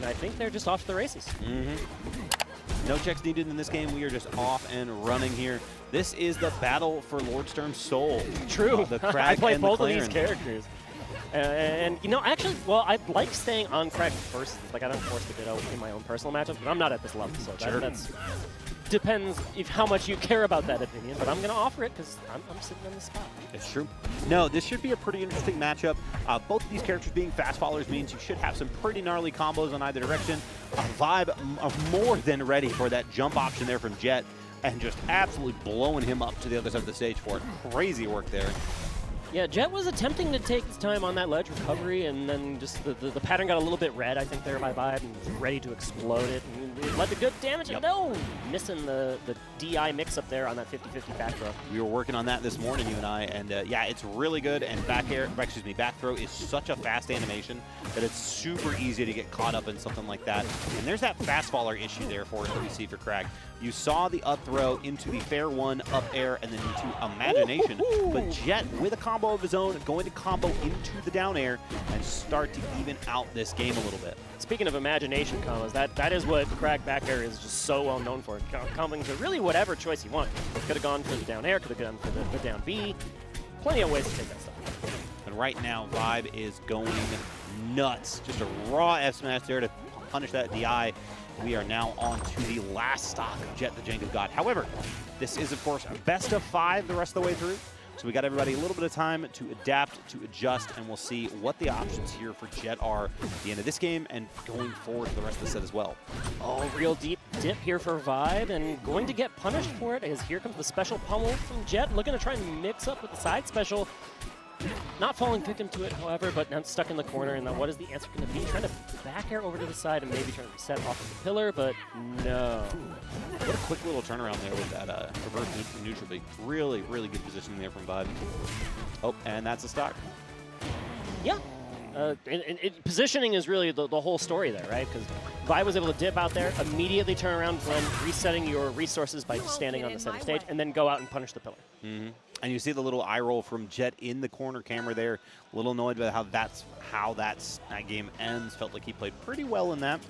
And I think they're just off to the races. No checks needed in this game. We are just off and running here. This is the battle for Lord Storm's soul. True. The Kragg I play and both the of these Clairen. characters. And, you know, actually, well, I like staying on Kragg first. Like, I don't force the Ditto in my own personal matchups, but I'm not at this level, so that's depends if how much you care about that opinion, but I'm going to offer it because I'm sitting on the spot. It's true. No, this should be a pretty interesting matchup. Both of these characters being fast followers means you should have some pretty gnarly combos on either direction. Vibe more than ready for that jump option there from Jett and just absolutely blowing him up to the other side of the stage for it. Crazy work there. Yeah, Jett was attempting to take his time on that ledge recovery, and then just the pattern got a little bit red, I think, there by Vibe, and was ready to explode it. And it led to good damage. Yep. No! Missing the DI mix-up there on that 50-50 back throw. We were working on that this morning, you and I, and yeah, it's really good. And back throw is such a fast animation that it's super easy to get caught up in something like that. And there's that fast faller issue there for us that we see for Kragg. You saw the up throw into the fair one, up air, and then into Imagination. But Jett, with a combo of his own, going to combo into the down air and start to even out this game a little bit. Speaking of Imagination combos, that is what Kragg back air is just so well known for. Comboing to really whatever choice you want. Could have gone for the down air, could have gone for the down B. Plenty of ways to take that stuff. And right now, Vibe is going nuts. Just a raw F smash there to punish that DI. We are now on to the last stock of Jett the Jenga God. However, this is, of course, best of 5 the rest of the way through. So we got everybody a little bit of time to adapt, to adjust, and we'll see what the options here for Jett are at the end of this game and going forward to the rest of the set as well. Oh, real deep dip here for Vibe, and going to get punished for it as here comes the special pummel from Jett, looking to try and mix up with the side special. Not falling victim to it, however, but now stuck in the corner, and now what is the answer going to be? Trying to back air over to the side and maybe trying to reset off of the pillar, but no. What a quick little turnaround there with that reverse neutral beat. Really, really good positioning there from Vibe. Oh, and that's a stock. Yeah. Positioning is really the whole story there, right? Because Vibe was able to dip out there, immediately turn around, blend, resetting your resources by just standing on the center stage, and then go out and punish the pillar. And you see the little eye roll from Jett in the corner camera there. A little annoyed about how that game ends. Felt like he played pretty well in that.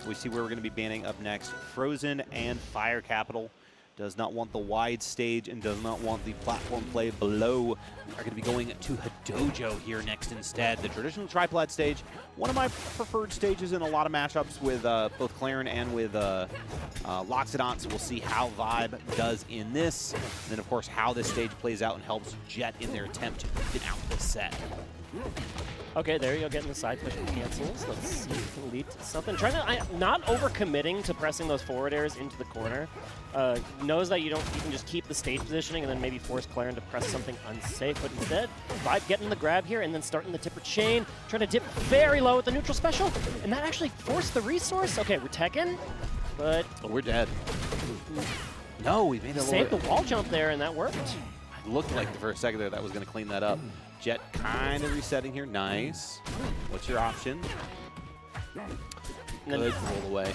We see where we're going to be banning up next. Frozen and Fire Capital. Does not want the wide stage and does not want the platform play below. Are going to be going to Hadojo here next instead. The traditional triplat stage, one of my preferred stages in a lot of matchups with both Clairen and with Loxodont. So we'll see how Vibe does in this. And then, of course, how this stage plays out and helps Jett in their attempt to get out this set. Okay, there you go, getting the side push cancels. Let's see if it can lead to something. Trying to, not overcommitting to pressing those forward airs into the corner. Knows that you can just keep the stage positioning and then maybe force Clairen to press something unsafe, but instead, Vibe getting the grab here and then starting the tipper chain, trying to dip very low with the neutral special, and that actually forced the resource. Okay, we're teching, but... Oh, we're dead. No, we made a saved the wall jump there, and that worked. It looked like for a second there that was going to clean that up. Jett kind of resetting here. Nice. What's your option? Good. Roll away.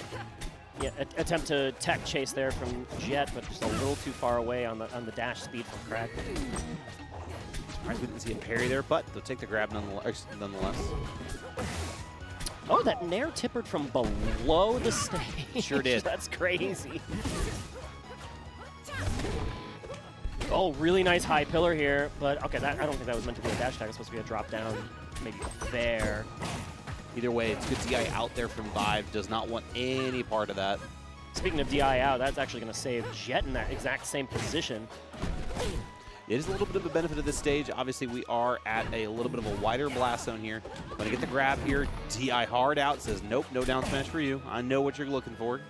Yeah, attempt to tech chase there from Jett, but just a little too far away on the dash speed from Kragg. Surprised we didn't see a parry there, but they'll take the grab nonetheless. Oh, that nair tippered from below the stage. Sure did. That's crazy. Oh, really nice high pillar here, but okay, I don't think that was meant to be a dash attack. It's supposed to be a drop down, maybe there. Either way, it's good DI out there from Vibe. Does not want any part of that. Speaking of DI out, that's actually going to save Jett in that exact same position. It is a little bit of a benefit of this stage. Obviously, we are at a little bit of a wider blast zone here. Going to get the grab here. DI hard out. Says, nope, no down smash for you. I know what you're looking for.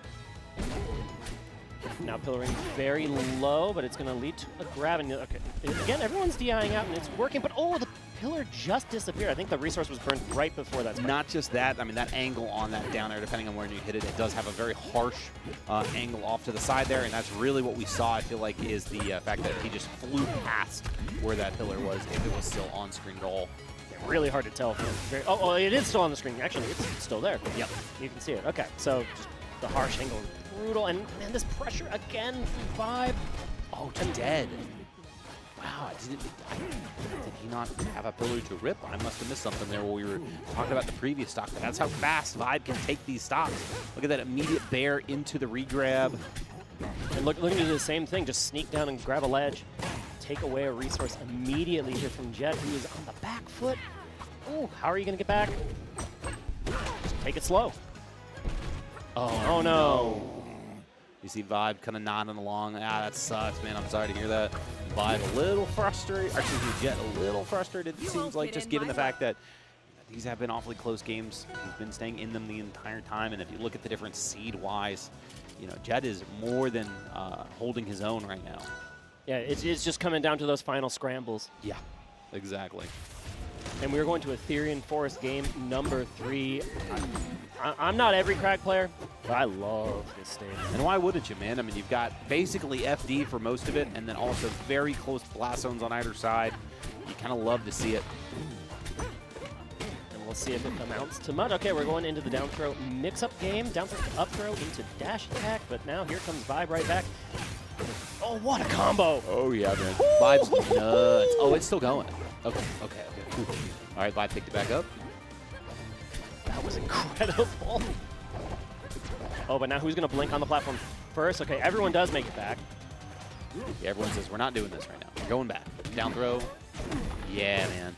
Now pillaring very low, but it's going to lead to a grab. And okay, again, everyone's DIing out, and it's working. But oh, the pillar just disappeared. I think the resource was burned right before that. Not just that. I mean, that angle on that down air, depending on where you hit it, it does have a very harsh angle off to the side there. And that's really what we saw, I feel like, is the fact that he just flew past where that pillar was, if it was still on screen at all. Really hard to tell. Oh, it is still on the screen. Actually, it's still there. Yep, you can see it. Okay, so just the harsh angle. Brutal, and man, this pressure again from Vibe. Oh, dead. wow, did he not have ability to rip? I must have missed something there while we were talking about the previous stock. But that's how fast Vibe can take these stocks. Look at that immediate bear into the regrab. And looking to do the same thing, just sneak down and grab a ledge. Take away a resource immediately here from Jett, who is on the back foot. Oh, how are you going to get back? Just take it slow. Oh no. You see Vibe kind of nodding along. Ah, that sucks, man. I'm sorry to hear that. Vibe a little frustrated. Excuse me, Jett a little frustrated, it seems like, just given the fact that these have been awfully close games. He's been staying in them the entire time. And if you look at the difference seed-wise, you know, Jett is more than holding his own right now. Yeah, it's just coming down to those final scrambles. Yeah, exactly. And we're going to Ethereum Forest game number 3. I'm not every Kragg player, but I love this stage. And why wouldn't you, man? I mean, you've got basically FD for most of it, and then also very close blast zones on either side. You kind of love to see it. And we'll see if it amounts to mud. Okay, we're going into the down throw mix-up game. Down throw, up throw into dash attack, but now here comes Vibe right back. Oh, what a combo! Oh, yeah, man. Vibe's nuts. Oh, it's still going. Okay. Ooh. All right, Vibe picked it back up. That was incredible. Oh, but now who's going to blink on the platform first? Okay, everyone does make it back. Yeah, everyone says, we're not doing this right now. We're going back. Down throw. Yeah, man.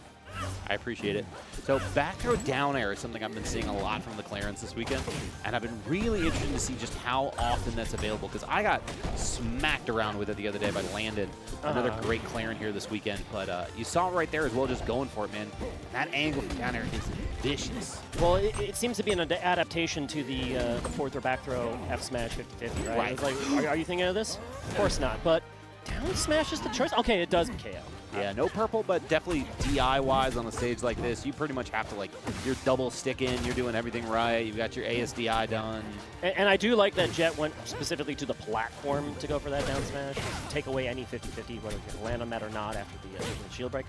I appreciate it. So back throw down air is something I've been seeing a lot from the Clairens this weekend, and I've been really interested to see just how often that's available, because I got smacked around with it the other day by Landon, another great Clairen here this weekend, but you saw it right there as well, just going for it, man. That angle from down air is vicious. Well, it seems to be an adaptation to the forward throw, back throw, F smash 50-50, right? It's like, are you thinking of this? Of course not, but down smash is the choice. Okay, it does KO. Yeah, no purple, but definitely DI-wise on a stage like this, you pretty much have to, like, you're double sticking, you're doing everything right, you've got your ASDI done. And I do like that Jett went specifically to the platform to go for that down smash. Take away any 50-50, whether you're going to land on that or not after the shield break.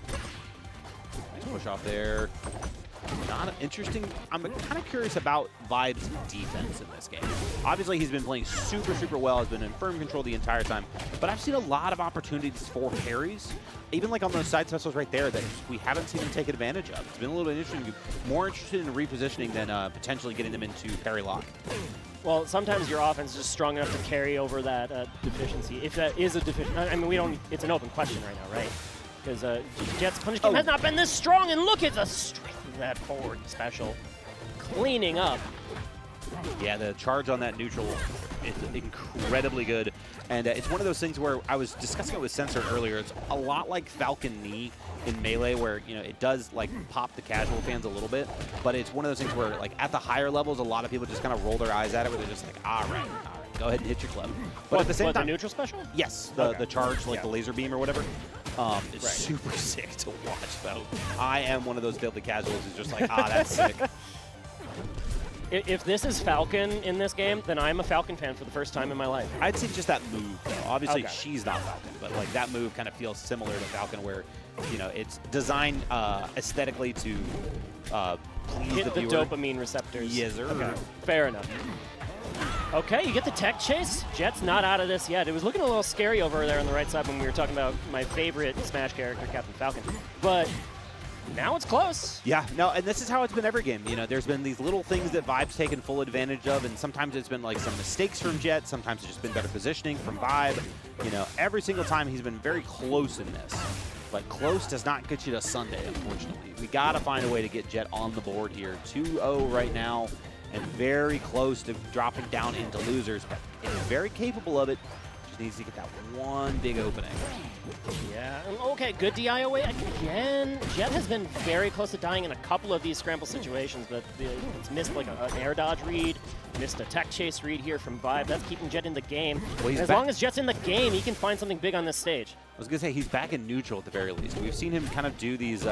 Nice push off there. Not interesting. I'm kind of curious about Vibe's defense in this game. Obviously, he's been playing super well, has been in firm control the entire time, but I've seen a lot of opportunities for parries, even like on those side specials right there that we haven't seen him take advantage of. It's been a little interesting, more interested in repositioning than potentially getting them into parry lock. Well, sometimes your offense is just strong enough to carry over that deficiency. If that is a deficiency, I mean, we don't. It's an open question right now, right? Because Jett's punish game has not been this strong, and look at the strength of that forward special. Cleaning up. Yeah, the charge on that neutral is incredibly good. And it's one of those things where I was discussing it with Sensor earlier. It's a lot like Falcon Knee in Melee, where, you know, it does like pop the casual fans a little bit, but it's one of those things where, like, at the higher levels, a lot of people just kind of roll their eyes at it, where they're just like, all right, go ahead and hit your club. But at the same time, the neutral special? Yes, the charge, like the laser beam or whatever. It's super sick to watch, though. I am one of those filthy casuals who's just like, that's sick. If this is Falcon in this game, then I'm a Falcon fan for the first time in my life. I'd say just that move, though. Obviously, she's not Falcon, but like that move kind of feels similar to Falcon, where, you know, it's designed aesthetically to please hit the viewer. Dopamine receptors. Yes, sir. Okay. Fair enough. Okay, you get the tech chase. Jett's not out of this yet. It was looking a little scary over there on the right side when we were talking about my favorite Smash character, Captain Falcon. But now it's close. Yeah, no, and this is how it's been every game. You know, there's been these little things that Vibe's taken full advantage of, and sometimes it's been like some mistakes from Jett, sometimes it's just been better positioning from Vibe. You know, every single time he's been very close in this. But close does not get you to Sunday, unfortunately. We got to find a way to get Jett on the board here. 2-0 right now, and very close to dropping down into losers, but is very capable of it. Just needs to get that one big opening. Yeah, okay, good DI away again. Jett has been very close to dying in a couple of these scramble situations, but it's missed like an air dodge read, missed a tech chase read here from Vibe. That's keeping Jett in the game. Well, as long as Jett's in the game, he can find something big on this stage. I was going to say, he's back in neutral at the very least. We've seen him kind of do these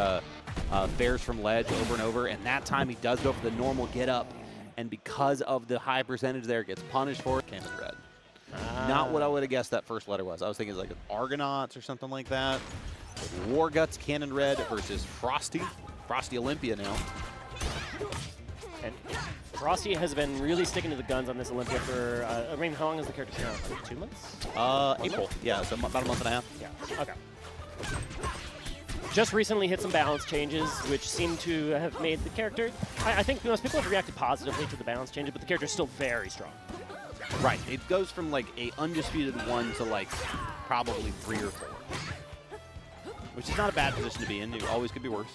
bears from ledge over and over, and that time he does go for the normal get up, and because of the high percentage there, gets punished for it. Cannon red. Not what I would have guessed that first letter was. I was thinking like Argonauts or something like that. War Guts, Cannon Red versus Frosty. Frosty Olympia now. And Frosty has been really sticking to the guns on this Olympia for, I mean, how long has the character been out? Like 2 months? April. Yeah, so about a month and a half. Yeah, okay. Just recently hit some balance changes, which seem to have made the character... I think most people have reacted positively to the balance changes, but the character's still very strong. Right. It goes from like a undisputed 1 to like probably 3 or 4. Which is not a bad position to be in. It always could be worse.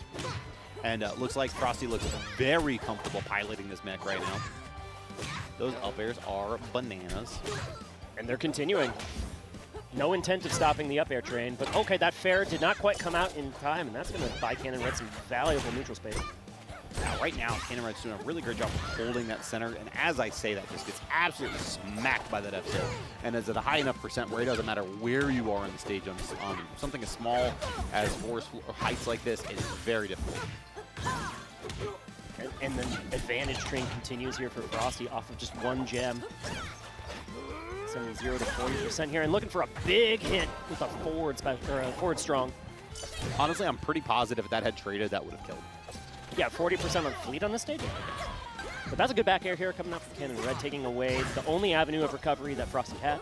And looks like Frosty looks very comfortable piloting this mech right now. Those up airs are bananas. And they're continuing. No intent of stopping the up air train, but okay, that fair did not quite come out in time, and that's going to buy Cannon Red some valuable neutral space. Now, right now, Cannon Red's doing a really great job of holding that center, and as I say that, just gets absolutely smacked by that F tilt, and is at a high enough percent where it doesn't matter where you are on the stage on something as small as force heights like this. It is very difficult. And then advantage train continues here for Frosty off of just 1 gem. Sending 0 to 40% here, and looking for a big hit with a forward strong. Honestly, I'm pretty positive if that had traded, that would have killed. Yeah, 40% on fleet on this stage. But that's a good back air here coming out from Cannon Red, taking away the only avenue of recovery that Frosty had.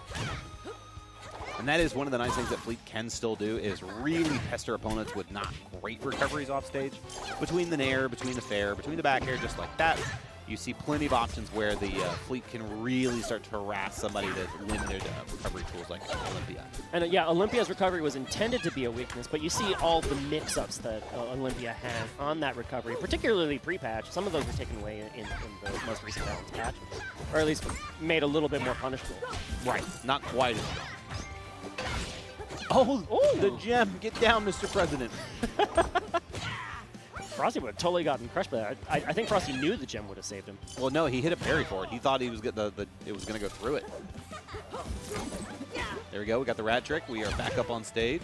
And that is one of the nice things that Fleet can still do, is really pester opponents with not great recoveries off stage. Between the nair, between the fair, between the back air, just like that, you see plenty of options where the Fleet can really start to harass somebody to limit their recovery tools like Olympia. And yeah, Olympia's recovery was intended to be a weakness, but you see all the mix-ups that Olympia had on that recovery, particularly pre-patch. Some of those were taken away in the most recent balance patch, or at least made a little bit more punishable. Right, not quite as strong. Oh, the gem. Get down, Mr. President. Frosty would have totally gotten crushed by that. I think Frosty knew the gem would have saved him. Well, no, he hit a parry for it. He thought he was it was going to go through it. There we go. We got the rat trick. We are back up on stage.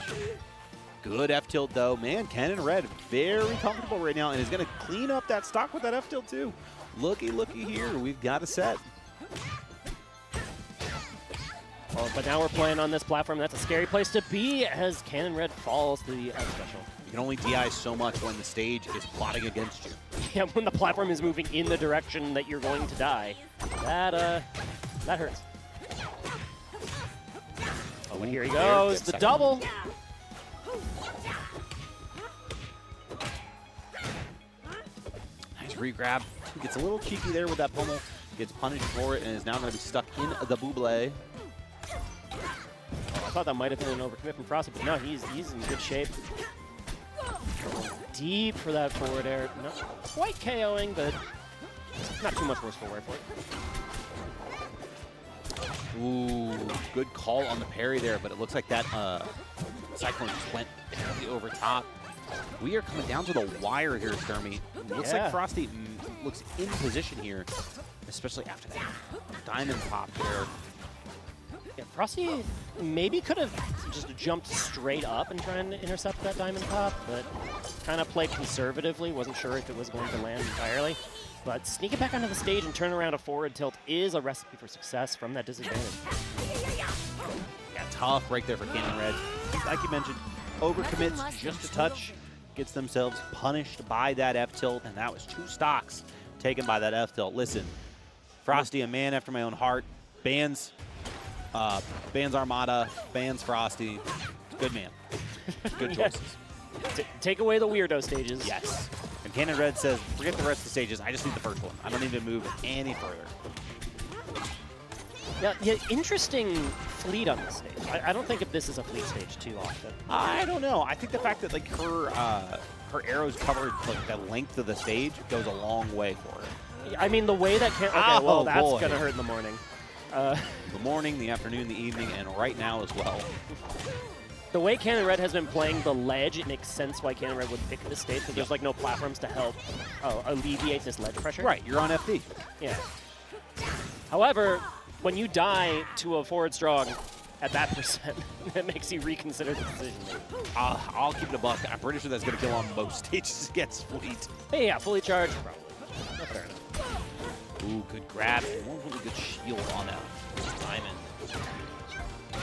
Good F-tilt, though. Man, Cannon Red very comfortable right now and is going to clean up that stock with that F-tilt, too. Looky here. We've got a set. Well, but now we're playing on this platform. That's a scary place to be as Cannon Red falls to the F special. You can only DI so much when the stage is plotting against you. Yeah, when the platform is moving in the direction that you're going to die, that hurts. Oh, and here he goes, the double. Nice re-grab. Gets a little cheeky there with that pummel. Gets punished for it and is now going to be stuck in the buble. I thought that might have been an overcommit from Frosty, but no, he's in good shape. Deep for that forward air. Not quite KOing, but not too much worse forward for it. Ooh, good call on the parry there, but it looks like that Cyclone just went over top. We are coming down to the wire here, Skirmy. Looks like Frosty looks in position here, especially after that diamond pop there. Yeah, Frosty maybe could have just jumped straight up and tried to intercept that diamond pop, but kind of played conservatively. Wasn't sure if it was going to land entirely. But sneaking back onto the stage and turning around a forward tilt is a recipe for success from that disadvantage. Yeah, tough break there for Cannon Red. Like you mentioned, overcommits just a touch, gets themselves punished by that F-tilt, and that was 2 stocks taken by that F-tilt. Listen, Frosty, a man after my own heart, bans Armada, bans Frosty. Good man. Good choices. Take away the weirdo stages. Yes. And Cannon Red says, forget the rest of the stages. I just need the first one. I don't need to move any further. Yeah, interesting fleet on this stage. I don't think of this as a fleet stage too often. I don't know. I think the fact that like her arrows covered like the length of the stage goes a long way for her. I mean, the way that that's going to hurt in the morning. The morning, the afternoon, the evening, and right now as well. The way Cannon Red has been playing the ledge, it makes sense why Cannon Red would pick this stage, because there's like no platforms to help alleviate this ledge pressure. Right, you're on FD. Yeah. However, when you die to a forward strong at that percent, it makes you reconsider the decision. I'll keep it a buck. I'm pretty sure that's going to kill on most stages against Fleet. Hey, yeah, fully charged, probably. Not fair enough. Ooh, good grab. One really good shield on that diamond.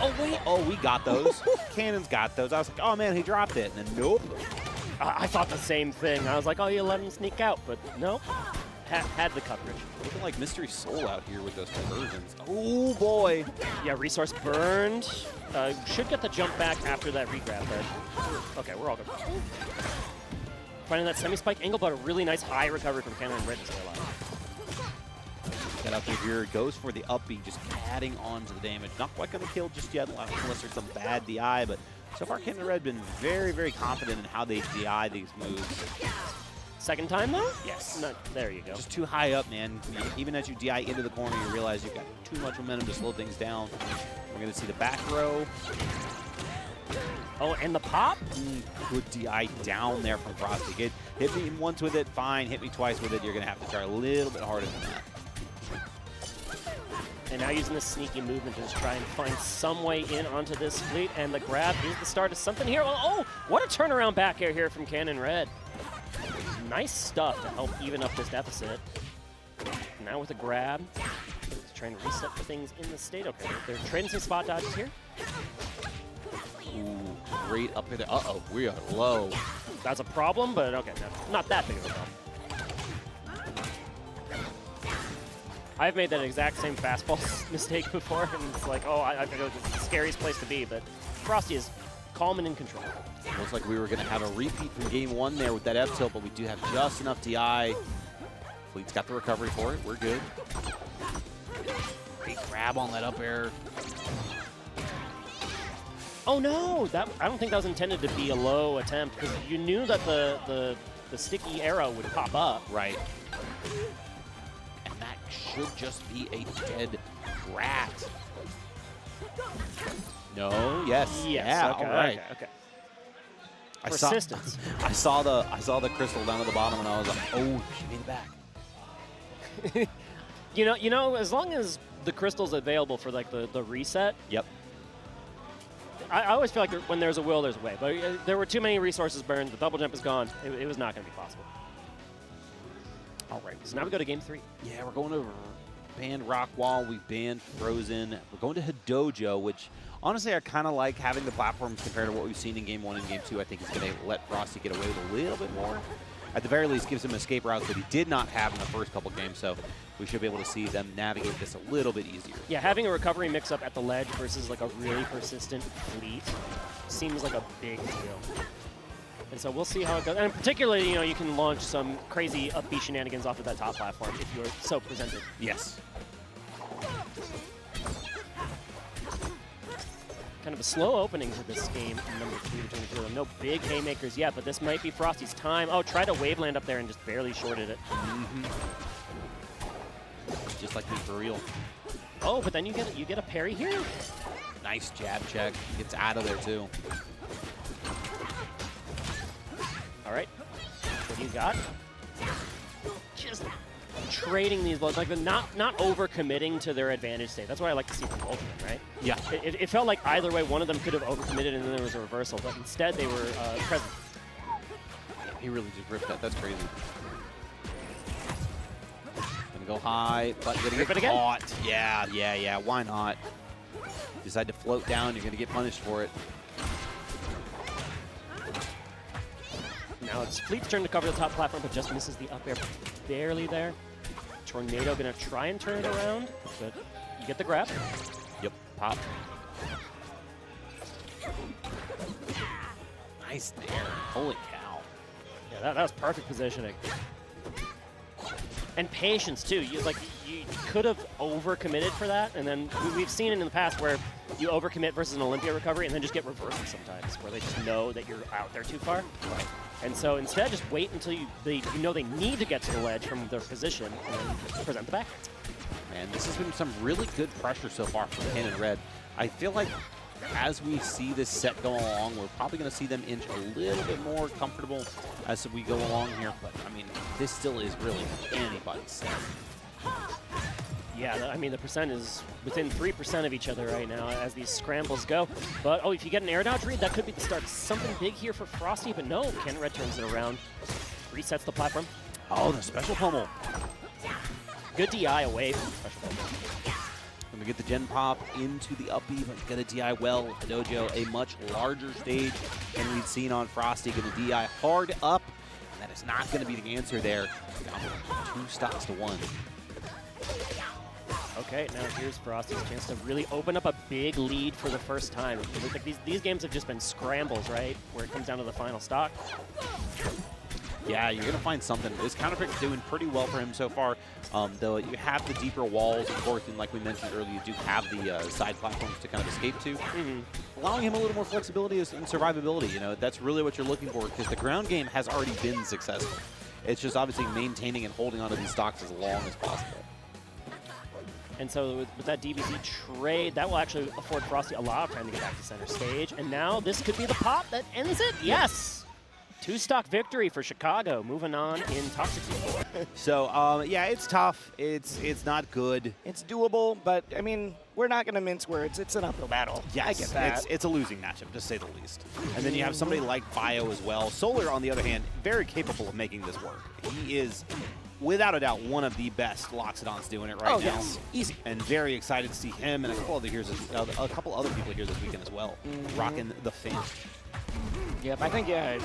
Oh, wait. Oh, we got those. Cannon's got those. I was like, oh, man, he dropped it. And then, nope. I thought the same thing. I was like, oh, you let him sneak out. But nope. had the coverage. Looking like Mystery Soul out here with those conversions. Oh boy. Yeah, resource burned. Should get the jump back after that regrab, but okay, we're all good. Finding that semi-spike angle, but a really nice high recovery from Cannon and Red to stay alive. Get up here, goes for the up B, just adding on to the damage. Not quite going to kill just yet, unless there's some bad DI, but so far Cannon and Red been very, very confident in how they DI these moves. Second time, though? Yes. No, there you go. Just too high up, man. Even as you DI into the corner, you realize you've got too much momentum to slow things down. We're going to see the back row. Oh, and the pop? Good DI down there from Frosty. Hit me once with it, fine. Hit me twice with it. You're going to have to try a little bit harder than that. And now using this sneaky movement to just try and find some way in onto this fleet. And the grab is the start of something here. Oh, what a turnaround back air here from Cannon Red. Nice stuff to help even up this deficit. Now with a grab, just trying to reset things in the state. Okay, they're trading some spot dodges here. Ooh, great up there. Uh-oh, we are low. That's a problem, but okay, no, not that big of a problem. I've made that exact same fastball mistake before, and it's like, oh, I know this is the scariest place to be, but Frosty is calm and in control. Looks like we were going to have a repeat from game one there with that F tilt, but we do have just enough DI. Fleet's got the recovery for it. We're good. Great grab on that up air. Oh no! I don't think that was intended to be a low attempt, because you knew that the sticky arrow would pop up. Right. And that should just be a dead rat. No. Yes. Yeah. Okay, all right. Okay. I Persistence. saw the crystal down at the bottom, and I was like, oh, she made it back. You know, as long as the crystal's available for like the reset. Yep. I always feel like when there's a will, there's a way. But there were too many resources burned. The double jump is gone. It was not going to be possible. All right, so now we go to game 3. Yeah, we're going to banned Rock Wall. We banned Frozen. We're going to Hidojo, which honestly I kind of like having the platforms compared to what we've seen in game 1 and game 2. I think it's going to let Frosty get away with a little bit more. At the very least, gives him escape routes that he did not have in the first couple games, so we should be able to see them navigate this a little bit easier. Yeah, having a recovery mix-up at the ledge versus like a really persistent fleet seems like a big deal. And so we'll see how it goes. And particularly, you know, you can launch some crazy upbeat shenanigans off of that top platform if you're so presented. Yes. Kind of a slow opening to this game in number 3 between the two of them. No big haymakers yet, but this might be Frosty's time. Oh, tried a waveland up there and just barely shorted it. Just like me for real. Oh, but then you get a parry here. Nice jab check. Gets out of there too. All right, what do you got? Just trading these blows, like not over-committing to their advantage state. That's what I like to see from both of them, right? Yeah. It felt like either way, one of them could have over-committed and then there was a reversal, but instead they were present. Yeah, he really just ripped that. That's crazy. Gonna go high, but gonna get caught. Yeah. Why not? Decide to float down, you're gonna get punished for it. Now it's Fleet's turn to cover the top platform, but just misses the up air barely there. Tornado gonna try and turn it around, but you get the grab. Yep, pop. Nice there. Holy cow. Yeah, that was perfect positioning. And patience too. You could have over-committed for that, and then we've seen it in the past where you overcommit versus an Olympia recovery and then just get reversals sometimes, where they just know that you're out there too far. Right. And so instead, just wait until you know they need to get to the ledge from their position and then present the back. Man, this has been some really good pressure so far from Cannon Red. I feel like as we see this set go along, we're probably going to see them inch a little bit more comfortable as we go along here. But, I mean, this still is really anybody's set. Yeah, I mean, the percent is within 3% of each other right now as these scrambles go. But, oh, if you get an air dodge read, that could be the start of something big here for Frosty. But no, Cannon Red turns it around, resets the platform. Oh, the special pummel. Good DI away from the special pummel. Gonna get the gen pop into the up B, but gonna DI well. Hidojo, a much larger stage than we've seen on Frosty. Gonna DI hard up, and that is not going to be the answer there. 2 stocks to 1. Okay, now here's Frosty's chance to really open up a big lead for the first time. It looks like these games have just been scrambles, right? Where it comes down to the final stock. Yeah, you're going to find something. This counter pick is doing pretty well for him so far. Though you have the deeper walls, of course, and like we mentioned earlier, you do have the side platforms to kind of escape to. Allowing him a little more flexibility and survivability. You know, that's really what you're looking for, because the ground game has already been successful. It's just obviously maintaining and holding onto these stocks as long as possible. And so with that DBZ trade, that will actually afford Frosty a lot of time to get back to center stage. And now this could be the pop that ends it. Yes! 2-stock victory for Chicago, moving on in Toxic Season. So, yeah, it's tough. It's not good. It's doable, but, I mean, we're not going to mince words. It's an uphill battle. Yes, I get that. It's a losing matchup, to say the least. And then you have somebody like Bio as well. Solar, on the other hand, very capable of making this work. He is, without a doubt, one of the best Loxodonts doing it right now. Yes, easy. And very excited to see him and a couple other people here this weekend as well, rocking the fin. Yep, I think, yeah,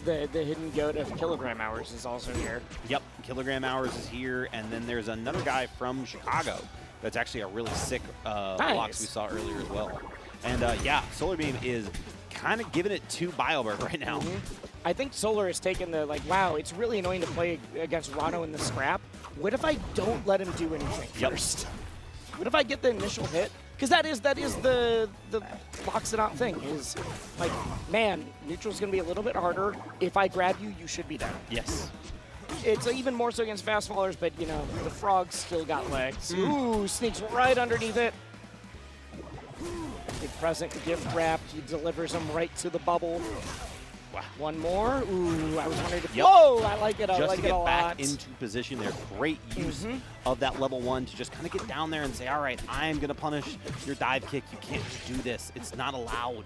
the hidden goat of Kilogram Hours is also here. Yep, Kilogram Hours is here, and then there's another guy from Chicago that's actually a really sick Lox we saw earlier as well. And yeah, SolarBeam is kind of giving it to BioBirb right now. I think Solar has taken the, like, wow, it's really annoying to play against Ranno in the scrap. What if I don't let him do anything first? What if I get the initial hit? Because that is the Loxodont thing, is like, man, neutral's going to be a little bit harder. If I grab you, you should be down. Yes. It's even more so against fast fallers, but, you know, the frog's still got legs. Ooh, sneaks right underneath it. Big present, gift wrapped. He delivers them right to the bubble. Wow. One more. Ooh, I was wondering if... Whoa, I like it. I like it a lot. Just to get back into position there. Great use of that level 1 to just kind of get down there and say, all right, I'm going to punish your dive kick. You can't just do this. It's not allowed.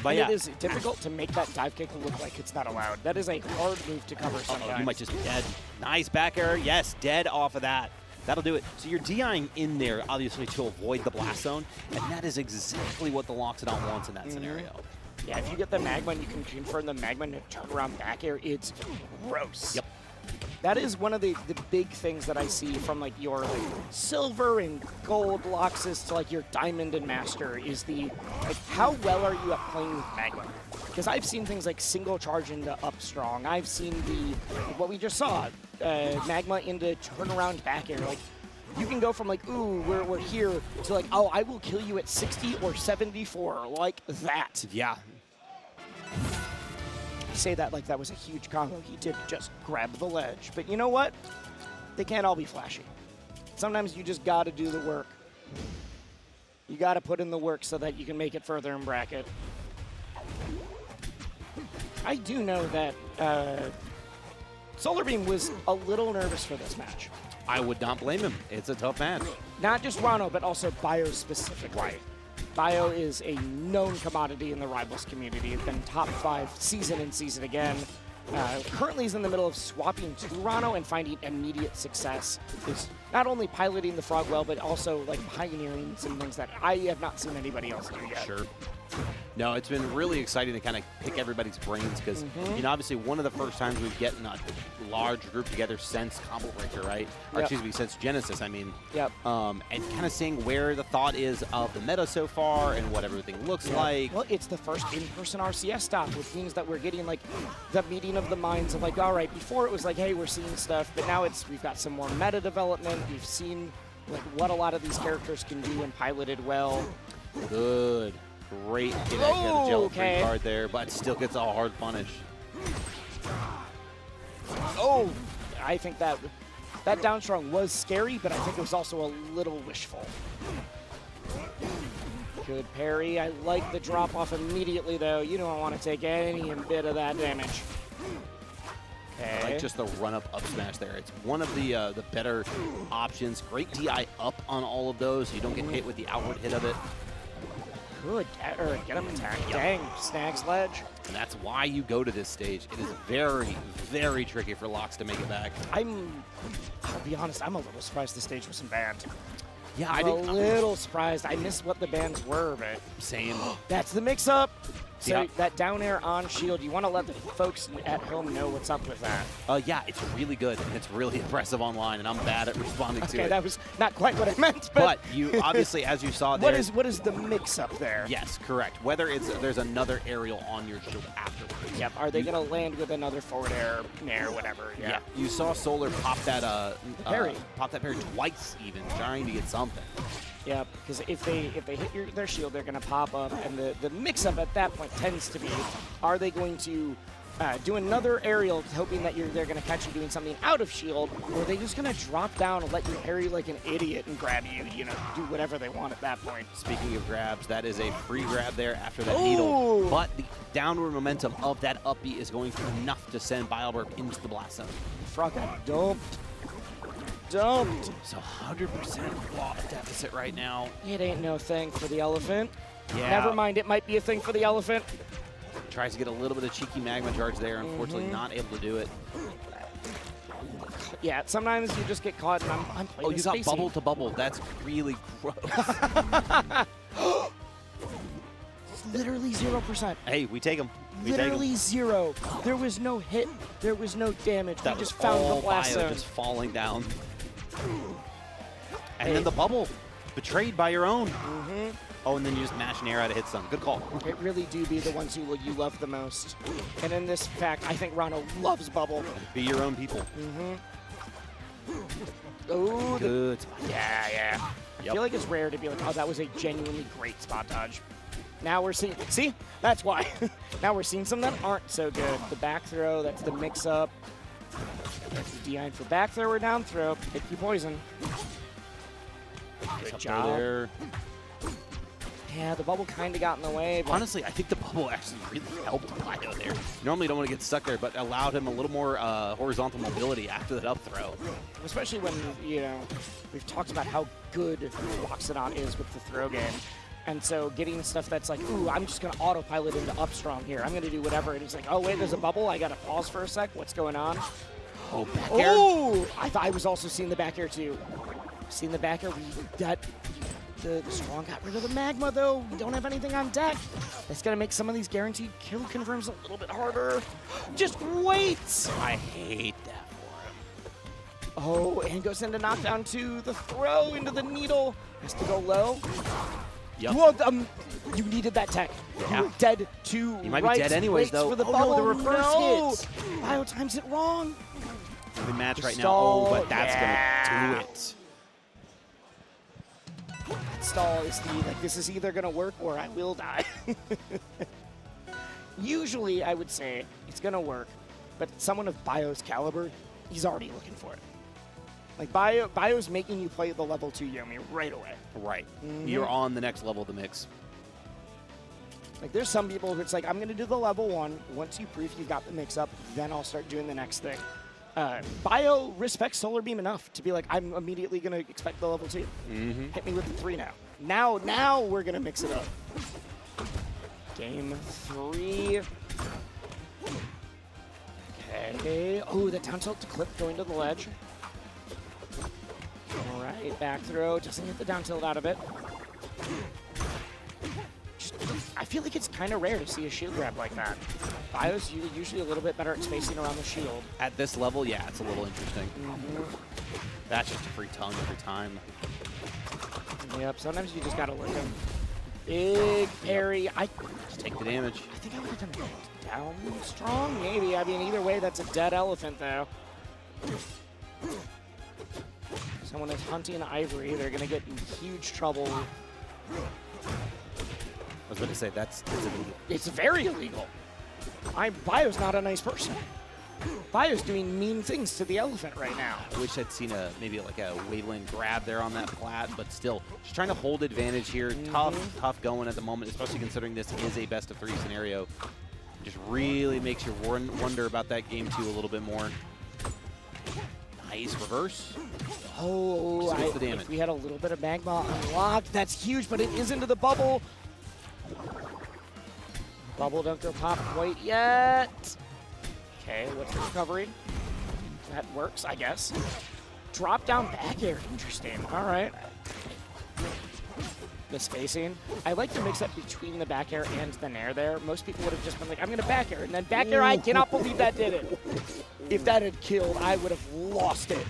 But yeah. It is difficult to make that dive kick look like it's not allowed. That is a hard move to cover sometimes. You might just be dead. Nice back air. Yes, dead off of that. That'll do it. So you're DIing in there, obviously, to avoid the blast zone, and that is exactly what the Loxodont wants in that scenario. Yeah, if you get the magma and you can confirm the magma and turn around back air, it's gross. Yep. That is one of the big things that I see from like your like silver and gold Loxus to like your diamond and master is the like how well are you at playing with magma? Because I've seen things like single charge into up strong. I've seen what we just saw, magma into turnaround back air. Like you can go from like, ooh, we're here to like, oh, I will kill you at 60 or 74, like that. Yeah. I say that like that was a huge combo. He did just grab the ledge. But you know what? They can't all be flashy. Sometimes you just got to do the work. You got to put in the work so that you can make it further in bracket. I do know that SolarBeam was a little nervous for this match. I would not blame him. It's a tough match. Not just Ranno, but also Bio specifically. Right. Bio is a known commodity in the Rivals community. It's been top 5 season and season again. Currently is in the middle of swapping to Ranno and finding immediate success. Is not only piloting the frog well, but also like pioneering some things that I have not seen anybody else do yet. Sure. No, it's been really exciting to kind of pick everybody's brains because, you know, obviously one of the first times we've gotten a large group together since Combo Breaker, right? Or excuse me, since Genesis, I mean. Yep. And kind of seeing where the thought is of the meta so far and what everything looks like. Well, it's the first in-person RCS stop, which means that we're getting like the meeting of the minds of like, all right, before it was like, hey, we're seeing stuff, but now we've got some more meta development. We've seen like what a lot of these characters can do and piloted well. Good. Great get the gel free card there, but still gets a hard punish. Oh, I think that down strong was scary, but I think it was also a little wishful. Good parry. I like the drop off immediately, though. You don't want to take any bit of that damage. Okay. I like just the run-up up smash there. It's one of the better options. Great DI up on all of those, so you don't get hit with the outward hit of it. Good, get him attack. Dang, snags ledge. And that's why you go to this stage. It is very, very tricky for Lox to make it back. I'll be honest, I'm a little surprised the stage wasn't banned. Yeah, I'm a little surprised. I missed what the bans were, but... Same. That's the mix-up. So that down air on shield, you want to let the folks at home know what's up with that. Yeah, it's really good, and it's really impressive online, and I'm bad at responding to it. Okay, that was not quite what I meant, but you obviously, as you saw there. What is the mix-up there? Yes, correct. Whether there's another aerial on your shield afterwards. Yep, are they going to land with another forward air, nair, whatever? Yeah. You saw Solar pop that parry. Pop that parry twice even, trying to get something. Yeah, because if they hit their shield, they're going to pop up, and the mix-up at that point tends to be, are they going to do another aerial, hoping that they're going to catch you doing something out of shield, or are they just going to drop down and let you parry like an idiot and grab you, do whatever they want at that point. Speaking of grabs, that is a free grab there after that needle, but the downward momentum of that up B is going to be enough to send BioBirb into the blast zone. Frog got dumped. So 100% loss deficit right now. It ain't no thing for the elephant. Yeah. Never mind, it might be a thing for the elephant. Tries to get a little bit of cheeky magma charge there. Unfortunately, not able to do it. Yeah, sometimes you just get caught, and I'm playing you got bubble to bubble. That's really gross. It's literally 0%. Hey, we take them. Literally 0. There was no hit. There was no damage. That we just found the blast zone. Just falling down. And then the bubble, betrayed by your own. Oh, and then you just mash an air out of hit some. Good call. It really do be the ones you love the most. And in this fact, I think Ranno loves bubble. Be your own people. Oh, good. Yeah. I feel like it's rare to be like, oh, that was a genuinely great spot dodge. Now we're seeing, see, that's why. Now we're seeing some that aren't so good. The back throw, that's the mix-up. That's the DI for back throw or down throw. Hit you poison. Good job. There. Yeah, the bubble kind of got in the way. But honestly, I think the bubble actually really helped Bio there. Normally, you don't want to get stuck there, but allowed him a little more horizontal mobility after that up throw. Especially when, we've talked about how good Loxodont is with the throw game. And so getting stuff that's like, ooh, I'm just going to autopilot into up strong here. I'm going to do whatever. And he's like, oh, wait, there's a bubble. I got to pause for a sec. What's going on? Oh, back air. Oh, I was also seeing the back air, too. Seeing the back air. The strong got rid of the magma, though. We don't have anything on deck. That's going to make some of these guaranteed kill confirms a little bit harder. Just wait. I hate that for him. Oh, and goes into knockdown to the throw into the needle. Has to go low. Yep. Well, you needed that tech. Yeah. You were dead to You might be dead anyways, though. For the no, the reverse hit. Bio times it wrong. We match The right stall, now. Oh, but that's yeah. going to do it. That stall is this is either going to work or I will die. Usually, I would say it's going to work, but someone of Bio's caliber, he's already looking for it. Like, Bio's making you play the level 2 Yomi right away. Right. You're on the next level of the mix. Like, there's some people who it's like, I'm going to do the level 1. Once you prove you've got the mix-up, then I'll start doing the next thing. Bio respects SolarBeam enough to be like, I'm immediately going to expect the level 2. Hit me with the 3 now. Now we're going to mix it up. Game 3. Okay. Oh, the down tilt to clip going to the ledge. All right, back throw. Doesn't get the down tilt out of it. I feel like it's kind of rare to see a shield grab like that. Bio's usually a little bit better at spacing around the shield. At this level, yeah, it's a little interesting. That's just a free tongue every time. Yep, sometimes you just got to lick him. Big parry. Just take the damage. I think I would have done down strong, maybe. I mean, either way, that's a dead elephant, though. Someone is hunting Ivory. They're going to get in huge trouble. I was about to say, that's illegal. It's very illegal. Bio's not a nice person. Bio's doing mean things to the elephant right now. I wish I'd seen maybe like a Waveland grab there on that plat, but still, just trying to hold advantage here. Tough going at the moment, especially considering this is a best-of-3 scenario. Just really makes you wonder about that game 2 a little bit more. Nice reverse. Oh, the damage. If we had a little bit of magma unlocked, that's huge, but it is into the bubble. Bubble don't go pop quite yet. Okay, what's the recovery? That works, I guess. Drop down back air. Interesting. All right. the spacing. I like to mix up between the back air and the nair there. Most people would have just been like, I'm going to back air, and then back air, I cannot believe that did it. If that had killed, I would have lost it.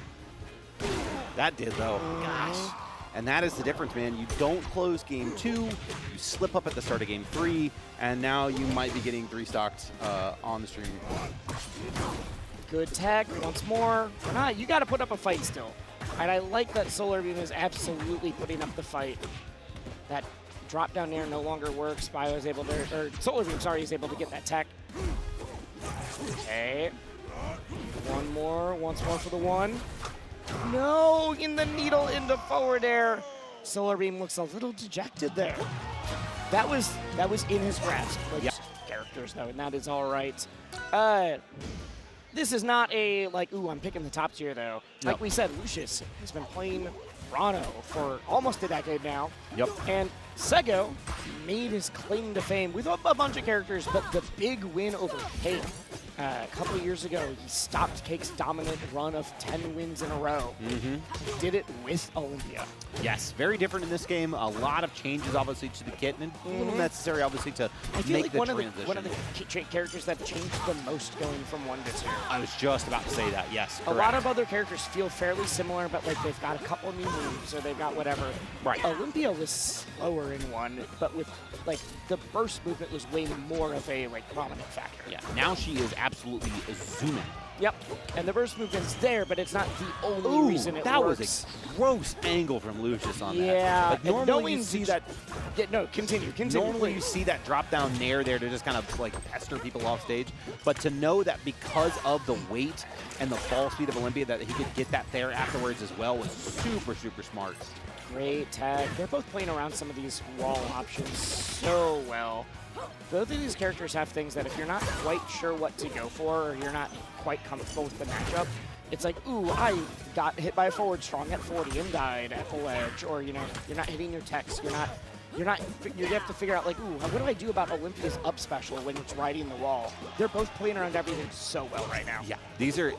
That did, though. Gosh. And that is the difference, man. You don't close game 2, you slip up at the start of game 3, and now you might be getting 3-stocked on the stream. Good tech once more. Nah, you got to put up a fight still. And I like that SolarBeam is absolutely putting up the fight. That drop down there no longer works. Bio is able to, or SolarBeam, sorry, is able to get that tech. Okay. One more, once more for the one. No, in the needle into forward air. SolarBeam looks a little dejected there. That was in his grasp. Like, yep. Characters though, and that is all right. This is not a like, ooh, I'm picking the top tier though. Like we said, Lucius has been playing Ranno for almost a decade now. Yep. And Sego made his claim to fame with a bunch of characters, but the big win over Cake. A couple of years ago, he stopped Cake's dominant run of 10 wins in a row. Did it with Olympia. Yes, very different in this game. A lot of changes, obviously, to the kit, and a little necessary, obviously, to I feel make like the one transition. of the characters that changed the most going from 1 to 2. I was just about to say that, yes, correct. A lot of other characters feel fairly similar, but like they've got a couple new moves or they've got whatever. Right. Olympia was slower in 1, but with like the burst movement was way more of a like prominent factor. Yeah, now she is absolutely zooming. Yep. And the burst movement's there, but it's not the only reason it that works. was a gross angle from Lucius on that. Yeah. Like, normally you see that. Yeah, no, continue. Normally you please. see that drop down nair there to just kind of like pester people off stage, but to know that because of the weight and the fall speed of Olympia that he could get that there afterwards as well was super, super smart. Great tag. They're both playing around some of these wall options so well. Both of these characters have things that if you're not quite sure what to go for or you're not quite comfortable with the matchup, it's like, ooh, I got hit by a forward strong at 40 and died at the ledge, or you know, you're not hitting your techs, you have to figure out like, ooh, what do I do about Olympia's up special when it's riding the wall? They're both playing around everything so well right now. Yeah, these are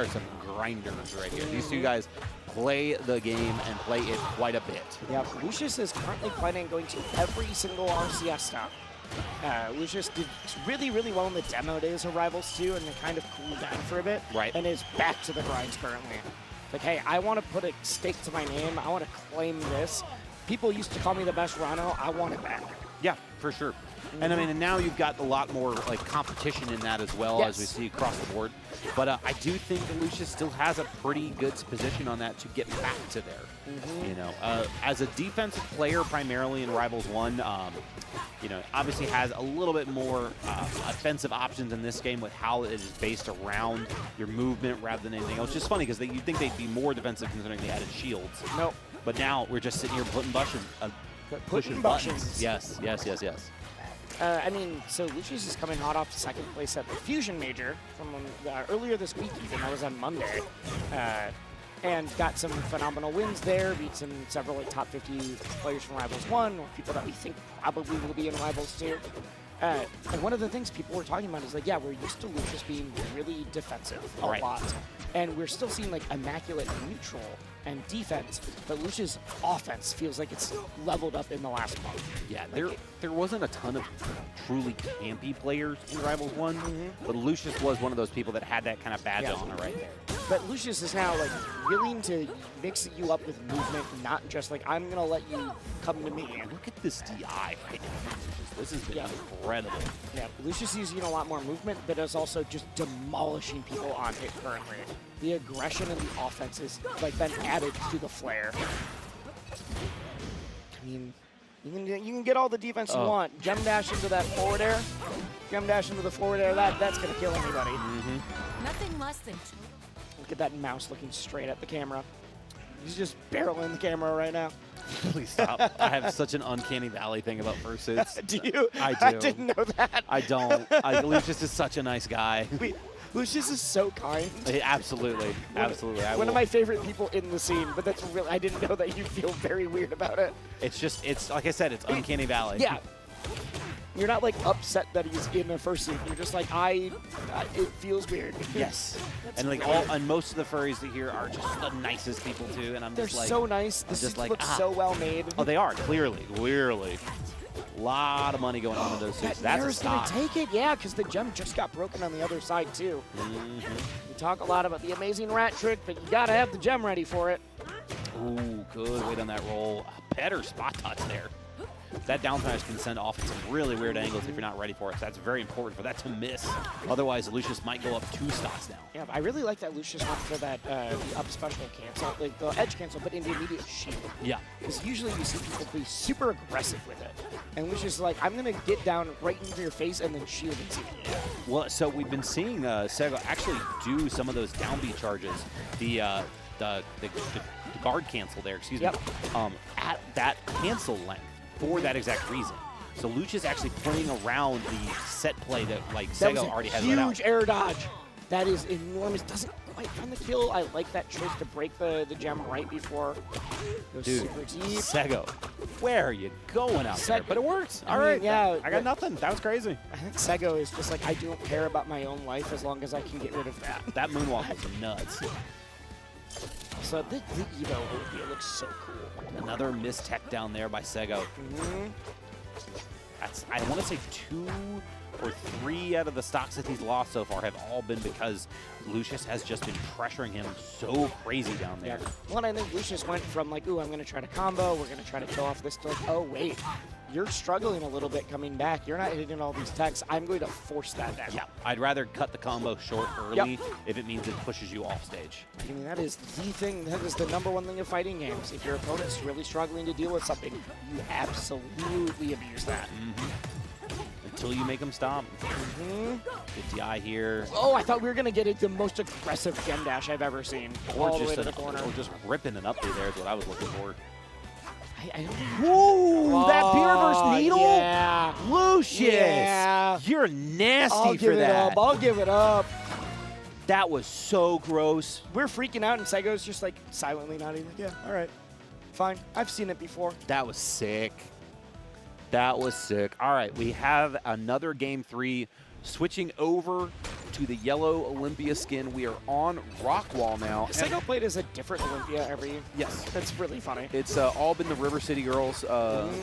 some grinders right here. These two guys play the game and play it quite a bit. Yeah, Lucius is currently planning on going to every single RCS stop. Lucius did really, really well in the demo days of Rivals 2 and then kind of cooled down for a bit. Right. And is back to the grinds currently. Like, hey, I want to put a stake to my name. I want to claim this. People used to call me the best Ranno. I want it back. Yeah, for sure. And I mean, and now you've got a lot more like competition in that as well, as we see across the board. But I do think that Lucius still has a pretty good position on that to get back to there. You know, as a defensive player, primarily in Rivals 1, you know, obviously has a little bit more offensive options in this game with how it is based around your movement rather than anything else. It's just funny because you'd think they'd be more defensive considering they added shields. Nope. But now we're just sitting here pushing buttons. Yes, yes, yes, yes. I mean, so Lucius is coming hot off second place at the Fusion Major from earlier this week even. That was on Monday. And got some phenomenal wins there, beat several like, top 50 players from Rivals 1, or people that we think probably will be in Rivals 2. And one of the things people were talking about is like, yeah, we're used to Lucius being really defensive a lot. And we're still seeing like immaculate neutral and defense, but Lucius' offense feels like it's leveled up in the last month. Yeah, there wasn't a ton of truly campy players in Rivals 1, but Lucius was one of those people that had that kind of badge on it right there. But Lucius is now like willing to mix you up with movement, not just like, I'm going to let you come to me. And look at this DI right now. This has been incredible. Yeah, Lucius is using a lot more movement, but is also just demolishing people on hit currently. The aggression and the offense has like been added to the flare. I mean, you can get all the defense you want. Gem dash into that forward air. Gem dash into the forward air. That's gonna kill anybody. Nothing less than. Look at that mouse looking straight at the camera. He's just barreling the camera right now. Please stop. I have such an uncanny valley thing about fursuits. Do you? I do. I didn't know that. I don't. Lucius is such a nice guy. Lucius is so kind. Absolutely. Absolutely. One of my favorite people in the scene, but that's really, I didn't know that you feel very weird about it. It's just, it's like I said, it's uncanny valley. Yeah. You're not like upset that he's in a fursuit. You're just like, it feels weird. Yes. And like most of the furries here are just the nicest people too, and They're just like so nice. The suits look so well made. Oh, they are clearly. A lot of money going on in those suits. That's a stock. Gonna take it, yeah, because the gem just got broken on the other side too. We talk a lot about the amazing rat trick, but you gotta have the gem ready for it. Ooh, good weight on that roll. Better spot touch there. That down smash can send off at some really weird angles if you're not ready for it. So that's very important for that to miss. Otherwise, Lucius might go up 2 stocks now. Yeah, but I really like that Lucius went for that the up special cancel, like the edge cancel, but in the immediate shield. Yeah. Because usually you see people be super aggressive with it. And Lucius is like, I'm going to get down right into your face and then shield it to you. Well, so we've been seeing Sago actually do some of those down B charges. The guard cancel there, excuse me, at that cancel length for that exact reason. So Lucius actually playing around the set play that like Sago already has right out. Huge air dodge. That is enormous. Doesn't quite find the kill. I like that trick to break the gem right before it goes super deep. Sago, where are you going out there? But it works. All right. Yeah. I got nothing. That was crazy. I think Sago is just like, I don't care about my own life as long as I can get rid of that. That moonwalk was nuts. So the Evo Olympia looks so cool. Another missed tech down there by Sago. That's, I want to say 2 or 3 out of the stocks that he's lost so far have all been because Lucius has just been pressuring him so crazy down there. Yeah. Well, I think Lucius went from like, ooh, I'm going to try to combo, we're going to try to kill off this, to like, oh, wait, you're struggling a little bit coming back. You're not hitting all these techs. I'm going to force that down. Yeah, I'd rather cut the combo short early if it means it pushes you off stage. I mean, that is the thing. That is the #1 thing of fighting games. If your opponent's really struggling to deal with something, you absolutely abuse that. Until you make them stop. Good DI here. Oh, I thought we were going to get the most aggressive gem dash I've ever seen. All the way to the corner. Or just ripping an up there is what I was looking for. Whoa, that BioBirb needle? Yeah. Lucius! Yeah. You're nasty I'll for give that. it up. I'll give it up. That was so gross. We're freaking out, and Sago's just like silently nodding. Like, yeah, all right. Fine. I've seen it before. That was sick. That was sick. All right, we have another game 3. Switching over to the yellow Olympia skin. We are on Rockwall now. Sago played as a different Olympia every year. Yes. That's really funny. It's all been the River City Girls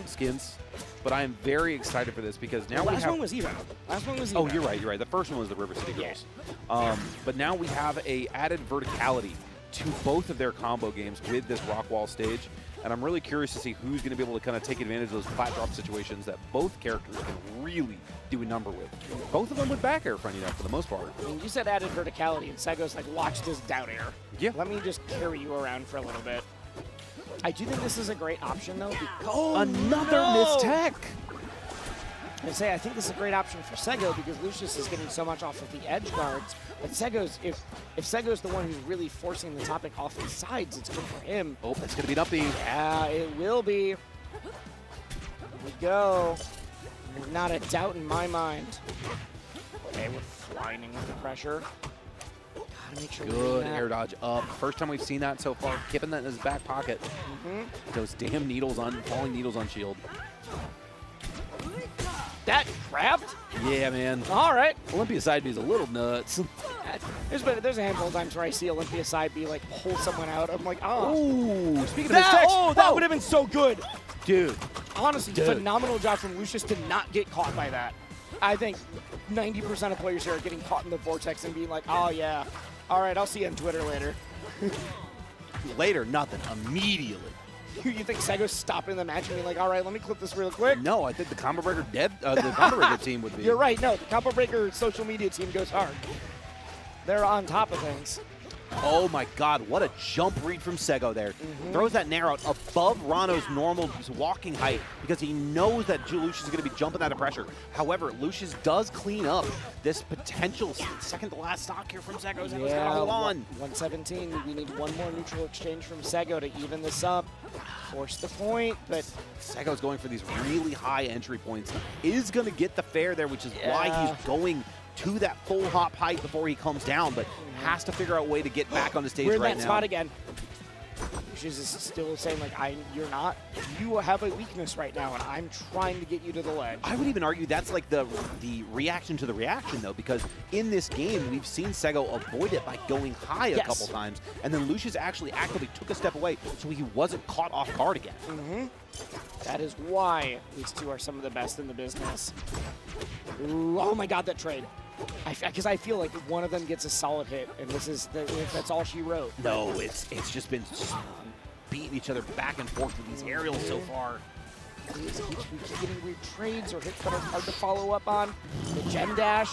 skins, but I am very excited for this because now Last one was Evo. Last one was Evo. Oh, you're right. The first one was the River City Girls. But now we have a added verticality to both of their combo games with this Rockwall stage. And I'm really curious to see who's going to be able to kind of take advantage of those flat drop situations that both characters can really do a number with. Both of them with back air, funny enough, for the most part. I mean, you said added verticality, and Sago's like, watch this down air. Yeah. Let me just carry you around for a little bit. I do think this is a great option, though. Another missed tech! I think this is a great option for Sago because Lucius is getting so much off of the edge guards. But Sago's, if Sago's the one who's really forcing the topic off the sides, it's good for him. Oh, that's going to be an up B. Yeah, it will be. Here we go. Not a doubt in my mind. Okay, we're flying with the pressure. Gotta make sure Good air dodge up. First time we've seen that so far. Keeping that in his back pocket. Those damn needles on, falling needles on shield. That grabbed? Yeah, man. All right. Olympia side B is a little nuts. There's a handful of times where I see Olympia side B like pull someone out. I'm like, oh. Ooh, speaking of mistakes. Oh, that would have been so good. Dude. Honestly, phenomenal job from Lucius to not get caught by that. I think 90% of players here are getting caught in the vortex and being like, oh, yeah. All right, I'll see you on Twitter later. Later, nothing. Immediately. You think Sago's stopping the match and being like, all right, let me clip this real quick? No, I think the Combo Breaker the Combo Breaker team would be. You're right. No, the Combo Breaker social media team goes hard. They're on top of things. Oh my God, what a jump read from Sago there. Throws that Nair out above Ranno's normal walking height because he knows that Lucius is going to be jumping out of pressure. However, Lucius does clean up this potential second to last stock here from Sago. Sago's got to hold on. 117. We need one more neutral exchange from Sago to even this up. Force the point, but Sago's going for these really high entry points. Is going to get the fair there, which is why he's going to that full hop height before he comes down, but has to figure out a way to get back on the stage we're in right that now. spot again. Lucius is still saying, like, you're not, you have a weakness right now, and I'm trying to get you to the ledge. I would even argue that's like the reaction to the reaction, though, because in this game, we've seen Sego avoid it by going high a couple times, and then Lucius actually actively took a step away so he wasn't caught off guard again. That is why these two are some of the best in the business. Ooh, oh my god, that trade. Because I feel like one of them gets a solid hit, and that's all she wrote. No, it's just been beating each other back and forth with these aerials so far. We keep getting weird trades or hits that are hard to follow up on. The gem dash.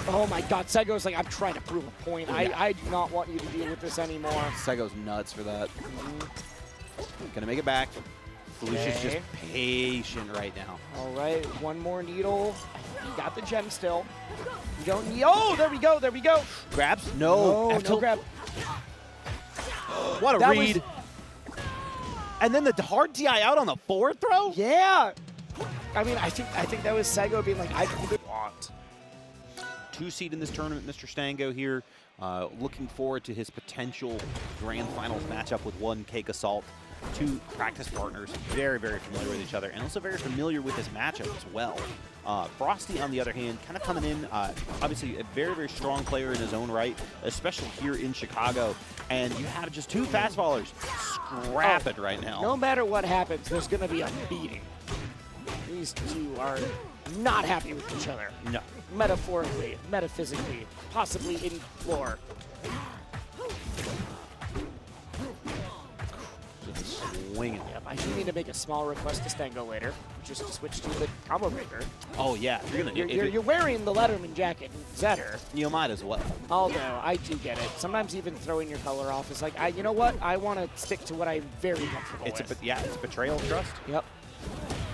Oh my god, Sego's like, I'm trying to prove a point. I do not want you to deal with this anymore. Sego's nuts for that. Gonna make it back. Lucius just patient right now. All right, one more needle. You got the gem still. You don't need, oh, there we go, there we go. Grabs? No. No grab. What a That read. And then the hard TI out on the forward throw? Yeah. I mean, I think that was Sego being like, I could want. 2 seed in this tournament, Mr. Stango here. Looking forward to his potential grand finals matchup with one CakeAssault. 2 practice partners, very, very familiar with each other, and also very familiar with this matchup as well. Frosty, on the other hand, kind of coming in, obviously a very, very strong player in his own right, especially here in Chicago. And you have just 2 fastballers scrapping right now. No matter what happens, there's going to be a beating. These two are not happy with each other. No. Metaphorically, metaphysically, possibly in lore. Swinging. Yep, I do need to make a small request to Stango later, just to switch to the combo breaker. Oh, yeah. You're wearing the Letterman jacket, Zetter. You might as well. Although, I do get it. Sometimes even throwing your color off is like, you know what? I want to stick to what I'm very comfortable with. It's a betrayal of trust. Yep.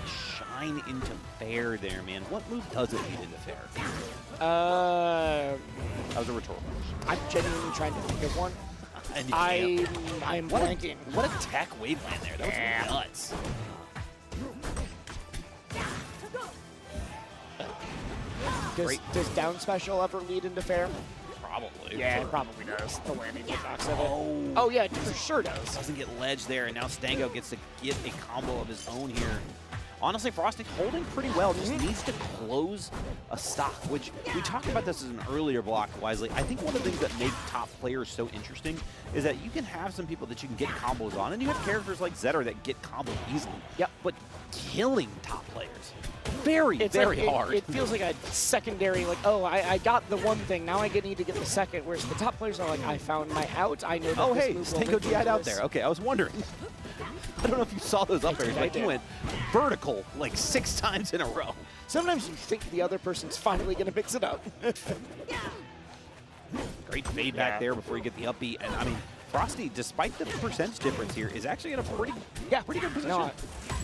Shine into fair there, man. What move does it lead into fair? That was a rhetorical question. I'm genuinely trying to think of one. And I'm blanking. What a tech waveland there. That was nuts. Does down special ever lead into fair? Probably. Yeah, it probably does. The landing hitbox of it. Oh, yeah, it for sure does. Doesn't get ledge there, and now Stango gets to get a combo of his own here. Honestly, Frosty holding pretty well, just needs to close a stock, which we talked about this as an earlier block, Wisely. I think one of the things that make top players so interesting is that you can have some people that you can get combos on, and you have characters like Zetter that get combos easily. Yep. But killing top players, very hard. It feels like a secondary, like, oh, I got the one thing, now I need to get the second, whereas the top players are like, I found my out, I know that oh, this hey, move will Stango make DI'd out this. there. Okay, I was wondering. I don't know if you saw those up airs, but he went vertical like 6 times in a row. Sometimes you think the other person's finally going to mix it up. Great fade back there before you get the upbeat. And I mean, Frosty, despite the percentage difference here, is actually in a pretty good position. No,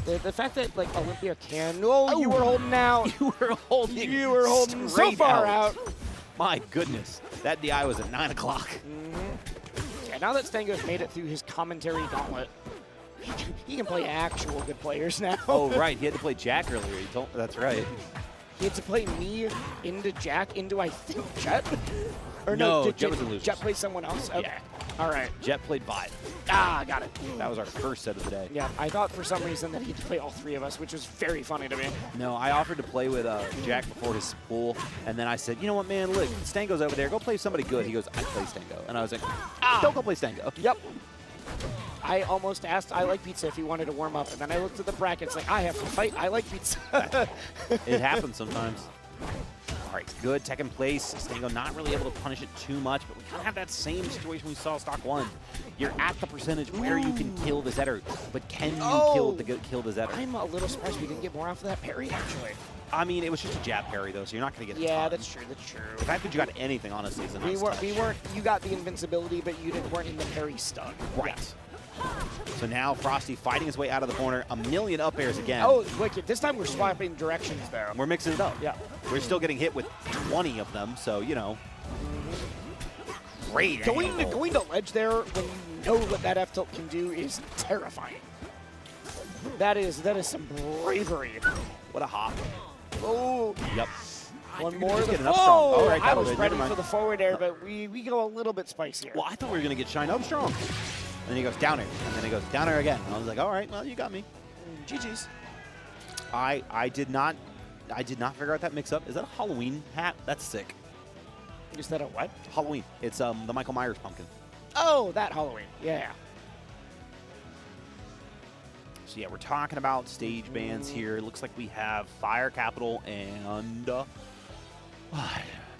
the fact that like Olympia can, you were holding out. You were holding so straight far out. My goodness, that DI was at 9 o'clock. Yeah, now that Stango's made it through his commentary gauntlet, he can play actual good players now. Oh, right. He had to play Jack earlier. That's right. He had to play me into Jack into, I think, Jett? Or no, Jett was a Lucius. Jett play someone else? Okay. Yeah. All right. Jett played 5. Ah, got it. That was our first set of the day. Yeah, I thought for some reason that he had to play all 3 of us, which was very funny to me. No, I offered to play with Jack before his pool, and then I said, you know what, man, look, Stango's over there. Go play somebody good. He goes, I play Stango. And I was like, don't go play Stango. Yep. I almost asked I Like Pizza if he wanted to warm up, and then I looked at the brackets like, I have to fight I Like Pizza. It happens sometimes. All right, good tech in place. Stango not really able to punish it too much, but we kind of have that same situation we saw stock 1. You're at the percentage where you can kill the Zetter, but can you kill the Zetter? I'm a little surprised we didn't get more off of that parry, actually. I mean, it was just a jab parry, though, so you're not going to get a ton. That's true, that's true. The fact that you got anything, honestly, is a nice touch. We weren't, you got the invincibility, but you weren't in the parry stun. Right. Yeah. So now Frosty fighting his way out of the corner. A million up airs again. Oh, wicked. This time we're swapping directions, though. We're mixing it up. Yeah. We're still getting hit with 20 of them, so, you know. Great Going to ledge there when you know what that F-tilt can do is terrifying. That is some bravery. What a hop. Oh. Yep. One more. All right, I was ready for the forward air, but we go a little bit spicier. Well, I thought we were going to get shine up strong. then he goes down air, and then he goes down air again. And I was like, all right, well, you got me. GG's. I did not figure out that mix-up. Is that a Halloween hat? That's sick. Is that a what? Halloween. It's the Michael Myers pumpkin. Oh, that Halloween. Yeah. So yeah, we're talking about stage bans here. It looks like we have Fire Capital and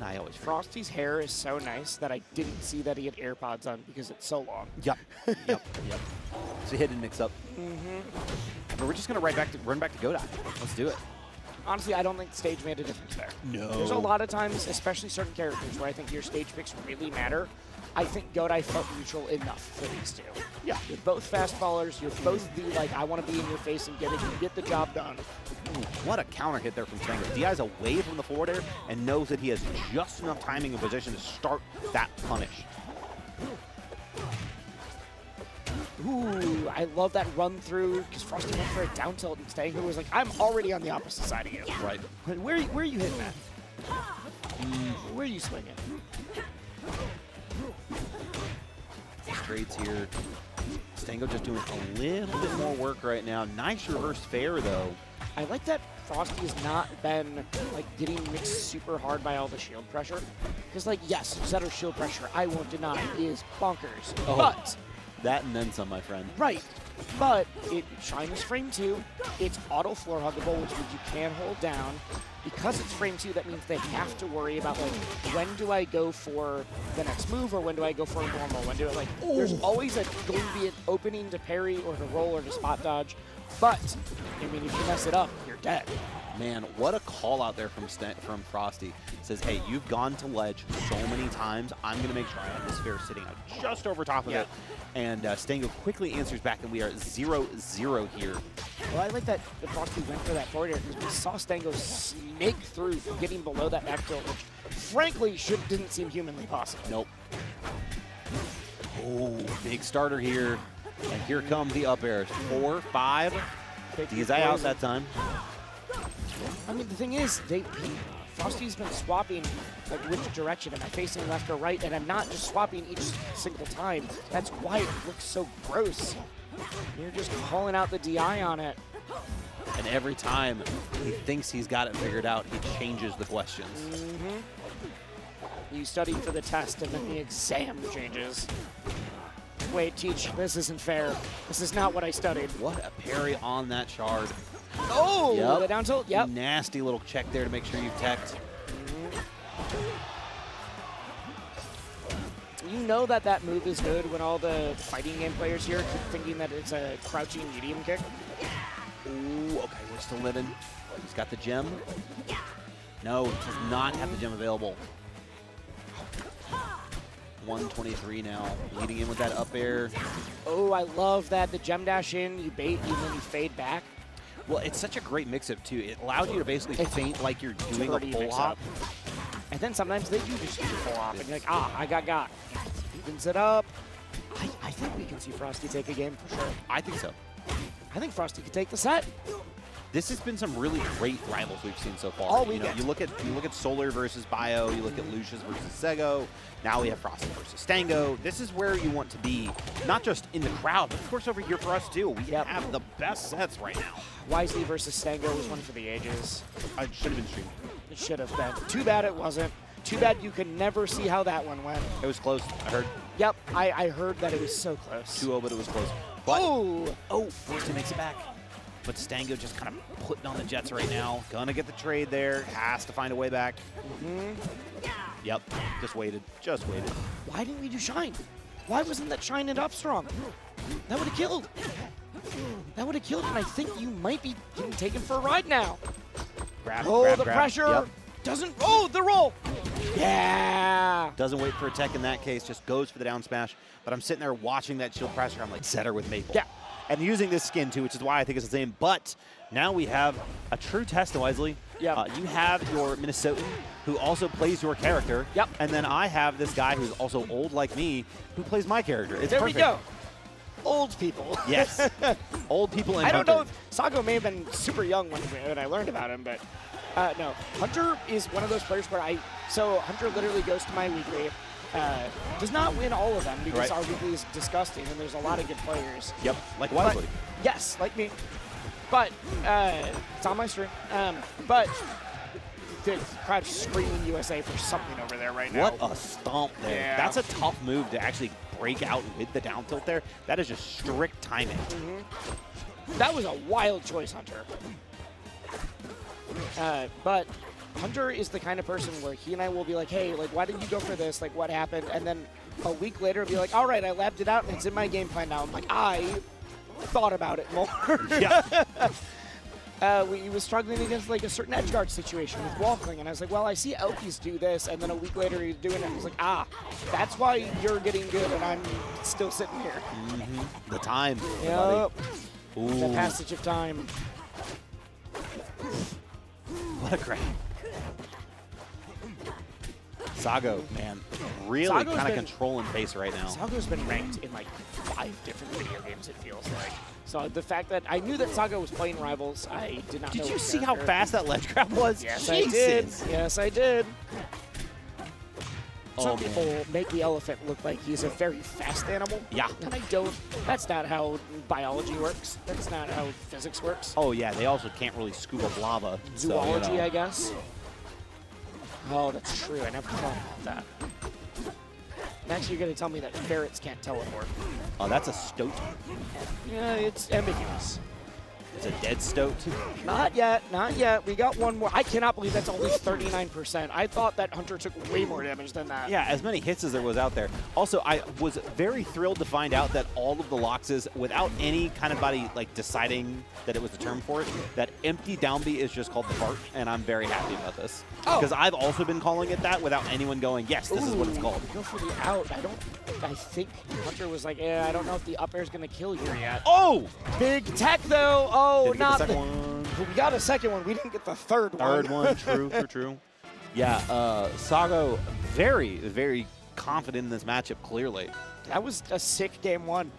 I always forget. Frosty's hair is so nice that I didn't see that he had AirPods on because it's so long. Yep. It's a hidden mix-up. But we're just gonna run back to Godai. Let's do it. Honestly, I don't think the stage made a difference there. No. There's a lot of times, especially certain characters, where I think your stage picks really matter. I think Godai felt neutral enough for these two. Yeah. You're both fast ballers. You're both the, like, I want to be in your face and get the job done. Ooh, what a counter hit there from Stango. DI's away from the forward air and knows that he has just enough timing and position to start that punish. Ooh, I love that run through because Frosty went for a down tilt and Stango was like, I'm already on the opposite side of you. Right. Where are you hitting that? Where are you swinging? Straights here. Stango just doing a little bit more work right now. Nice reverse fair, though. I like that Frosty has not been like getting mixed super hard by all the shield pressure. Because like, yes, Zetter shield pressure, I won't deny, is bonkers. Oh. But That and then some, my friend. right. But Shine is frame 2. It's auto floor huggable, which means you can hold down. Because it's frame 2, that means they have to worry about like, when do I go for the next move or when do I go for a normal? When do I there's always going to be an opening to parry or to roll or to spot dodge. But I mean, if you mess it up, you're dead. Man, what a call out there from Frosty. Says, hey, you've gone to ledge so many times. I'm going to make sure I have this fair sitting out just over top of it. And Stango quickly answers back, and we are 0-0 here. Well, I like that Frosty went for that forward air because we saw Stango snake through getting below that back tilt, which frankly didn't seem humanly possible. Nope. Oh, big starter here. And here come the up airs. 4, 5. DI out that time. I mean, the thing is, Frosty's been swapping like which direction. Am I facing left or right? And I'm not just swapping each single time. That's why it looks so gross. You're just calling out the DI on it. And every time he thinks he's got it figured out, he changes the questions. You study for the test, and then the exam changes. Wait, teach, this isn't fair. This is not what I studied. What a parry on that shard. Oh, Yep. the down tilt, yep. Nasty little check there to make sure you've teched. You know that move is good when all the fighting game players here keep thinking that it's a crouching medium kick. Ooh, okay, we're still living. He's got the gem. No, he does not have the gem available. 123 now, leading in with that up air. Oh, I love that. The gem dash in, you bait, and then you fade back. Well, it's such a great mix-up, too. It allows you to basically feint like you're doing a Pretty full mix-up. hop. And then sometimes they do just do a full hop, and you're like, I got. Evens it up. I think we can see Frosty take a game for sure. I think so. I think Frosty could take the set. This has been some really great rivals we've seen so far. All you know, weekend. you look at Solar versus Bio, you look at Lucius versus Sego. Now we have Frosty versus Stango. This is where you want to be, not just in the crowd, but of course over here for us too. We have the best sets right now. Wisely versus Stango was one for the ages. I should have been streamed. It should have been. Too bad it wasn't. Too bad you could never see how that one went. It was close, I heard. Yep, I heard that it was so close. 2-0, but it was close. But, Oh! Frosty makes it back. But Stango just kind of putting on the Jets right now. Gonna get the trade there. Has to find a way back. Yep, just waited. Why didn't we do Shine? Why wasn't that Shine and up strong? That would have killed. That would have killed, and I think you might be getting taken for a ride now. Grab, The pressure. Yep. Doesn't, the roll. Yeah. Doesn't wait for a tech in that case, just goes for the down smash. But I'm sitting there watching that shield pressure. I'm like, Zetter with Maypul. Yeah. And using this skin too, which is why I think it's the same. But now we have a true test, Wisely. Yep. You have your Minnesotan who also plays your character. Yep. And then I have this guy who's also old like me who plays my character. It's There perfect. we go. Old people. Yes. Old people and I don't Hunter. know if Sago may have been super young when I learned about him, but no. Hunter is one of those players where so Hunter literally goes to my weekly, Does not win all of them because Right. our weekly is disgusting and there's a lot of good players. Yep, like But- Wisely. Yes, like me. But it's on my stream. But the crowd screaming USA for something over there right now. What a stomp there. Yeah. That's a tough move to actually break out with the down tilt there. That is just strict timing. That was a wild choice, Hunter. But Hunter is the kind of person where he and I will be like, hey, like, why didn't you go for this? Like, what happened? And then a week later, be like, all right, I labbed it out, and it's in my game plan now. I'm like, I thought about it more. Yeah. He was struggling against, like, a certain edge guard situation with Walkling, and I was like, well, I see Elkies do this, and then a week later he's doing it. I was like, that's why you're getting good, and I'm still sitting here. The time. Yep. Ooh, The passage of time. what a crap. Sago, man, really Sago's kind of been- controlling pace right now. Sago's been ranked in like 5 different video games, it feels like. So the fact that I knew that Sago was playing Rivals, I did not know. Did you his see how character. fast that ledge grab was? Yes, I did. Jesus. Yes, I did. Oh, Some man. people make the elephant look like he's a very fast animal. Yeah. And I don't. That's not how biology works. That's not how physics works. Oh, yeah, they also can't really scoop up lava. Zoology, so, you know. I guess. Oh, that's true. I never thought about that. Next, you're going to tell me that ferrets can't teleport. Oh, that's a stoat. Yeah, it's ambiguous. It's a dead stoat. Not yet, not yet. We got one more. I cannot believe that's only 39%. I thought that Hunter took way more damage than that. Yeah, as many hits as there was out there. Also, I was very thrilled to find out that all of the Loxes, without any kind of body like deciding that it was the term for it, that empty down B is just called the fart, and I'm very happy about this. Oh. Because I've also been calling it that without anyone going, yes, this is what it's Ooh, called. Go for the out. I think Hunter was like, I don't know if the up air is going to kill here yet. Oh! Big tech, though. Oh, Didn't get not the second one. We got a second one. We didn't get the third one. Third one, true. Yeah, Sago, very, very confident in this matchup, clearly. That was a sick game one.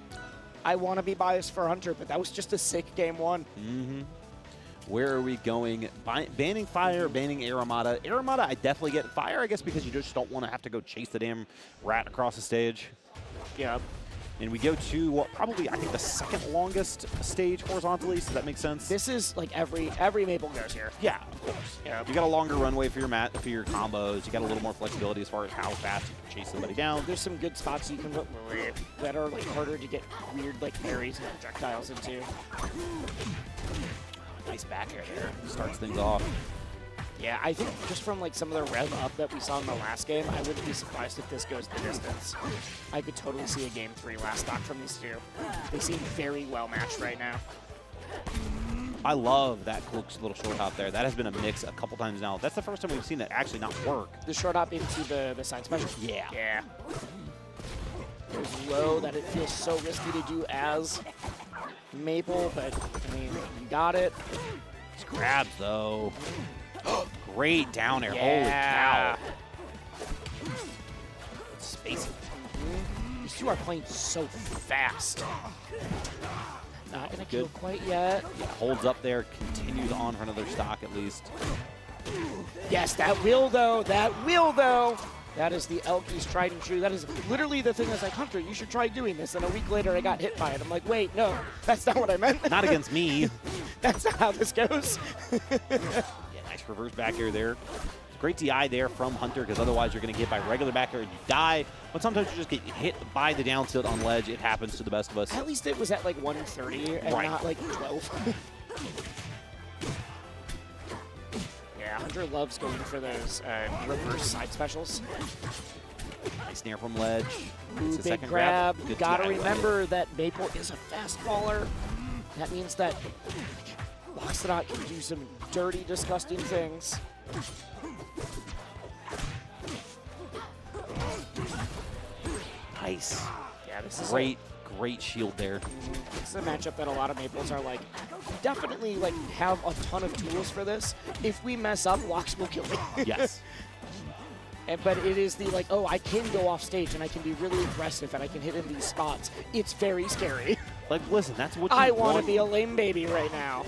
I want to be biased for Hunter, but that was just a sick game one. Where are we going? Banning fire, banning air armada. Air armada, I definitely get fire, I guess, because you just don't want to have to go chase the damn rat across the stage. Yeah. And we go to what probably, I think, the second longest stage horizontally, so that makes sense. This is like every Maple goes here. Yeah, of course. Yeah. You got a longer runway for your combos. You got a little more flexibility as far as how fast you can chase somebody down. There's some good spots you can put Lily that are like harder to get weird like parries and projectiles into. Nice back air there. Starts things off. Yeah, I think just from like some of the rev up that we saw in the last game, I wouldn't be surprised if this goes the distance. I could totally see a game 3 last stock from these two. They seem very well matched right now. I love that little short hop there. That has been a mix a couple times now. That's the first time we've seen that actually not work. The short hop into the side special. Yeah. Yeah. There's low that it feels so risky to do as Maypul, but I mean, you got it. It's grabs though. Great down air. Yeah. Holy cow. Spacing. These two are playing so fast. Not gonna kill Good. quite yet. Yeah, holds up there, continues on for another stock at least. Yes, that will though. That will though. That is the Elkies tried and true. That is literally the thing that's like, Hunter, you should try doing this. And a week later, I got hit by it. I'm like, wait, no, that's not what I meant. Not against me. That's not how this goes. Yeah, nice reverse back air there. Great DI there from Hunter, because otherwise you're going to get by regular back air and you die. But sometimes you just get hit by the down tilt on ledge. It happens to the best of us. At least it was at like 130 and Right. not like 12. Yeah, Hunter loves going for those reverse side specials. Nice snare from ledge. Ooh, It's a big second grab. Good Gotta DI. remember that Maypul is a fast faller. That means that Loxodont can do some dirty, disgusting things. Nice. Yeah, this is Great shield there. This is a matchup that a lot of Maples are like, definitely like have a ton of tools for this. If we mess up, Lox will kill me. Yes. But it is the like, oh, I can go off stage and I can be really aggressive and I can hit in these spots. It's very scary. Like, listen, that's what you I want. want to be a lame baby right now.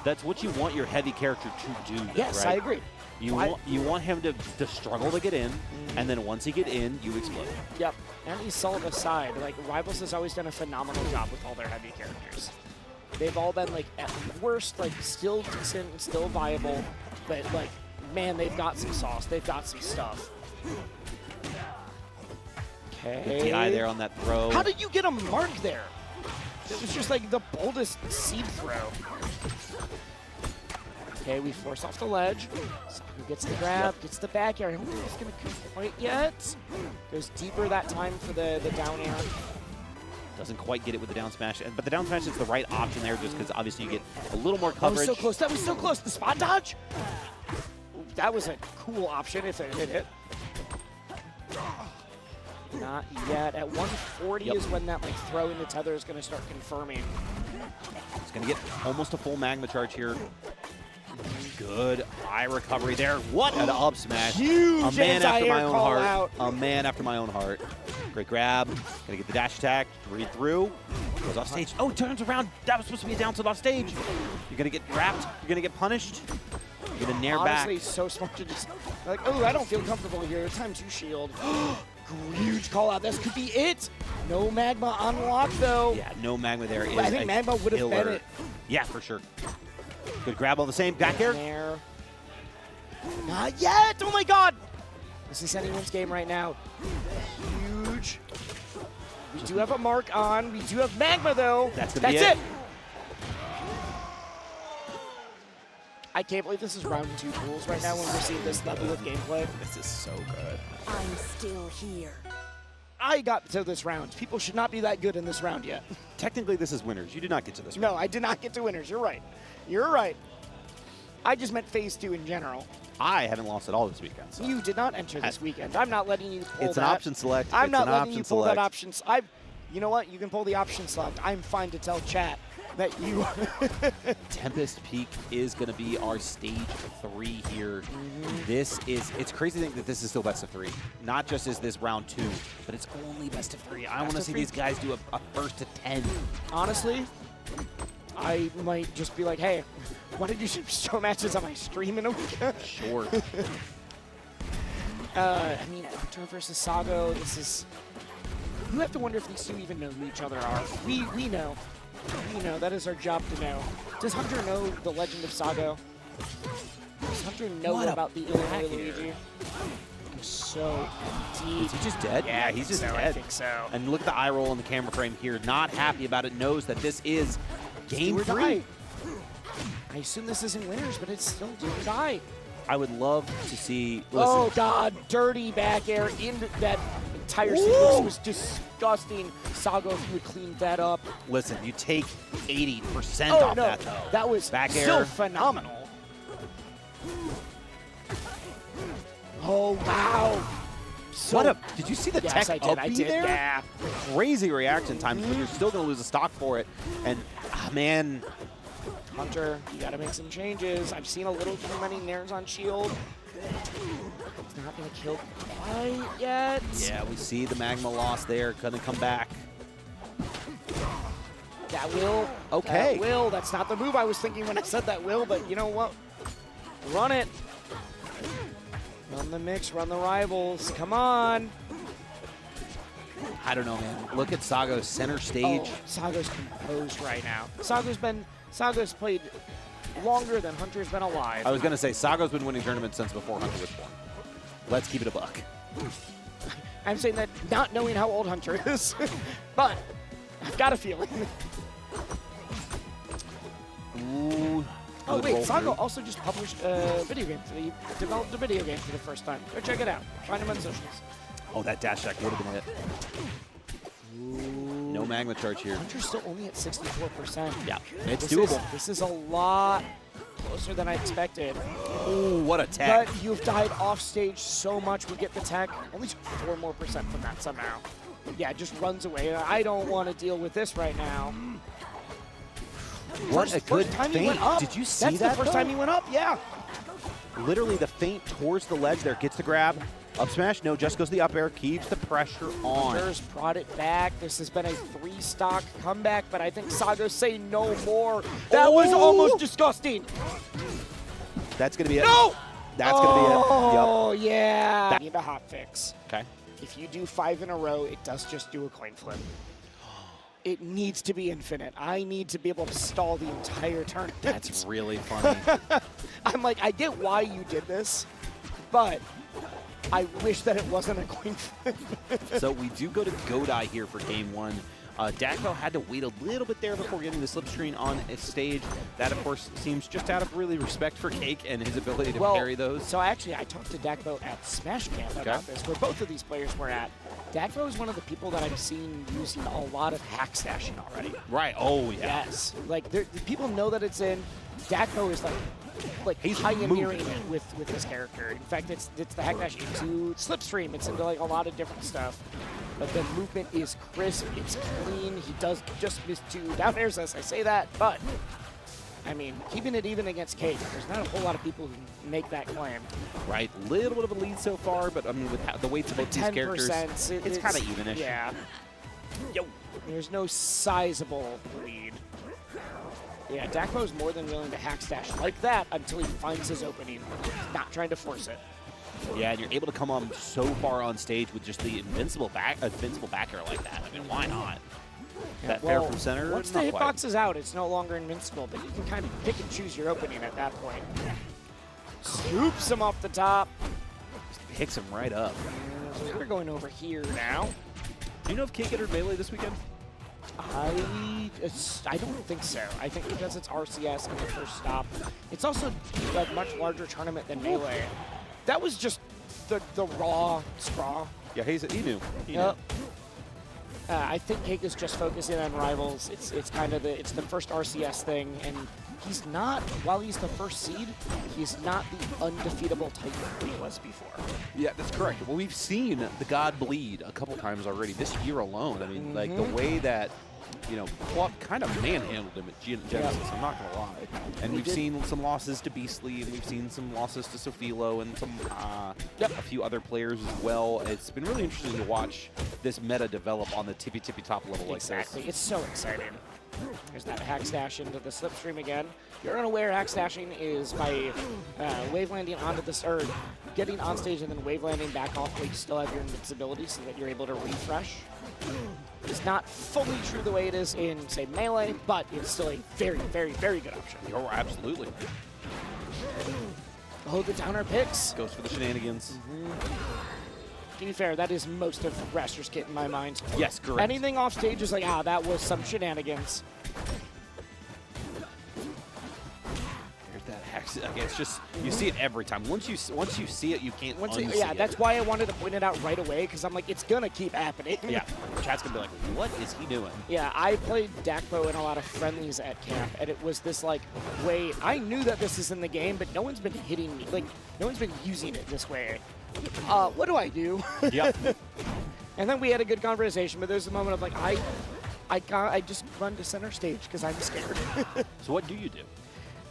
That's what you want your heavy character to do. Yes, right? I agree. You want him to struggle to get in, and then once he get in, you explode. Yep, and he's solid aside. Like, Rivals has always done a phenomenal job with all their heavy characters. They've all been, like, at worst, like, still decent and still viable, but, like, man, they've got some sauce. They've got some stuff. Okay. Good DI there on that throw. How did you get a mark there? It was just, like, the boldest seed throw. Okay, we force off the ledge. Sago gets the grab, gets the back air. I don't think it's going to come quite yet. Goes deeper that time for the down air. Doesn't quite get it with the down smash, but the down smash is the right option there just because obviously you get a little more That was coverage. so close. That was so close. The spot dodge. Ooh, that was a cool option if it hit it. Not yet. At 140 is when that like throw into tether is going to start confirming. He's going to get almost a full magma charge here. Good high recovery there. What an up smash. Huge a man after my anti-air own call heart. out. A man after my own heart. Great grab. Gonna get the dash attack. Read through. Goes off stage. Oh, turns around. That was supposed to be a down tilt off stage. You're gonna get wrapped. You're gonna get punished. You're gonna nair back. Honestly, so smart to just like, oh, I don't feel comfortable here. Time to shield. Huge call out. This could be it. No magma unlocked though. Yeah, no magma there. I think magma would have been it. Yeah, for sure. Good grab all the same. Back air. There. Not yet. Oh my God. This is anyone's game right now. Huge. We do have a mark on. We do have magma though. That's gonna be it. it. I can't believe this is round 2 pools right now when we're seeing this level of gameplay. This is so good. I'm still here. I got to this round. People should not be that good in this round yet. Technically, this is winners. You did not get to this. No, I did not get to winners. You're right. You're right. I just meant phase 2 in general. I haven't lost at all this weekend. So. You did not enter this weekend. I'm not letting you pull It's that. an option select. I'm It's not an letting option you pull select. that option. You know what? You can pull the option select. I'm fine to tell chat that you. Tempest Peak is going to be our stage 3 here. It's crazy to think that this is still best of 3. Not just is this round 2, but it's only best of 3. I want to of see 3. these guys do a first to 10. Honestly, I might just be like, hey, why did you show matches on my stream in a week? Sure. I mean, Hunter versus Sago, this is... You have to wonder if these two even know who each other are. We know. We know. That is our job to know. Does Hunter know the legend of Sago? Does Hunter know What a about the Illinois Luigi? So deep. Is he just dead? Yeah, he's just dead. I think so. And look at the eye roll on the camera frame here. Not happy about it. Knows that this is game Do or 3. die. I assume this isn't winners, but it's still do or die. I would love to see. Listen, Oh, God. Dirty back air into that entire sequence was disgusting. Sago, if you would clean that up. listen, you take 80% Oh, off no. that, though. That was back still air. phenomenal. Oh, wow. So, What a, did you see the yes, tech I did. there? Yeah. Crazy reaction times, but you're still going to lose a stock for it. And, man, Hunter, you got to make some changes. I've seen a little too many nairs on shield. It's not going to kill quite yet. yeah, we see the magma loss there. Going to come back. That will. Okay. That will. That's not the move I was thinking when I said that will, but you know what? Run it. Run the mix, run the rivals. Come on. I don't know, man. Look at Sago's center stage. Oh, Sago's composed right now. Sago's played longer than Hunter's been alive. I was going to say, Sago's been winning tournaments since before Hunter was born. Let's keep it a buck. I'm saying that not knowing how old Hunter is, but I've got a feeling. Ooh. Oh good wait, roll Sago through. also just published a video game. Developed a video game for the first time. Go check it out. Find him on socials. Oh, that dash attack would have been it. No magma charge here. Hunter's still only at 64%. Yeah, it's This doable. this is a lot closer than I expected. Ooh, what a tech. But you've died off stage so much. We get the tech. Only 4% more from that somehow. Yeah, it just runs away. I don't want to deal with this right now. What a good First time he went feint. up. Did you see That's that, the first though? time he went up, yeah. Literally the feint towards the ledge there. Gets the grab. Up smash, no, just goes the up air, keeps the pressure on. Just brought it back. This has been a 3-stock comeback, but I think Sago's saying no more. That was almost disgusting. That's going to be it. No! That's going to be it. Oh, yeah. I need a hot fix. Okay. If you do 5 in a row, it does just do a coin flip. It needs to be infinite. I need to be able to stall the entire tournament. That's really funny. I'm like, I get why you did this, but I wish that it wasn't a coin flip. So we do go to Godai here for game 1. Dakpo had to wait a little bit there before getting the slipstream on its stage. That, of course, seems just out of really respect for Cake and his ability to parry those. So actually, I talked to Dakpo at Smash Camp about this, where both of these players were at. Dakpo is one of the people that I've seen using a lot of hack stashing already. Right. Oh, yeah. Yes. Like, people know that it's in. Dakpo is like He's pioneering it with his character. In fact, it's the hack dash into slipstream. It's into like a lot of different stuff. But the movement is crisp. It's clean. He does just miss 2 down airs as I say that. But, I mean, keeping it even against Cake, there's not a whole lot of people who make that claim. Right. Little bit of a lead so far, but I mean, with the weights of both these characters, it's kind of evenish. Yeah. Yo. There's no sizable lead. Yeah, Dakpo's more than willing to hack stash like that until he finds his opening. He's not trying to force it. Yeah, and you're able to come on so far on stage with just the invincible back air like that. I mean, why not? Yeah, That fair from center? Once the hitbox is out, it's no longer invincible, but you can kind of pick and choose your opening at that point. Scoops him off the top. Just picks him right up. So we're going over here now. Do you know if Cake entered Melee this weekend? I don't think so. I think because it's RCS and the first stop. It's also a much larger tournament than Melee. That was just the raw straw. Yeah, he knew. He Yep. I think Cake is just focusing on rivals. It's kind of the first RCS thing, and he's not. While he's the first seed, he's not the undefeatable Titan that he was before. Yeah, that's correct. Well, we've seen the God bleed a couple times already this year alone. I mean, like the way that, you know, Plop kind of manhandled him at Genesis, I'm not going to lie. And we've seen some losses to Beastly, and we've seen some losses to Sofilo and some a few other players as well. It's been really interesting to watch this meta develop on the tippy top level like this. Exactly. It's so exciting. There's that hack stash into the slipstream again. If you're unaware, hack stashing is by wave landing onto this, or getting on stage and then wave landing back off where you still have your invincibility so that you're able to refresh. It's not fully true the way it is in, say, Melee, but it's still a very, very, very good option. Oh, absolutely. Oh, the downer picks. Goes for the shenanigans. To be fair, that is most of Wrastor's kit in my mind. Yes, correct. Anything off stage is like, that was some shenanigans. There's that hex. Okay, it's just, you see it every time. Once you see it, you can't unsee it. Yeah, that's why I wanted to point it out right away, because I'm like, it's going to keep happening. Yeah, chat's going to be like, what is he doing? Yeah, I played Dakpo in a lot of friendlies at camp, and it was this, like, way, I knew that this is in the game, but no one's been hitting me. Like, no one's been using it this way. What do I do? Yep. And then we had a good conversation, but there's a moment of like, I just run to center stage because I'm scared. So what do you do?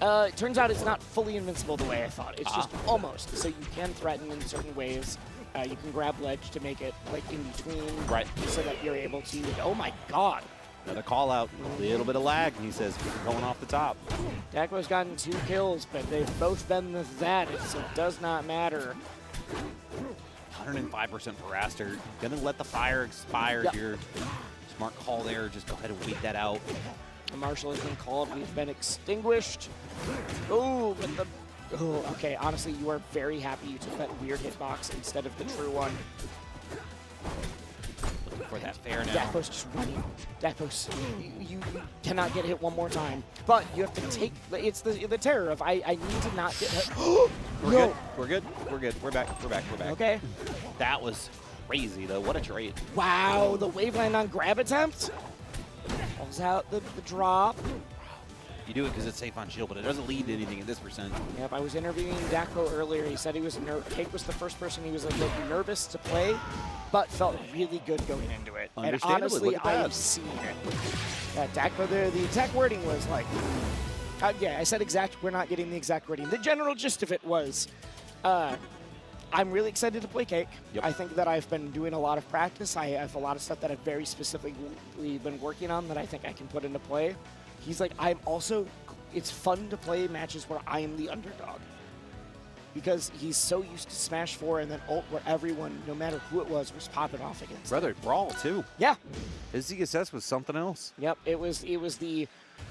It turns out it's not fully invincible the way I thought. It's just almost. So you can threaten in certain ways. You can grab ledge to make it like in between. Right. So that you're able to, oh my God. Another call out, a little bit of lag, he says, going off the top. Dakpo's gotten 2 kills, but they've both been that, so it does not matter. 105% for Wrastor. Gonna let the fire expire here. Smart call there. Just go ahead and wait that out. The Marshal has been called. We've been extinguished. Oh, but the... Oh, okay. Honestly, you are very happy you took that weird hitbox instead of the true one. Looking for that fair now. Dakpo's just running. Dakpo's... You cannot get hit one more time. But you have to take... It's the terror of I need to not get hit. We're good. We're good. We're good. We're back. We're back. We're back. Okay. That was crazy, though. What a trade. Wow. The wave land on grab attempt. Pulls out the drop. You do it because it's safe on shield, but it doesn't lead to anything at this percent. Yep, I was interviewing Dakpo earlier. He said he was Cake was the first person he was like nervous to play, but felt really good going into it. And honestly, I've seen it. Yeah, Dakpo, the exact wording was like, yeah, I said exact. We're not getting the exact wording. The general gist of it was, I'm really excited to play Cake. Yep. I think that I've been doing a lot of practice. I have a lot of stuff that I've very specifically been working on that I think I can put into play. He's like, I'm also, it's fun to play matches where I am the underdog. Because he's so used to Smash 4 and then ult where everyone, no matter who it was popping off against. Brother, Brawl, too. Yeah. His ZSS was something else. Yep. It was the,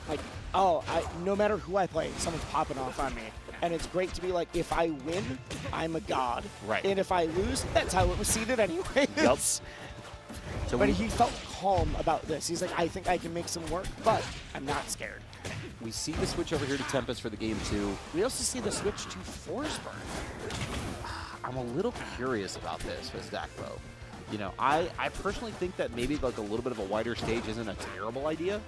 like, oh, no matter who I play, someone's popping off on me. And it's great to be like, if I win, I'm a god. Right. And if I lose, that's how it was seeded anyway. Yep. So But he felt calm about this. He's like, I think I can make some work, but I'm not scared. We see the switch over here to Tempest for the game 2. We also see the switch to Forsburn. I'm a little curious about this with Dakpo. You know, I personally think that maybe like a little bit of a wider stage isn't a terrible idea,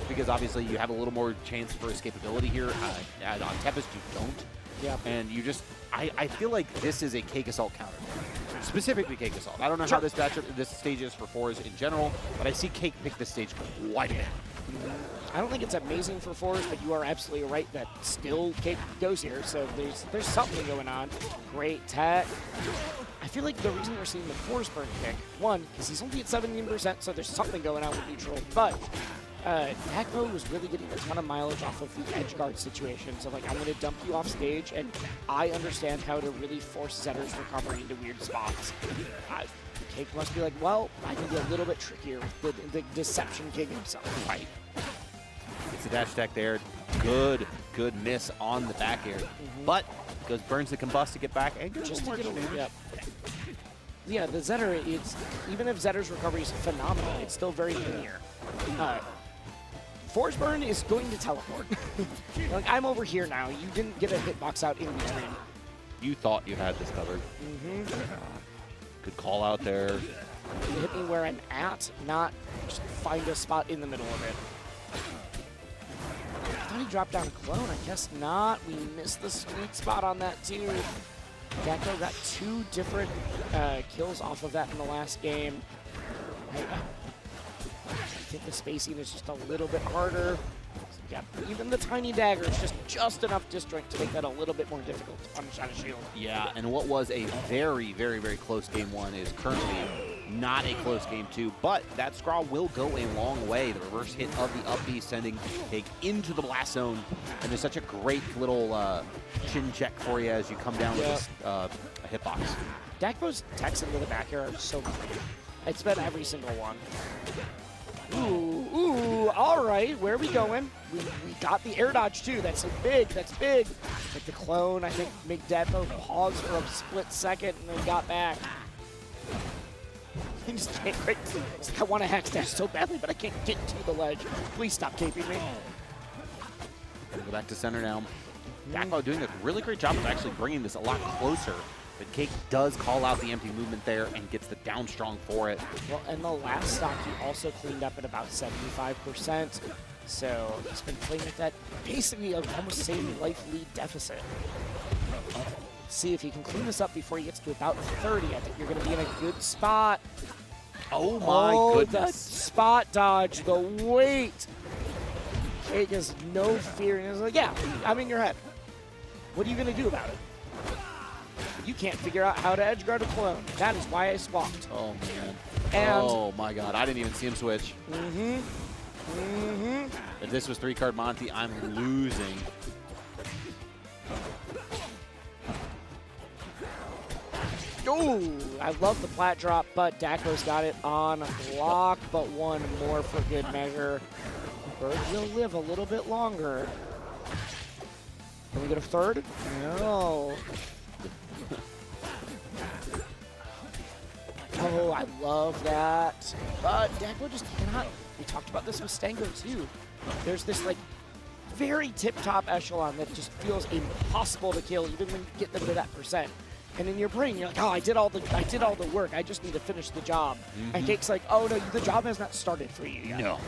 because obviously you have a little more chance for escapability here. On Tempest, you don't. Yeah. And you just, I feel like this is a CakeAssault counter. Specifically CakeAssault. I don't know how this stage is for fours in general, but I see Cake pick this stage quite a bit. I don't think it's amazing for fours, but you are absolutely right that still Cake goes here, so there's something going on. Great tech. I feel like the reason we're seeing the Forsburn pick, one, because he's only at 17%, so there's something going on with neutral, but Dakpo was really getting a ton of mileage off of the edge guard situation, so like, I'm going to dump you off stage, and I understand how to really force Zetter's recovery into weird spots. Cake must be like, well, I can be a little bit trickier with the Deception King himself. Right. It's a dash attack there. Good miss on the back air. But goes burns the combust to get back and Just more to get a damage. yep. Yeah, the Zetter, it's even if Zetter's recovery is phenomenal, it's still very linear. Forsburn is going to teleport. Like, I'm over here now. You didn't get a hitbox out in between. You thought you had this covered. Good call out there. Hit me where I'm at, not just find a spot in the middle of it. I thought he dropped down Clone. I guess not. We missed the sweet spot on that too. Dakpo got 2 different kills off of that in the last game. I think the spacing is just a little bit harder. So yeah, even the tiny dagger is just enough disjoint to make that a little bit more difficult to punish on a shield. Yeah, and what was a very, very, very close game 1 is currently not a close game 2, but that Scrawl will go a long way. The reverse hit of the up B sending Cake into the blast zone, and there's such a great little chin check for you as you come down with this hitbox. Dakpo's techs into the back here are so good. It's been every single one. Ooh, all right, where are we going? We got the air dodge too, that's big. Like the clone, I think, made Dakpo pause for a split second and then got back. He just can't quite, I want to hack dash so badly, but I can't get to the ledge. Please stop caping me. Go back to center now. Dakpo doing a really great job of actually bringing this a lot closer. But Cake does call out the empty movement there and gets the down strong for it. Well, and the last stock he also cleaned up at about 75%. So he's been playing at that basically almost same life lead deficit. See if he can clean this up before he gets to about 30. I think you're going to be in a good spot. Oh my The goodness. spot dodge, the weight. Cake has no fear. He's like, yeah, I'm in your head. What are you going to do about it? You can't figure out how to edge guard a clone. That is why I swapped. Oh, man. And Oh, my God. I didn't even see him switch. If this was 3-card Monty, I'm losing. ooh, I love the plat drop, but Dakpo's got it on lock, but one more for good measure. Bird will live a little bit longer. Can we get a third? No. Oh, I love that. But Dakpo just cannot. We talked about this with Stango too. There's this like very tip-top echelon that just feels impossible to kill, even when you get them to that percent. And in your brain, you're like, oh, I did all the work. I just need to finish the job. And Cake's like, oh no, the job has not started for you yet. No.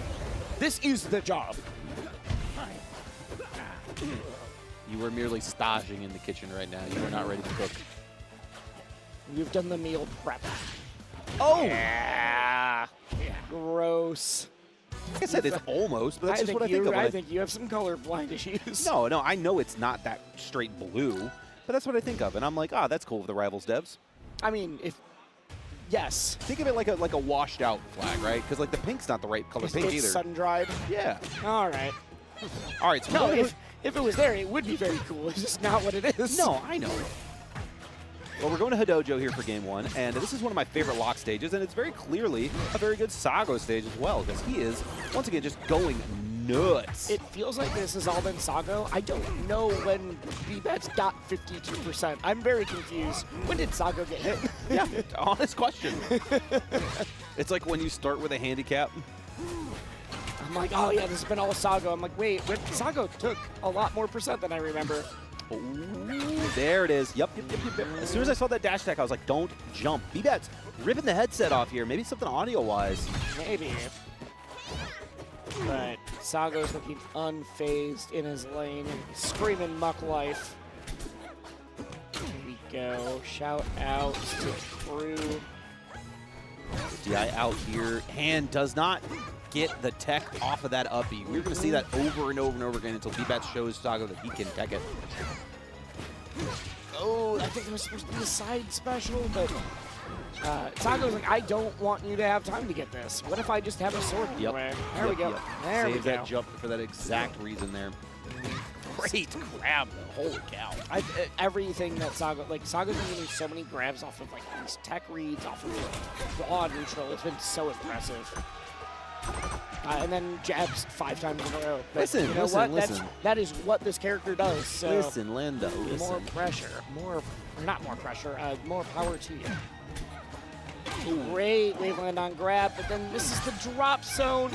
This is the job. You were merely staging in the kitchen right now. You were not ready to cook. You've done the meal prep. Oh! Yeah. Gross. Like I said, it's almost, but that's just what I think of. I think you have some colorblind issues. No, I know it's not that straight blue. But that's what I think of, and I'm like, ah, that's cool with the Rivals devs. I mean, yes. Think of it like a washed out flag, right? Because like the pink's not the right color pink It's either. sun-dried. Yeah. All right. All right. So No, we're gonna- if it was there, it would be very cool. It's just not what it is. No, I know. Well, we're going to Hidojo here for game 1, and this is one of my favorite lock stages, and it's very clearly a very good Sago stage as well, because he is, once again, just going nuts. It feels like this has all been Sago. I don't know when Bbatts got 52%. I'm very confused. When did Sago get hit? Yeah, honest question. It's like when you start with a handicap. I'm like, oh yeah, this has been all Sago. I'm like, wait, Sago took a lot more percent than I remember. Ooh, there it is. Yep. As soon as I saw that dash attack, I was like, don't jump. Bbatts ripping the headset off here. Maybe something audio-wise. Maybe. But Sago's looking unfazed in his lane, screaming muck life. Here we go. Shout out to crew. DI out here. Hand does not get the tech off of that uppy. We're going to see that over and over and over again until Bbatts shows Sago that he can tech it. Oh, I think it was supposed to be a side special, but Sago's like, I don't want you to have time to get this. What if I just have a sword in the way? There we go. There we Save go. that jump for that exact reason there. Great grab, though. Holy cow. Everything that Sago, like Sago's been getting so many grabs off of like these tech reads, off of raw neutral. It's been so impressive. And then jabs 5 times in a row. But Listen, you know listen, what? listen. That is what this character does. So Listen, Lindo, more listen. pressure, or not more pressure, more power to you. Great waveland on grab, but then this is the drop zone.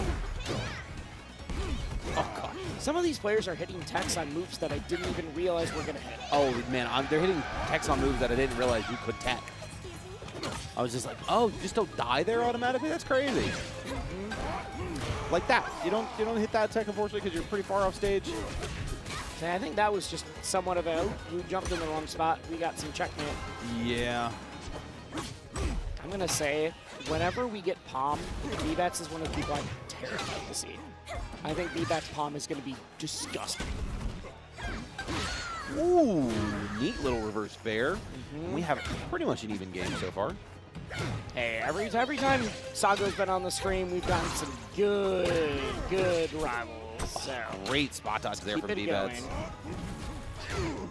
Oh god. Some of these players are hitting techs on moves that I didn't even realize were gonna hit. Oh man, they're hitting techs on moves that I didn't realize you could tech. I was just like, oh, you just don't die there automatically? That's crazy. Like that. You don't hit that tech, unfortunately, because you're pretty far off stage. So I think that was just somewhat of a, oh, you jumped in the wrong spot. We got some checkmate. Yeah. I'm gonna say, whenever we get Palm, Bbatts is one of the people I'm terrified to see. I think Bbatts Palm is gonna be disgusting. Ooh, neat little reverse fair. We have pretty much an even game so far. Hey, every time Sago's been on the screen, we've gotten some good rivals. So Great spot dodge there keep from it Bbatts. going.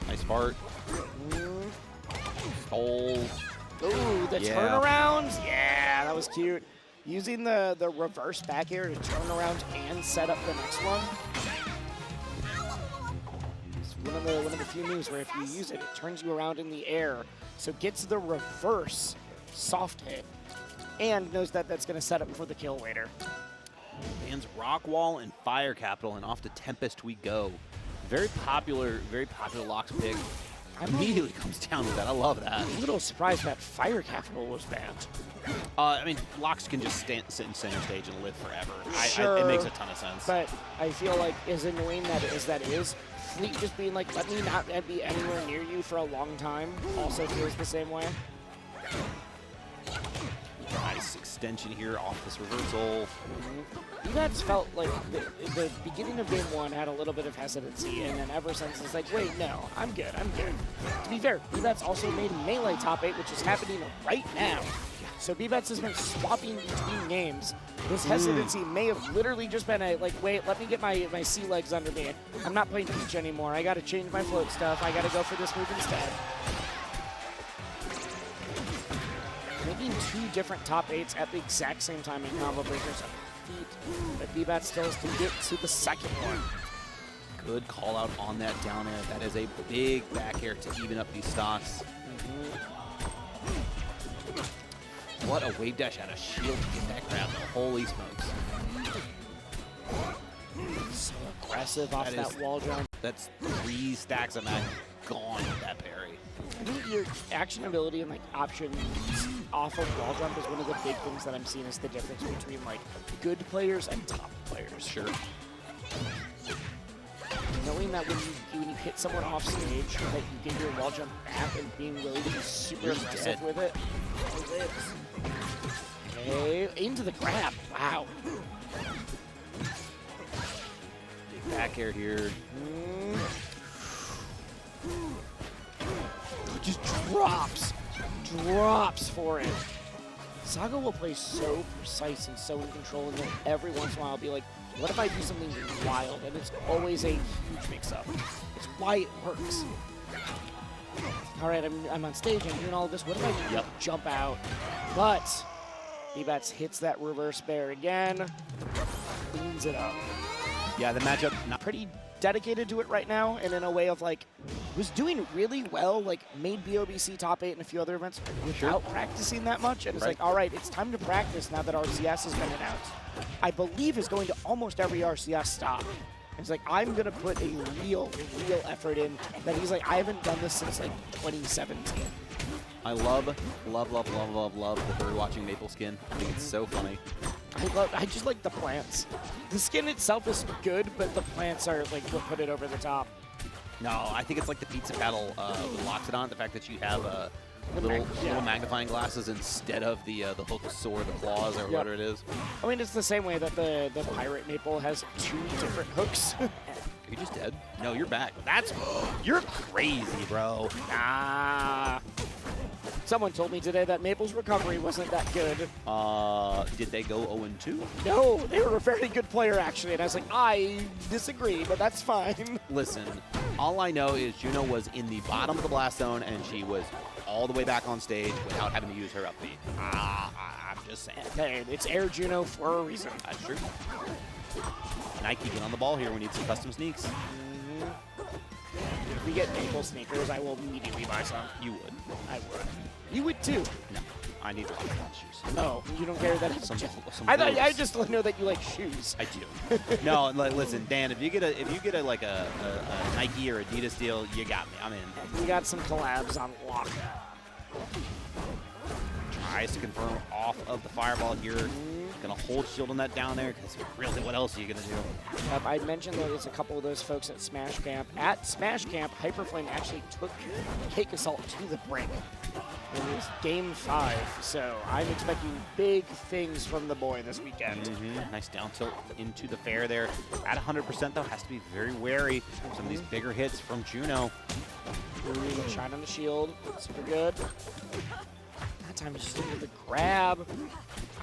Nice part. Stole. Ooh, the Yeah. turnarounds. Yeah, that was cute. Using the reverse back air to turn around and set up the next one. It's one of the few moves where if you use it, it turns you around in the air. So it gets the reverse soft hit and knows that that's going to set up for the kill later. Bans Rock Wall and Fire Capital, and off to Tempest we go. Very popular Lox pick. Immediately comes down with that. I love that. I'm a little surprised that Fire Capital was banned. I mean, Lox can just sit in center stage and live forever. Sure, it makes a ton of sense. But I feel like as annoying that is, Fleet just being like, let me not be anywhere near you for a long time also feels the same way. Nice extension here off this reversal. Bbatts felt like the beginning of game 1 had a little bit of hesitancy, and then ever since it's like, wait, no, I'm good. To be fair, Bbatts also made Melee top 8, which is happening right now. So Bbatts has been swapping between games. This hesitancy may have literally just been a, like, wait, let me get my sea legs under me. I'm not playing Peach anymore. I got to change my float stuff. I got to go for this move instead. Making 2 different top 8s at the exact same time in combo breakers of feet, but Bbatts still has to get to the second one. Good call out on that down air. That is a big back air to even up these stocks. What a wave dash out of shield to get that grab, though. Holy smokes. So aggressive off that wall jump. That's 3 stacks of mag gone with that parry. I think your action ability and like options off of wall jump is one of the big things that I'm seeing as the difference between like good players and top players. Sure. Knowing that when you hit someone off stage, that you get your wall jump back and being willing to be super aggressive with it. Okay, into the grab. Wow. Big back air here. Just drops for it. Sago will play so precise and so in control, and then every once in a while be like, what if I do something wild? And it's always a huge mix-up. It's why it works. All right, I'm on stage, I'm doing all of this. What if I jump out? But Bbatts hits that reverse bear again, cleans it up. Yeah, the matchup not Pretty dedicated to it right now, and in a way of like, was doing really well, like made BOBC top 8 in a few other events without practicing that much, and it's like, all right, it's time to practice now that RCS has been announced. I believe is going to almost every RCS stop. It's like, I'm going to put a real effort in that he's like, I haven't done this since like 2017. I love the bird watching Maypul skin. I think it's so funny. I just like the plants. The skin itself is good, but the plants are like what put it over the top. No, I think it's like the pizza paddle with Loxodont, the fact that you have little magnifying glasses instead of the hook sword, the claws, or whatever it is. I mean, it's the same way that the pirate Maypul has 2 different hooks. Are you just dead? No, you're back. You're crazy, bro. Nah. Someone told me today that Maypul's recovery wasn't that good. Did they go 0-2? No, they were a very good player, actually. And I was like, I disagree, but that's fine. Listen, all I know is Juno was in the bottom of the blast zone, and she was all the way back on stage without having to use her up beat. I'm just saying. Hey, it's Air Juno for a reason. That's true. Nike, get on the ball here. We need some custom sneaks. If we get Maypul sneakers, I will immediately buy some. You would. I would. You would too. No, I need Loxodont shoes. No, you don't care that it's Some I just know that you like shoes. I do. No, listen, Dan. If you get a like a Nike or Adidas deal, you got me. I'm in. We got some collabs on lock. Tries to confirm off of the fireball here. Gonna hold shield on that down there because really, what else are you gonna do? I mentioned that there's a couple of those folks at Smash Camp. At Smash Camp, HyperFlame actually took CakeAssault to the brink. It was game 5, so I'm expecting big things from the boy this weekend. Nice down tilt into the fair there. At 100% though, has to be very wary of some of these bigger hits from Juno. Shine on the shield, super good. That time just into the grab.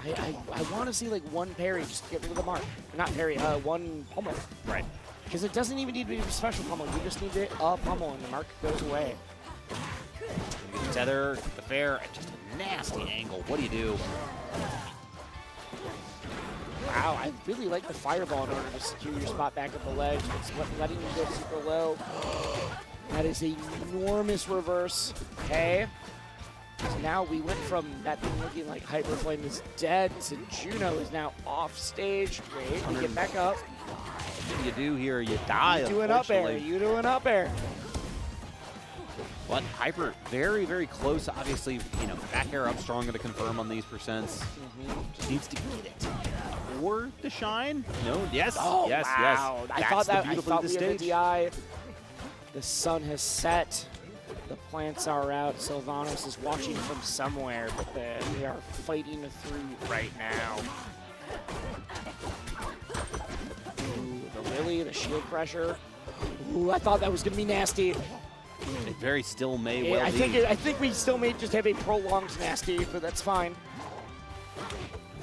I want to see like one parry just to get rid of the mark. Not parry, one pummel. Right. Because it doesn't even need to be a special pummel. You just need it a pummel and the mark goes away. Tether, the fair, at just a nasty angle. What do you do? Wow, I really like the fireball in order to secure your spot back at the ledge. It's letting you go super low. That is an enormous reverse. Okay. So now we went from that thing looking like HyperFlame is dead to Juno is now off stage. Wait, we get back up. What do you do here? You die. You do an up air. You do an up air. But Hyper, very, very close. Obviously, you know, back air up strong to confirm on these percents. Just needs to get it. Or the shine? No. Yes. Oh, yes. wow. Yes. I thought we had the DI. The sun has set. The plants are out. Sylvanas is watching from somewhere, but they are fighting through right now. Ooh, the Lily, the shield pressure. Ooh, I thought that was going to be nasty. It very still may Yeah, well be. I think we still may just have a prolonged nasty, but that's fine.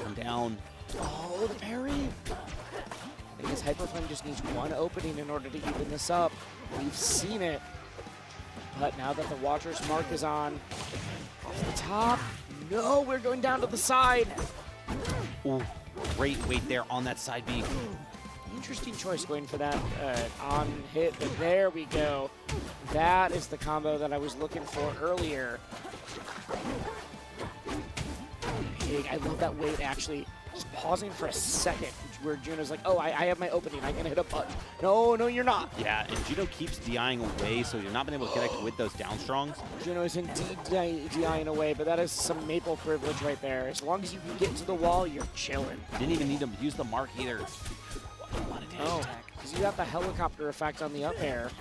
Come down. Oh, the parry. I guess HyperFlame just needs one opening in order to even this up. We've seen it. But now that the Watcher's mark is on, off the top, no, we're going down to the side. Ooh, great weight there on that side B. Interesting choice going for that on hit, but there we go. That is the combo that I was looking for earlier. Big, I love that weight actually. Just pausing for a second where Juno's like, oh, I have my opening. I can hit a button. No, you're not. Yeah, and Juno keeps DIing away, so you're not been able to connect with those down strongs. Juno is indeed DIing away, but that is some Maypul privilege right there. As long as you can get to the wall, you're chilling. Didn't even need to use the mark either. Oh, because you got the helicopter effect on the up air.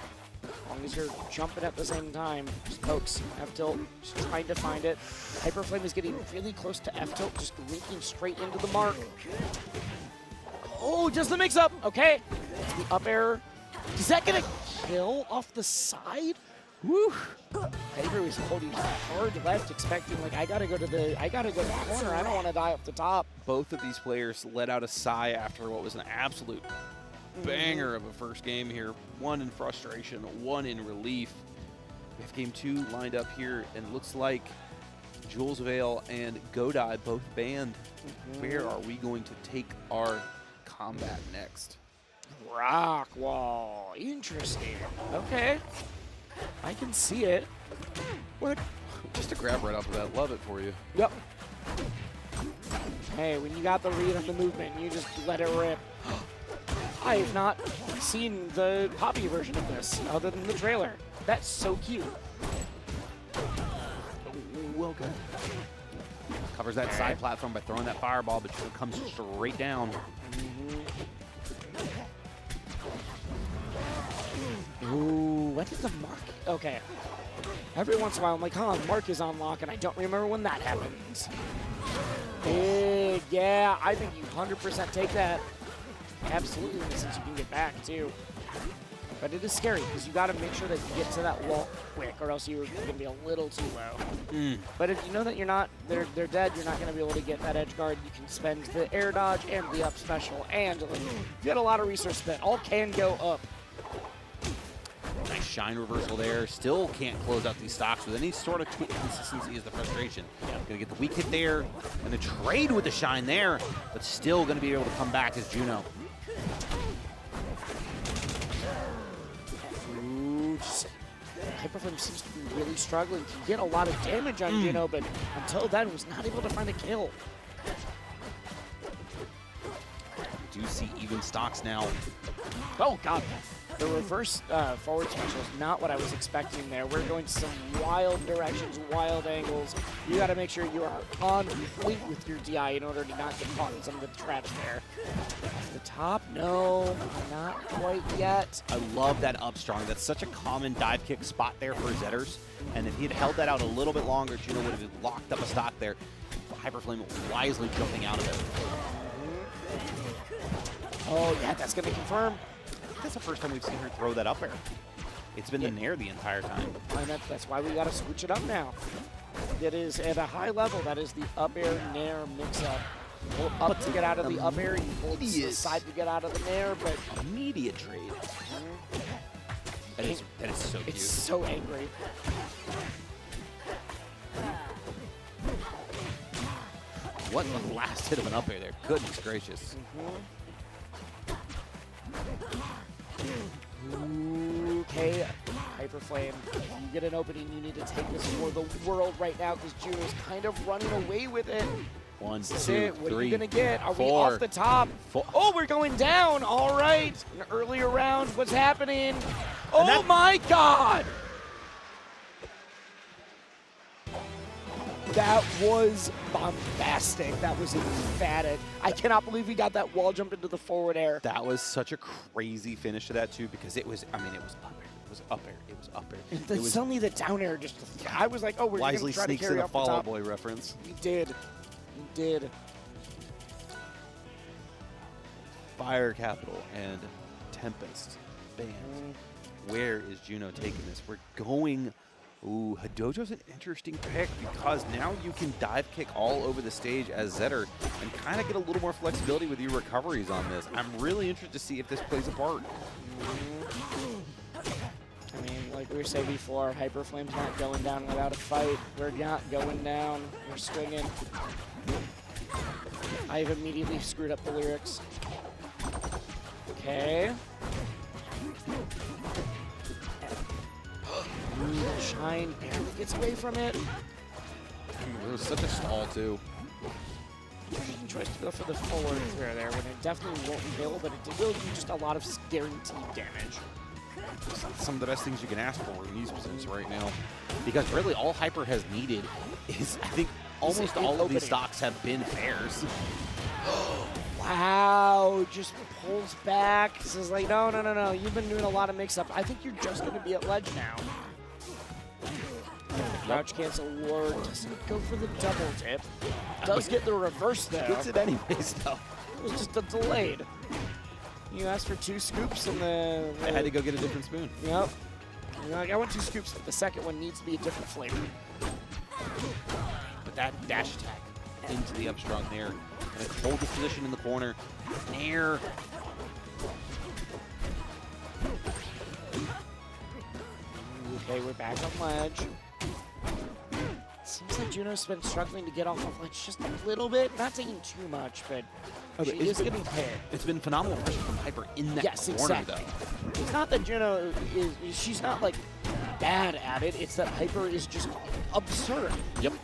As long as you're jumping at the same time. Just pokes, F-tilt, just trying to find it. HyperFlame is getting really close to F-tilt, just linking straight into the mark. Oh, just the mix-up. Okay. The up air. Is that going to kill off the side? Woo. Faber was holding hard left, expecting, like, I gotta go to the corner. I don't want to die off the top. Both of these players let out a sigh after what was an absolute banger of a first game here. One in frustration, one in relief. We have game 2 lined up here, and it looks like Jules Vale and Godai both banned. Where are we going to take our combat next? Rock wall. Interesting. Okay. I can see it. What? Just a grab right off of that. Love it for you. Yep. Hey, when you got the read on the movement, you just let it rip. I have not seen the Poppy version of this other than the trailer. That's so cute. Well good. Covers that side platform by throwing that fireball, but it comes straight down. Ooh, what is the mark? Okay. Every once in a while, I'm like, huh, mark is on lock, and I don't remember when that happens. Big, yeah, I think you 100% take that. Absolutely, since you can get back, too. But it is scary, because you got to make sure that you get to that wall quick, or else you're going to be a little too low. But if you know that you're not, they're dead, you're not going to be able to get that edge guard. You can spend the air dodge and the up special, and like, you get a lot of resource spent. All can go up. Nice shine reversal there. Still can't close out these stocks with any sort of consistency is the frustration. Gonna get the weak hit there, and the trade with the shine there, but still gonna be able to come back as Juno. Ooh, HyperFlame seems to be really struggling. Can get a lot of damage on Juno, but until then was not able to find a kill. We do see even stocks now. Oh god. The reverse forward special is not what I was expecting there. We're going some wild directions, wild angles. You got to make sure you are on point with your DI in order to not get caught in some of the traps there. The top, no, not quite yet. I love that up strong. That's such a common dive kick spot there for Zetters. And if he had held that out a little bit longer, Juno would have locked up a stock there. HyperFlame wisely jumping out of it. Oh yeah, that's going to confirm. That's the first time we've seen her throw that up air. It's been the nair the entire time. And that's why we got to switch it up now. That is at a high level. That is the up air nair mix up. Pull up to get out of the up air, you pull to the side to get out of the nair, but Immediate trade. That is so cute. it's so angry. What the last hit of an up air there? Goodness gracious. Okay, HyperFlame, if you get an opening, you need to take this for the world right now because Juno's kind of running away with it. 1, This is 2, it. What 3, are you going to get? Are we 4, off the top? 4. Oh, we're going down. All right. An earlier round. What's happening? Oh, my God. That was bombastic. That was emphatic. I cannot believe we got that wall jump into the forward air. That was such a crazy finish to that too, because it was, I mean, it was up air, it was up air, it was up air. And It was suddenly the down air just, I was like, oh, we're going wisely to try to sneaks in carry a off the Fall Out top. Boy reference. We did. We did. Fire Capital and Tempest banned. Where is Juno taking this? We're going. Ooh, Hadojo's an interesting pick because now you can dive kick all over the stage as Zetter and kind of get a little more flexibility with your recoveries on this. I'm really interested to see if this plays a part. I mean, like we were saying before, HyperFlame's not going down without a fight. We're not going down. We're swinging. I've immediately screwed up the lyrics. Okay. Ooh, Shine barely gets away from it. It was such a stall too. Interesting choice to go for the forward throw there when it definitely won't kill, but it will do just a lot of guaranteed damage. Some of the best things you can ask for in these positions right now. Because really all Hyper has needed is, I think, almost all of these stocks have been fairs. Wow, just pulls back. This is like, no, no, no, no. You've been doing a lot of mix-up. I think you're just going to be at ledge now. Crouch cancel ward. Doesn't go for the double dip. Does get the reverse, though. Gets it anyways, though. It was just a delayed. You asked for 2 scoops and I had to go get a different spoon. Yep. You know, like, I want 2 scoops, but the second one needs to be a different flavor. But that dash attack into the upstrong there. And hold the position in the corner. Nair. Okay, we're back on ledge. Seems like Juno's been struggling to get off of ledge just a little bit. Not taking too much, but she is getting hit. It's been phenomenal pressure from Hyper in that Yes, corner, exactly. though. It's not that Juno she's not like bad at it. It's that Hyper is just absurd. Yep.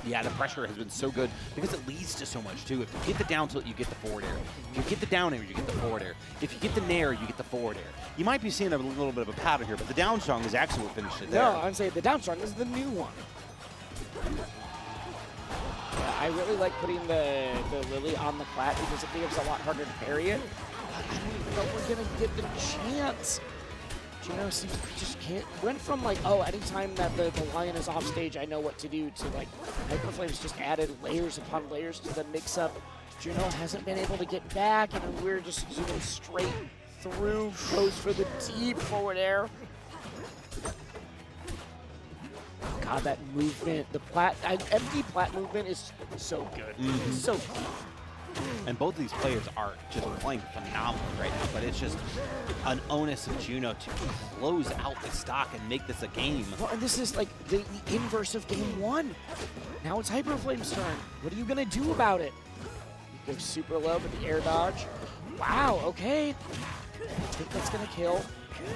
Yeah, the pressure has been so good because it leads to so much, too. If you get the down tilt, you get the forward air. If you get the down air, you get the forward air. If you get the nair, you get the forward air. You might be seeing a little bit of a pattern here, but the down strong is actually what finished it there. No, I'm saying the down strong is the new one. Yeah, I really like putting the Lily on the plat because it becomes a lot harder to parry it. But I don't even know if we're going to get the chance. Juno seems to just can't. Went from like, oh, anytime that the lion is off stage, I know what to do, to like HyperFlame's just added layers upon layers to the mix-up. Juno hasn't been able to get back, and we're just zooming straight through. Goes for the deep forward air. God, that movement, the empty plat movement is so good. So good. And both of these players are just playing phenomenal right now, but it's just an onus of Juno to close out the stock and make this a game. Well, and this is like the inverse of game 1. Now it's HyperFlame's turn. What are you going to do about it? You go super low with the air dodge. Wow, okay. I think that's going to kill.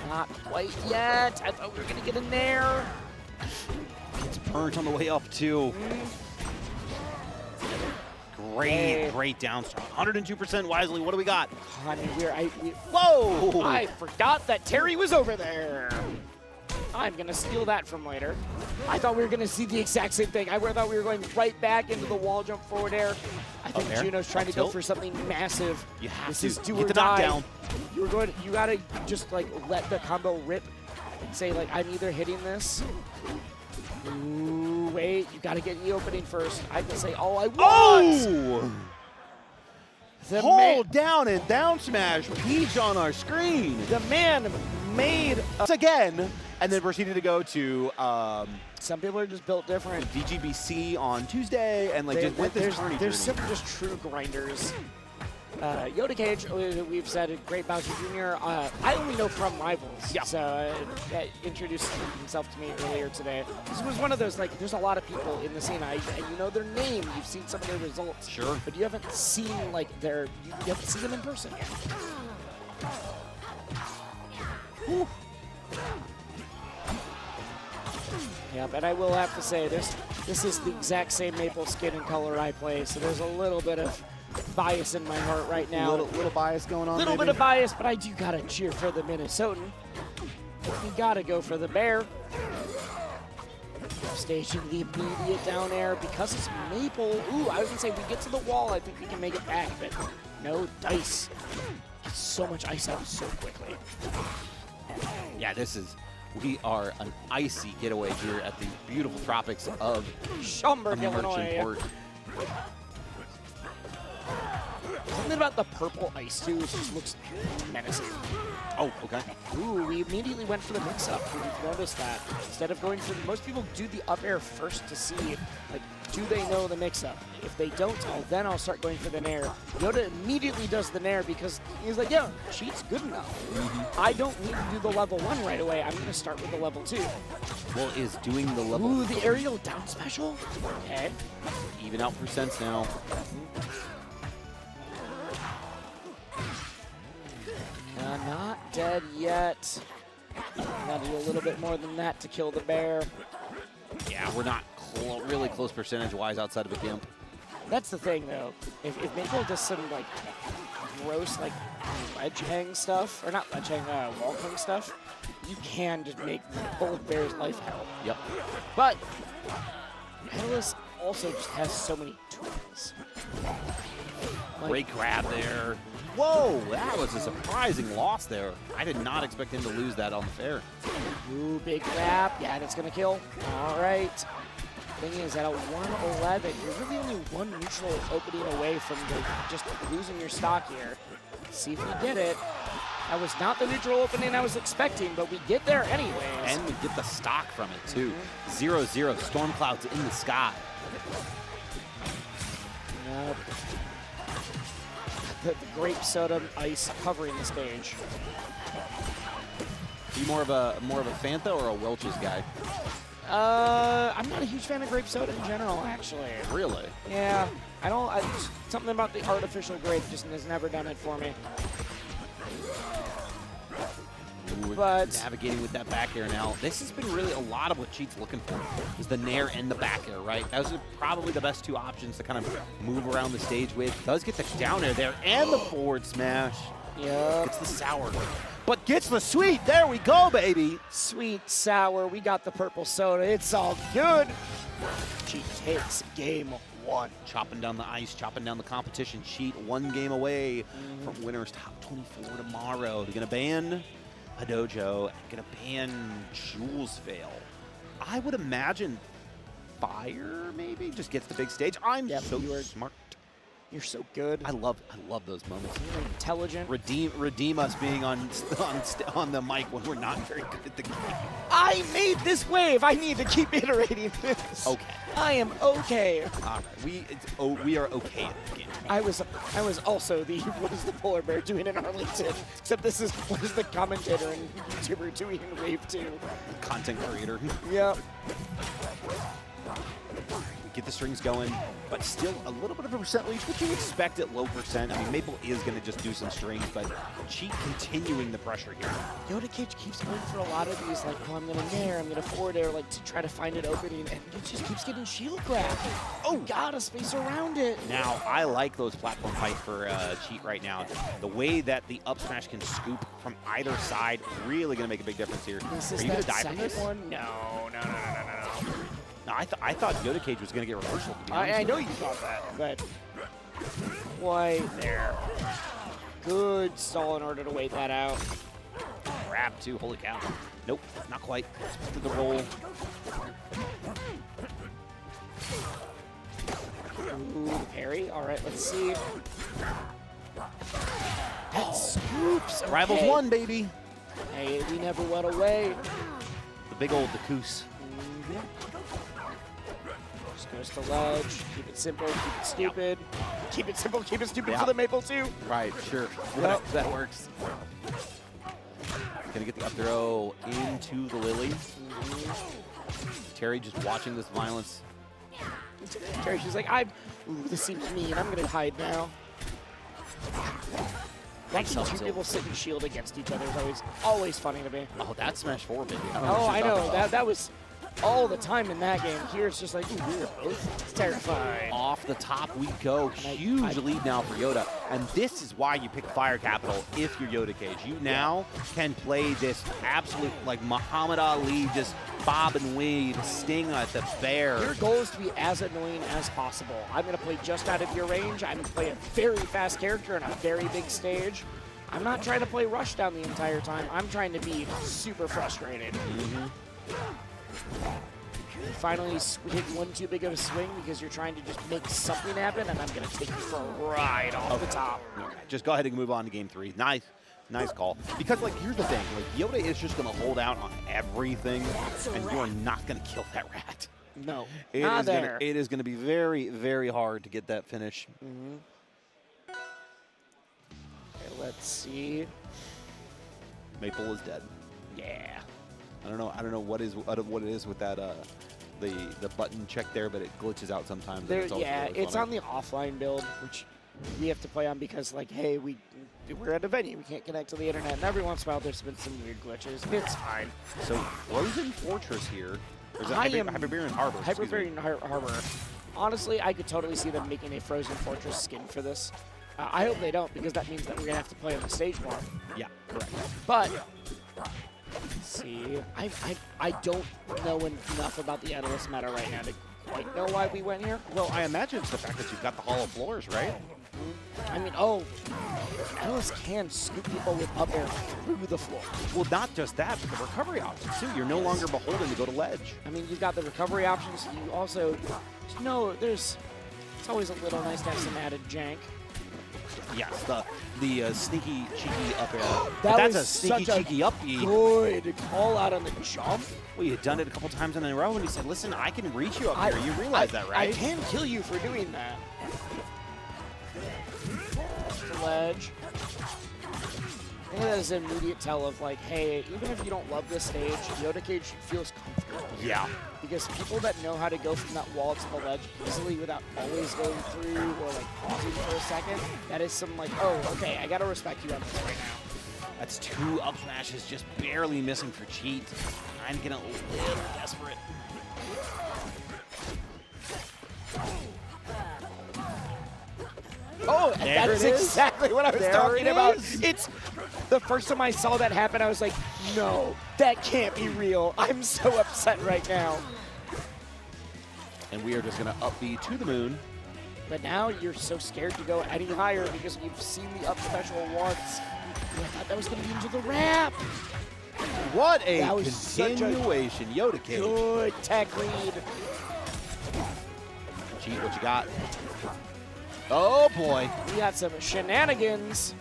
Not quite yet. I thought we were going to get in there. It's burnt on the way up, too. Great downstrong. 102% wisely. What do we got? I mean, Whoa! I forgot that Terry was over there. I'm going to steal that from later. I thought we were going to see the exact same thing. I thought we were going right back into the wall jump forward air. I think Juno's trying to go for something massive. You have this to is do get or the die. knockdown. You got to just like let the combo rip and say like, I'm either hitting this. Ooh, wait, you got to get the opening first. I can say all I want. Oh! The down and down smash Peach on our screen. The man made Us again, and then proceeded to go to some people are just built different. VGBC on Tuesday, and like just went this journey. There's some just true grinders. Yoda Cage, we've said, great Bowser Jr. I only know from Rivals. Yeah. So introduced himself to me earlier today. This was one of those, like, there's a lot of people in the scene. And you know their name. You've seen some of their results. Sure. But you haven't seen, like, you haven't seen them in person yet. Whew. Yeah, but I will have to say, this is the exact same Maypul skin and color I play, so there's a little bit of bias in my heart right now. Little bias going on. Little bit of bias, but I do gotta cheer for the Minnesotan. We gotta go for the bear. Staging the immediate down air because it's Maypul. Ooh, I was gonna say we get to the wall, I think we can make it back, but no dice. Gets so much ice out so quickly. Yeah, we are an icy getaway here at the beautiful tropics of Schaumburg, Illinois. Port. Something about the purple ice, too, it just looks menacing. Oh, okay. Ooh, we immediately went for the mix-up. We've noticed that. Instead of going for, most people do the up air first to see, like, do they know the mix-up? If they don't, then I'll start going for the nair. Yoda immediately does the nair because he's like, yeah, cheat's good enough. I don't need to do the level 1 right away. I'm going to start with the level 2. Well, is doing the level. Ooh, the aerial down special? Okay. Even out percents now. Not dead yet. Gotta do a little bit more than that to kill the bear. Yeah, we're not really close percentage-wise outside of a gimp. That's the thing, though. If Maypul does some, like, gross, like, ledge hang stuff, or not ledge hang, wall hang stuff, you can just make both bears' life hell. Yep. But Etalus also just has so many tools. Great grab there. Whoa, that was a surprising loss there. I did not expect him to lose that on the fair. Ooh, big grab. Yeah, that's going to kill. All right. Thing is, at a 111, you're really only one neutral opening away from just losing your stock here. See if we get it. That was not the neutral opening I was expecting, but we get there anyways. And we get the stock from it, too. 0-0, storm clouds in the sky. Yep. The grape soda ice covering the stage. Are you more of a Fanta or a Welch's guy? I'm not a huge fan of grape soda in general, actually. Really? Yeah, something about the artificial grape just has never done it for me. Ooh, But navigating with that back air now. This has been really a lot of what Cheat's looking for, is the nair and the back air, right? Those are probably the best two options to kind of move around the stage with. Does get the down air there and the forward smash. Yep. Gets the sour, but gets the sweet. There we go, baby. Sweet, sour, we got the purple soda. It's all good. Cheat takes game 1. Chopping down the ice, chopping down the competition. Cheat 1 game away from winners top 24 tomorrow. They're going to ban Hadojo, going to ban Jules Veil. I would imagine Fire maybe just gets the big stage. I'm so smart. You're so good. I love those moments. You're intelligent. Redeem us being on the mic when we're not very good at the game. I made this wave. I need to keep iterating this. Okay. I am okay. All right. We are okay at the game. I was also the what is the polar bear doing in Arlington? Except this is what is the commentator and YouTuber doing in Wave 2? Content creator. Yep. Get the strings going, but still a little bit of a percent lead, which you expect at low percent. I mean, Maypul is going to just do some strings, but Cheat continuing the pressure here. Yoda Cage keeps going for a lot of these, like, oh, I'm going to nair, I'm going to forward air, like, to try to find an opening, and it just keeps getting shield grabbed. Oh, gotta space around it. Now, I like those platform fights for Cheat right now. The way that the up smash can scoop from either side, really going to make a big difference here. Are you going to die from this? One? No. No, I thought Yoda Cage was going to get reversal. To be honest I with know you thought that, but why there? Good stall in order to wait that out. Grab too, holy cow. Nope, not quite. Expected the roll. Ooh, parry. All right, let's see. That scoops. Okay. Rivals 1, baby. Hey, we never went away. The big old Dakus. Just goes to ledge. Keep it simple. Keep it stupid. Keep it simple. Keep it stupid Yeah. for the Maypul too. Right, sure. Yep. That works. Gonna get the up throw into the Lily. Terry just watching this violence. Terry, she's like, ooh, this seems mean. I'm gonna hide now. Watching two people sit and shield against each other is always funny to me. Oh, that smash 4, baby. Oh, I know. That was all the time in that game. Here it's just like, ooh, we're both terrified. Off the top we go. Huge lead now for Yoda. And this is why you pick Fire Capital if you're Yoda Cage. You now can play this absolute, like, Muhammad Ali, just bob and weave, sting at the bear. Your goal is to be as annoying as possible. I'm going to play just out of your range. I'm going to play a very fast character on a very big stage. I'm not trying to play rush down the entire time. I'm trying to be super frustrated. You finally hit one too big of a swing because you're trying to just make something happen, and I'm going to take you for a ride off the top. Okay. Just go ahead and move on to game 3. Nice call. Because, like, here's the thing. Like, Yoda is just going to hold out on everything, and you are not going to kill that rat. No, It is going to be very, very hard to get that finish. Okay, let's see. Maypul is dead. Yeah. I don't know what it is with that the button check there, but it glitches out sometimes. There, It's also yeah, really it's funny. on the offline build, which we have to play on because, like, hey, we're at a venue, we can't connect to the internet, and every once in a while there's been some weird glitches. It's fine. So Frozen Fortress here. Or is it I am Hyperbarian Harbor? excuse me. Hyperbarian Harbor. Honestly, I could totally see them making a Frozen Fortress skin for this. I hope they don't, because that means that we're gonna have to play on the stage more. Yeah, correct. But let's see, I don't know enough about the Etalus meta right now to quite know why we went here. Well, I imagine it's the fact that you've got the hollow floors, right? I mean, oh, Etalus can scoop people with up air through the floor. Well, not just that, but the recovery options too. You're no longer beholden to go to ledge. I mean, you've got the recovery options. You also, it's always a little nice to have some added jank. Yes, the sneaky, cheeky up air. That That's was a sneaky, such a cheeky up E. Good call out on the jump. Well, you had done it a couple times in a row, and he said, listen, I can reach you up here. You realize that, right? I can kill you for doing that. The ledge. I think that is an immediate tell of like, hey, even if you don't love this stage, Yoda Cage feels comfortable. Yeah. Because people that know how to go from that wall to the ledge easily without always going through or like pausing for a second, that is some like, oh, okay, I gotta respect you on this right now. That's 2 up smashes just barely missing for Cheat. I'm getting a little desperate. Oh, There that's it is. exactly what I was There talking it about. is. It's the first time I saw that happen, I was like, no, that can't be real. I'm so upset right now. And we are just going to up B to the moon. But now you're so scared to go any higher because you've seen the up special once. I thought that was going to be into the ramp. What a That was such a continuation. Yoda Cage. Good tech lead. Cheat, what you got? Oh, boy. We got some shenanigans.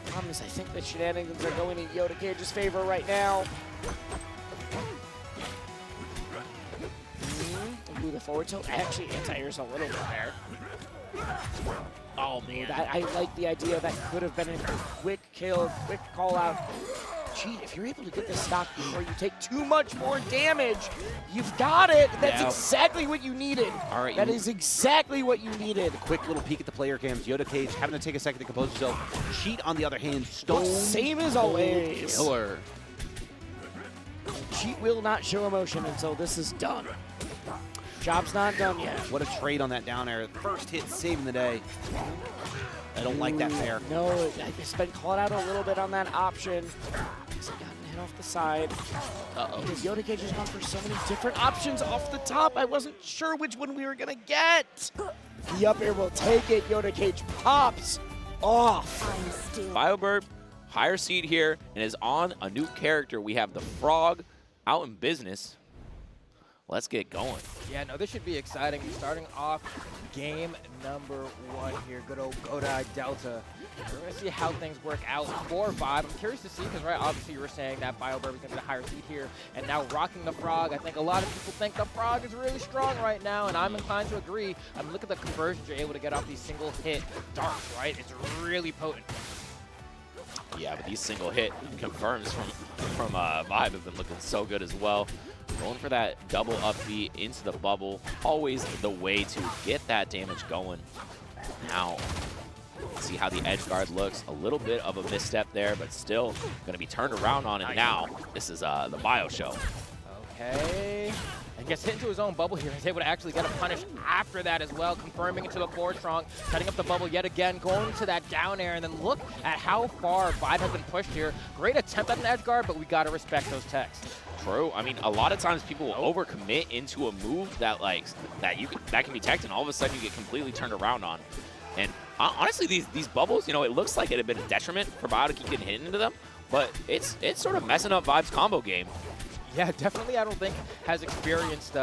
Problem is, I think the shenanigans are going in Yoda Cage's favor right now. Ooh, the forward tilt actually anti-airs a little bit there. Oh, man. I like the idea that could have been a quick kill, quick call out. Cheat, if you're able to get this stock before you take too much more damage, you've got it. That's Yeah. exactly what you needed. All right, That is exactly what you needed. Quick little peek at the player cams. Yoda Cage having to take a second to compose himself. Cheat, on the other hand, stone. Same as always. Killer. Cheat will not show emotion until this is done. Job's not done yet. What a trade on that down air. First hit saving the day. I don't like that fair. No, it's been called out a little bit on that option. He's gotten hit off the side. Uh-oh. Because Yoda Cage has gone for so many different options off the top. I wasn't sure which one we were going to get. The up air will take it. Yoda Cage pops off. I'm still BioBirb, higher seed here, and is on a new character. We have the Frog out in business. Let's get going. Yeah, no, this should be exciting. Starting off game number 1 here, good old Godai Delta. We're going to see how things work out for Vibe. I'm curious to see, because, right, obviously you were saying that BioBirb is going to be the higher seed here, and now rocking the Frog. I think a lot of people think the Frog is really strong right now, and I'm inclined to agree. I mean, look at the conversions you're able to get off these single hit darts, right? It's really potent. Yeah, but these single hit confirms from Vibe have been looking so good as well. Going for that double up B into the bubble, always the way to get that damage going. Now, see how the edge guard looks. A little bit of a misstep there, but still going to be turned around on it now. This is the Bio Show. Okay. And gets hit into his own bubble here. He's able to actually get a punish after that as well, confirming into the forward strong, setting up the bubble yet again, going to that down air, and then look at how far Vibe has been pushed here. Great attempt at an edge guard, but we got to respect those techs. True. I mean, a lot of times people will overcommit into a move that can be teched, and all of a sudden you get completely turned around on. And honestly, these bubbles, you know, it looks like it had been a detriment for Bio to keep getting hit into them, but it's sort of messing up Vibe's combo game. Yeah, definitely I don't think has experienced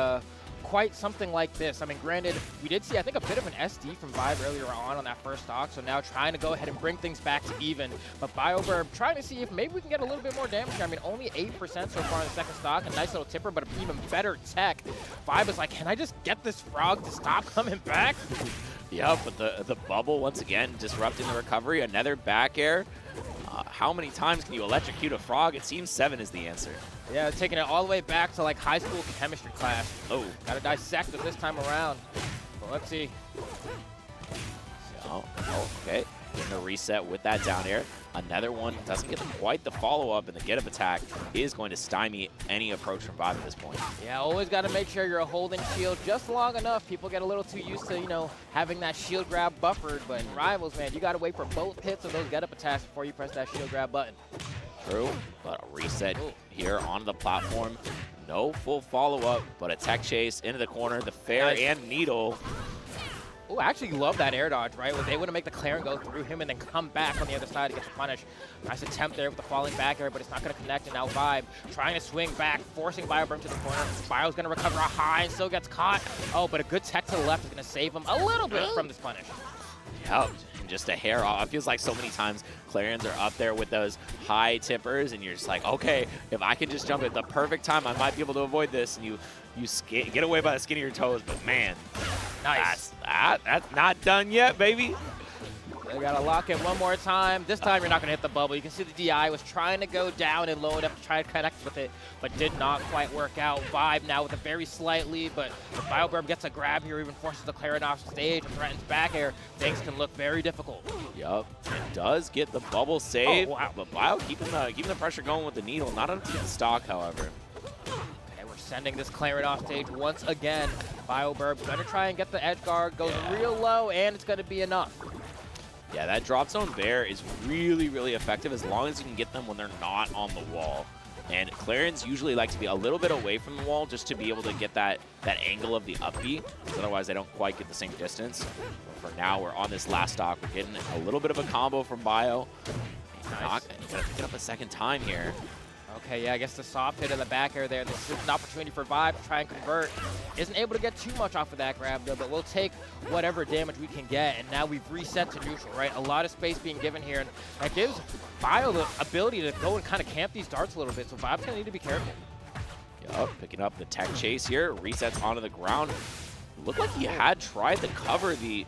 quite something like this. I mean, granted, we did see, I think, a bit of an SD from Vibe earlier on that first stock, so now trying to go ahead and bring things back to even. But BioBirb trying to see if maybe we can get a little bit more damage here. I mean, only 8% so far in the second stock, a nice little tipper, but an even better tech. Vibe is like, can I just get this Frog to stop coming back? Yeah, but the bubble, once again, disrupting the recovery. Another back air. How many times can you electrocute a Frog? It seems 7 is the answer. Yeah, taking it all the way back to like high school chemistry class. Oh, gotta dissect it this time around. But let's see. So, okay. Getting a reset with that down air. Another one doesn't get quite the follow-up, and the get-up attack is going to stymie any approach from Vibe at this point. Yeah, always got to make sure you're holding shield just long enough. People get a little too used to, you know, having that shield grab buffered, but in Rivals, man, you got to wait for both hits of those get-up attacks before you press that shield grab button. True, but a reset here on the platform. No full follow-up, but a tech chase into the corner, the fair Nice. and needle. Oh, I actually love that air dodge, right? Was able to make the Clairen go through him and then come back on the other side to get the punish. Nice attempt there with the falling back air, but it's not going to connect. And now Vibe trying to swing back, forcing BioBirb to the corner. Bio's going to recover a high and still gets caught. Oh, but a good tech to the left is going to save him a little bit from this punish. Yep, just a hair off. It feels like so many times Clairens are up there with those high tippers, and you're just like, okay, if I can just jump at the perfect time, I might be able to avoid this. And you get away by the skin of your toes, but man, Nice. that's not done yet, baby. They got to lock it one more time. This time you're not going to hit the bubble. You can see the DI was trying to go down and low enough to try to connect with it, but did not quite work out. Vibe now with a very slight lead, but if BioBirb gets a grab here, even forces the Clairen off stage and threatens back air, things can look very difficult. Yup, it does get the bubble save, Oh, wow. but Bio keeping the pressure going with the needle. Not enough to get stock, however. And we're sending this Clairen off stage once again. BioBirb's going to try and get the edge guard, goes real low, and it's going to be enough. Yeah, that drop zone bear is really, really effective as long as you can get them when they're not on the wall. And Clairens usually like to be a little bit away from the wall just to be able to get that angle of the up B, because otherwise they don't quite get the same distance. But for now, we're on this last stock. We're getting a little bit of a combo from Bio. Nice. He's going to pick it up a second time here. Okay, yeah, I guess the soft hit in the back air there. This is an opportunity for Vibe to try and convert. Isn't able to get too much off of that grab, though, but we'll take whatever damage we can get. And now we've reset to neutral, right? A lot of space being given here. And that gives Bio the ability to go and kind of camp these darts a little bit. So Vibe's going to need to be careful. Yup, picking up the tech chase here. Resets onto the ground. Looked like he had tried to cover the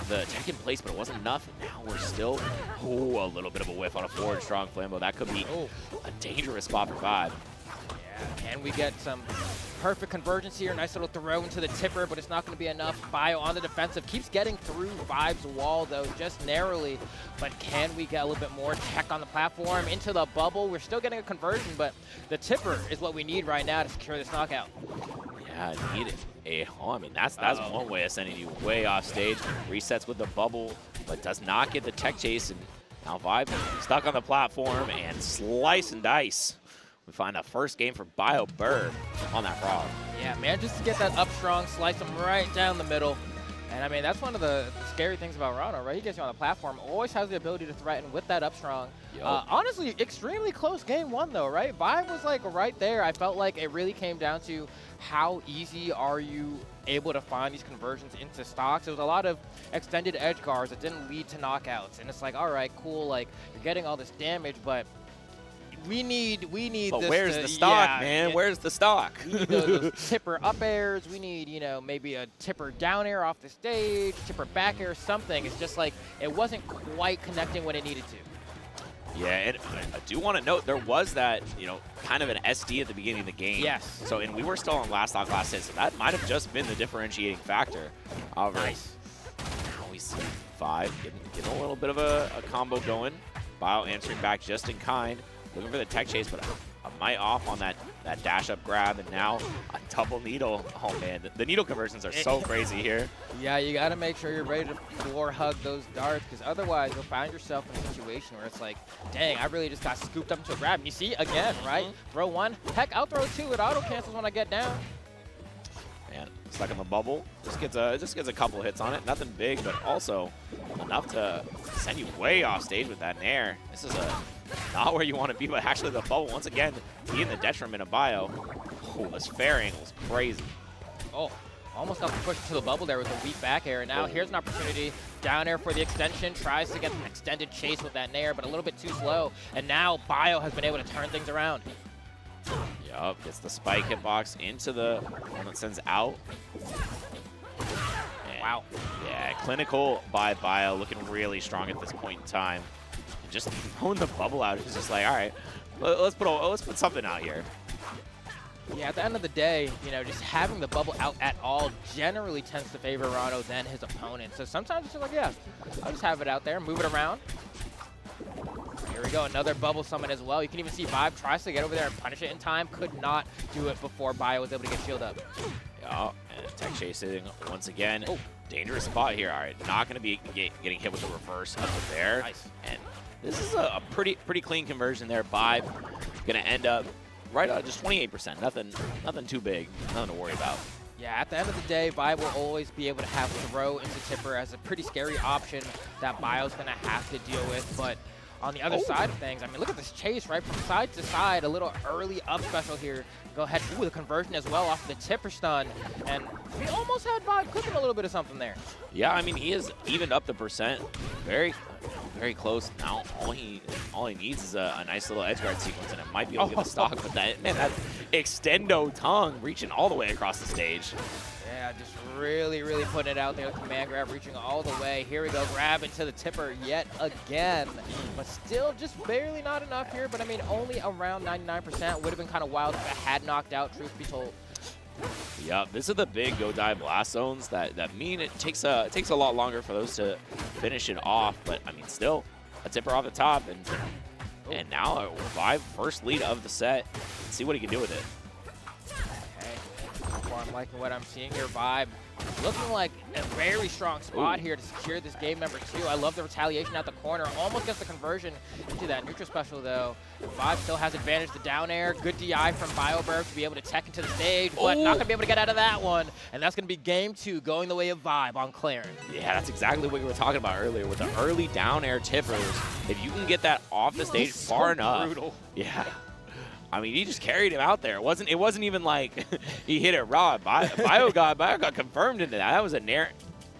tech in place, but it wasn't enough. Now we're still, a little bit of a whiff on a forward strong flambo. That could be a dangerous spot for Vibe. Yeah, can we get some perfect convergence here? Nice little throw into the tipper, but it's not going to be enough. Bio on the defensive. Keeps getting through Vibe's wall, though, just narrowly. But can we get a little bit more tech on the platform? Into the bubble. We're still getting a conversion, but the tipper is what we need right now to secure this knockout. Yeah, need it. I mean, that's one way of sending you way off stage. Resets with the bubble, but does not get the tech chase. And now Vibe stuck on the platform and slice and dice. We find the first game for BioBirb on that frog. Yeah, man, just to get that up strong, slice him right down the middle. And I mean, that's one of the scary things about Ranno, right? He gets you on the platform, always has the ability to threaten with that up strong. Honestly, extremely close game one, though, right? Vibe was like right there. I felt like it really came down to how easy are you able to find these conversions into stocks. There was a lot of extended edge guards that didn't lead to knockouts. And it's like, all right, cool, like you're getting all this damage, but we need But this where's to, the stock, yeah, man? Where's the stock? We need those tipper up airs. We need, you know, maybe a tipper down air off the stage, tipper back air, something. It's just like it wasn't quite connecting when it needed to. Yeah, and I do want to note there was that, you know, kind of an SD at the beginning of the game. Yes. So, and we were still on last stock, last hit, so that might have just been the differentiating factor. However, Nice. now we see Vibe getting a little bit of a combo going. Bio answering back just in kind. Looking for the tech chase, but a mite off on that dash up grab, and now a double needle. Oh man, the needle conversions are so crazy here. Yeah, you got to make sure you're ready to floor hug those darts, because otherwise you'll find yourself in a situation where it's like, dang, I really just got scooped up into a grab. And you see, again, right? Throw one. Heck, I'll throw two. It auto cancels when I get down. Man, stuck in the bubble. Just gets a couple hits on it. Nothing big, but also enough to send you way off stage with that nair. This is not where you want to be, but actually the bubble, once again, being the detriment of Bio. Oh, this fair angle is crazy. Oh, almost got the push to the bubble there with a weak back air. And now here's an opportunity. Down air for the extension. Tries to get an extended chase with that nair, but a little bit too slow. And now Bio has been able to turn things around. Yup, gets the spike hitbox into the one that sends out. And Wow. Yeah, clinical by Bio, looking really strong at this point in time. And just throwing the bubble out is just like, all right, let's put something out here. Yeah, at the end of the day, you know, just having the bubble out at all generally tends to favor Ranno than his opponent. So sometimes it's just like, yeah, I'll just have it out there, move it around. Here we go, another bubble summon as well. You can even see Vibe tries to get over there and punish it in time. Could not do it before Bio was able to get shield up. Yeah, and tech chasing once again. Oh, dangerous spot here. All right, not going to be getting hit with the reverse of the bear. Nice. And this is a pretty clean conversion there. Vibe going to end up right at just 28%. Nothing too big. Nothing to worry about. Yeah, at the end of the day, Bio will always be able to have throw into Tipper as a pretty scary option that Bio's going to have to deal with. But on the other side of things, I mean, look at this chase, right? From side to side, a little early up special here. Go ahead, ooh, the conversion as well off the Tipper stun. And we almost had Vibe cooking a little bit of something there. Yeah, I mean, he has evened up the percent very close. Now, all he needs is a nice little edge guard sequence, and it might be able to get the stock. But that extendo tongue reaching all the way across the stage. Yeah, just really, really putting it out there. Command grab reaching all the way. Here we go, grab into the Tipper yet again. But still just barely not enough here. But I mean, only around 99%. Would have been kind of wild if it had knocked out, truth be told. Yeah, this is the big go die blast zones that mean it takes a lot longer for those to finish it off. But I mean, still a Tipper off the top, and now a Vibe first lead of the set. Let's see what he can do with it. I'm liking what I'm seeing here. Vibe looking like a very strong spot here to secure this game number 2. I love the retaliation at the corner. Almost gets the conversion into that neutral special, though. Vibe still has advantage the down air. Good DI from BioBirb to be able to tech into the stage, but not going to be able to get out of that one. And that's going to be game 2 going the way of Vibe on Clairen. Yeah, that's exactly what we were talking about earlier with the early down air tippers. If you can get that off the stage far enough. Brutal. Yeah. I mean, he just carried him out there. It wasn't even like he hit it raw. Bio got confirmed into that. That was a nair.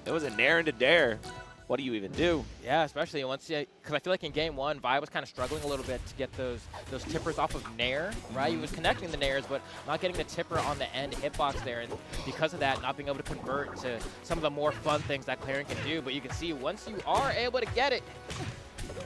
It was a nair into dare. What do you even do? Yeah, especially once you, because I feel like in game 1, Vi was kind of struggling a little bit to get those tippers off of nair, right? He was connecting the nairs, but not getting the tipper on the end hitbox there, and because of that, not being able to convert to some of the more fun things that Clairen can do. But you can see once you are able to get it,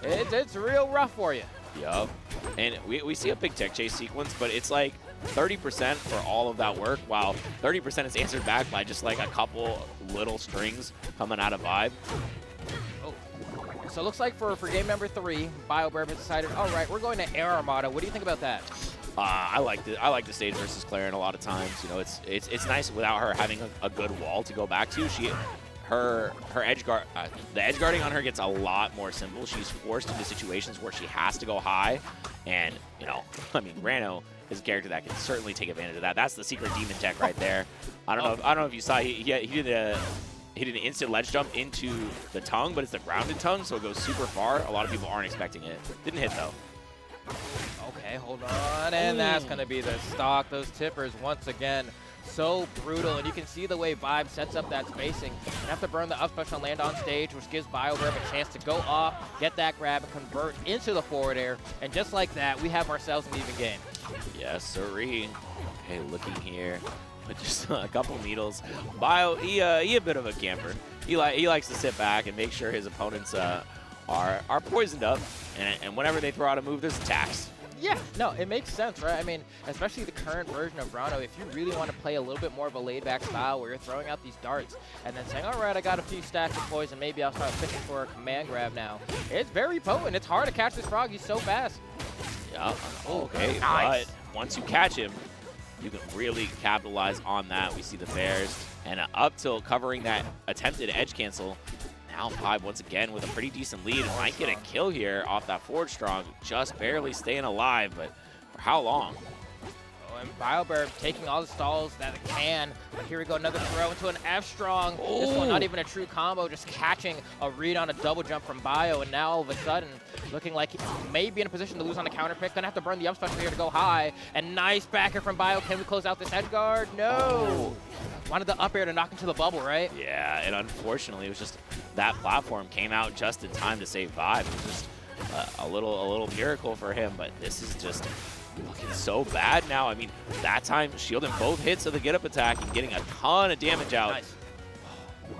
it's real rough for you. Yup. And we see a big tech chase sequence, but it's like 30% for all of that work, while 30% is answered back by just like a couple little strings coming out of Vibe. Oh. So it looks like for game number 3, BioBirb has decided, all right, we're going to Air Armada. What do you think about that? I like the stage versus Clairen a lot of times. You know, it's nice without her having a good wall to go back to. Her edge guard, the edge guarding on her gets a lot more simple. She's forced into situations where she has to go high, and you know, I mean, Ranno is a character that can certainly take advantage of that. That's the secret demon tech right there. I don't know if you saw he did an instant ledge jump into the tongue, but it's the grounded tongue, so it goes super far. A lot of people aren't expecting it. Didn't hit though. Okay, hold on, and that's gonna be the stock. Those tippers once again. So brutal, and you can see the way Vibe sets up that spacing. You have to burn the up special and land on stage, which gives BioBirb a chance to go off, get that grab, and convert into the forward air. And just like that, we have ourselves an even game. Yes, sirree. Okay, looking here, with just a couple needles. Bio, he a bit of a camper. He likes to sit back and make sure his opponents are poisoned up, and whenever they throw out a move, there's attacks. Yeah, no, it makes sense, right? I mean, especially the current version of Ranno, if you really want to play a little bit more of a laid-back style where you're throwing out these darts and then saying, all right, I got a few stacks of poison, maybe I'll start fishing for a command grab now. It's very potent. It's hard to catch this frog. He's so fast. Yeah, okay, nice. But once you catch him, you can really capitalize on that. We see the bears, and up till covering that attempted edge cancel. Now Vibe once again with a pretty decent lead and might get a kill here off that forward strong, just barely staying alive, but for how long? Oh, and BioBirb taking all the stalls that it can, but here we go, another throw into an F-strong. This one not even a true combo, just catching a read on a double jump from Bio, and now all of a sudden looking like he may be in a position to lose on the counter pick. Gonna have to burn the up special here to go high, and nice backer from Bio. Can we close out this edge guard? No! Wanted the up air to knock into the bubble, right? Yeah, and unfortunately, it was just that platform came out just in time to save Vibe. It was just a little miracle for him, but this is just looking so bad now. I mean, that time shielding both hits of the get-up attack and getting a ton of damage out. Nice.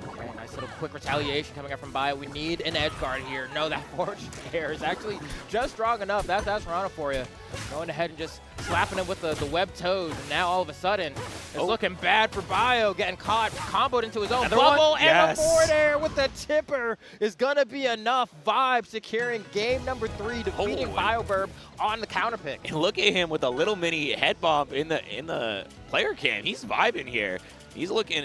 Okay, nice little quick retaliation coming up from Bio. We need an edge guard here. No, that forward air is actually just strong enough. That's Ranno for you. Going ahead and just slapping him with the web toes, and now all of a sudden it's looking bad for Bio, getting caught, comboed into his own bubble, and the forward air with the tipper is gonna be enough. Vibe securing game number 3, defeating BioBirb on the counter pick. And look at him with a little mini head bump in the player cam. He's vibing here. He's looking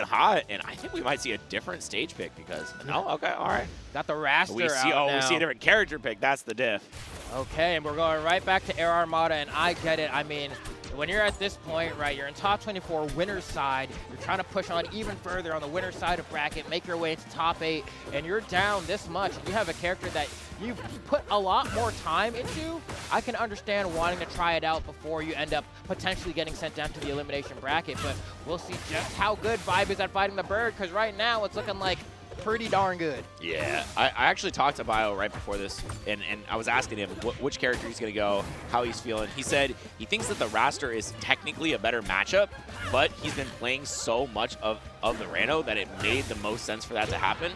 hot, and I think we might see a different stage pick because okay, all right. Got the Wrastor We see a different character pick. That's the diff. Okay, and we're going right back to Air Armada, and I get it. I mean, when you're at this point, right, you're in top 24, winner's side, you're trying to push on even further on the winner's side of bracket, make your way into top 8, and you're down this much, and you have a character that you've put a lot more time into. I can understand wanting to try it out before you end up potentially getting sent down to the elimination bracket, but we'll see just how good Vibe is at fighting the bird, because right now it's looking like pretty darn good. Yeah, I actually talked to Bio right before this, and I was asking him which character he's going to go, how he's feeling. He said he thinks that the Wrastor is technically a better matchup, but he's been playing so much of the Ranno that it made the most sense for that to happen.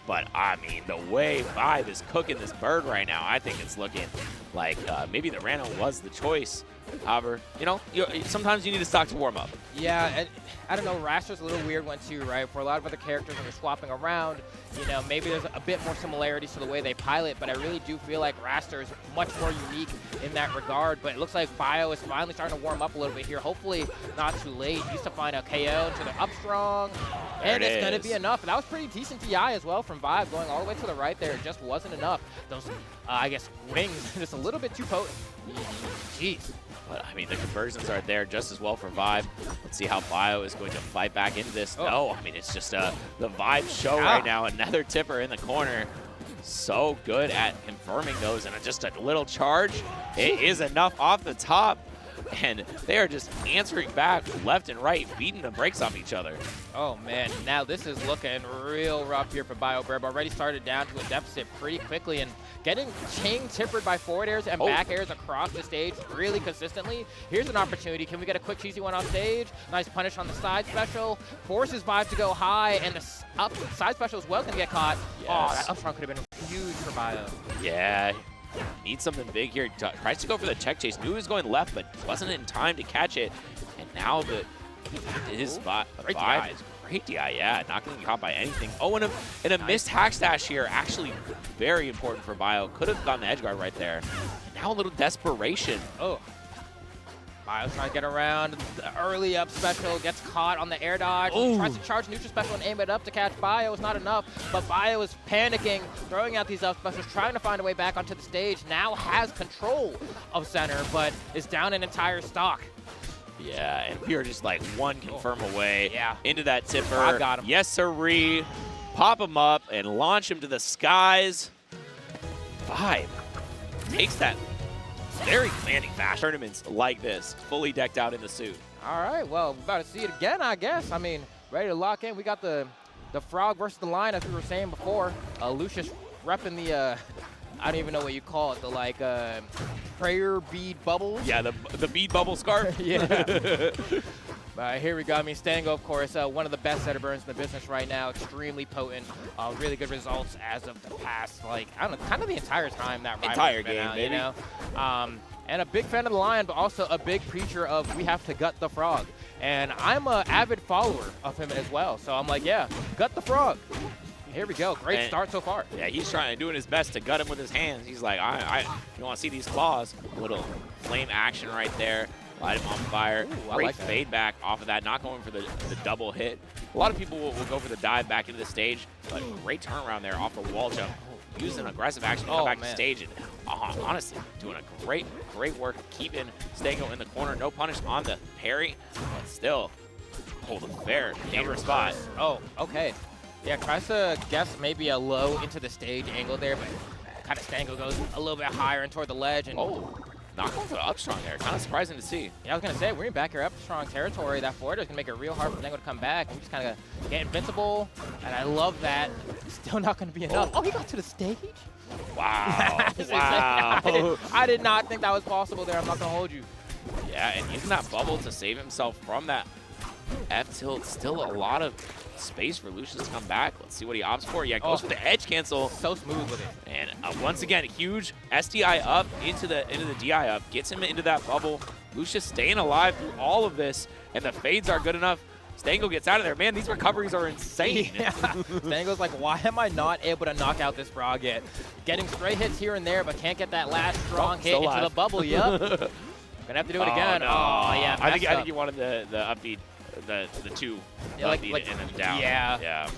But, I mean, the way Vibe is cooking this bird right now, I think it's looking like maybe the Ranno was the choice. However, you know, sometimes you need a stock to warm up. Yeah, and I don't know, Wrastor's a little weird one too, right? For a lot of other characters when they're swapping around, you know, maybe there's a bit more similarities to the way they pilot, but I really do feel like Wrastor is much more unique in that regard. But it looks like Bio is finally starting to warm up a little bit here. Hopefully not too late. He used to find a KO into the up strong, and it's going to be enough. And that was pretty decent DI as well from Vibe, going all the way to the right there. It just wasn't enough. Those, I guess, wings just a little bit too potent. Jeez. But, I mean, the conversions are there just as well for Vibe. Let's see how Bio is going to fight back into this. Oh. No, I mean, it's just the Vibe show right now. Another tipper in the corner. So good at confirming those, and just a little charge. It is enough off the top. And they are just answering back left and right, beating the brakes off each other. Oh, man. Now this is looking real rough here for BioBirb. Already started down to a deficit pretty quickly, and getting chain tippered by forward airs and back airs across the stage really consistently. Here's an opportunity. Can we get a quick cheesy one off stage? Nice punish on the side special. Forces Vibe to go high, and the up side special as well can get caught. Yes. Oh, that up front could have been huge for Bio. Yeah. Needs something big here. Tries to go for the check chase. Knew he was going left, but wasn't in time to catch it. And now his Vibe is great DI. Yeah, not getting caught by anything. Oh, and a missed hack stash here. Actually very important for Bio. Could have gotten the edge guard right there. And now a little desperation. Oh. Bio's trying to get around the early up special, gets caught on the air dodge, tries to charge neutral special and aim it up to catch Bio. It's not enough, but Bio is panicking, throwing out these up specials, trying to find a way back onto the stage. Now has control of center, but is down an entire stock. Yeah, and we are just like one confirm away into that tipper. I got him. Yes, sirree. Pop him up and launch him to the skies. Vibe takes that very commanding fashion. Tournaments like this, fully decked out in the suit. All right, well, we're about to see it again, I guess. I mean, ready to lock in. We got the frog versus the lion, as we were saying before. Lucius repping the, I don't even know what you call it, the like prayer bead bubbles. Yeah, the bead bubble scarf. Yeah. Here we go. I mean, Stango, of course, one of the best Zetterburns in the business right now. Extremely potent. Really good results as of the past, like, I don't know, kind of the entire time that entire been game, out, baby. you know? And a big fan of the lion, but also a big preacher of we have to gut the frog. And I'm an avid follower of him as well. So I'm like, yeah, gut the frog. Here we go. Great start so far. Yeah, he's doing his best to gut him with his hands. He's like, you want to see these claws? A little flame action right there. Light him on fire. Ooh, Great like fade back off of that. Not going for the double hit. A lot of people will go for the dive back into the stage, but great turnaround there off the wall jump. Using aggressive action to come back to stage. And honestly, doing a great work keeping Stango in the corner. No punish on the parry, but still hold a very dangerous spot. Oh, okay. Yeah, tries to guess maybe a low into the stage angle there, but kind of Stango goes a little bit higher and toward the ledge. And not going for the up strong there. Kind of surprising to see. Yeah, I was going to say, we're in back here up strong territory. That forward is going to make it real hard for Stango to come back. We just kind of get invincible, and I love that. Still not going to be enough. Oh, he got to the stage? Wow. Wow. I did not think that was possible there. I'm not going to hold you. Yeah, and using that bubble to save himself from that F tilt. Still a lot of space for Lucius to come back. Let's see what he opts for. Yeah, goes for the edge cancel. So smooth with it. And once again, huge SDI up into the DI up. Gets him into that bubble. Lucius staying alive through all of this, and the fades are good enough. Stango gets out of there. Man, these recoveries are insane. Yeah. Stango's like, why am I not able to knock out this frog yet? Getting stray hits here and there, but can't get that last strong hit into the bubble. Yup. Gonna have to do it again. No. Oh, yeah. I think he wanted the upbeat, the two upbeat and then down. Yeah. Yeah.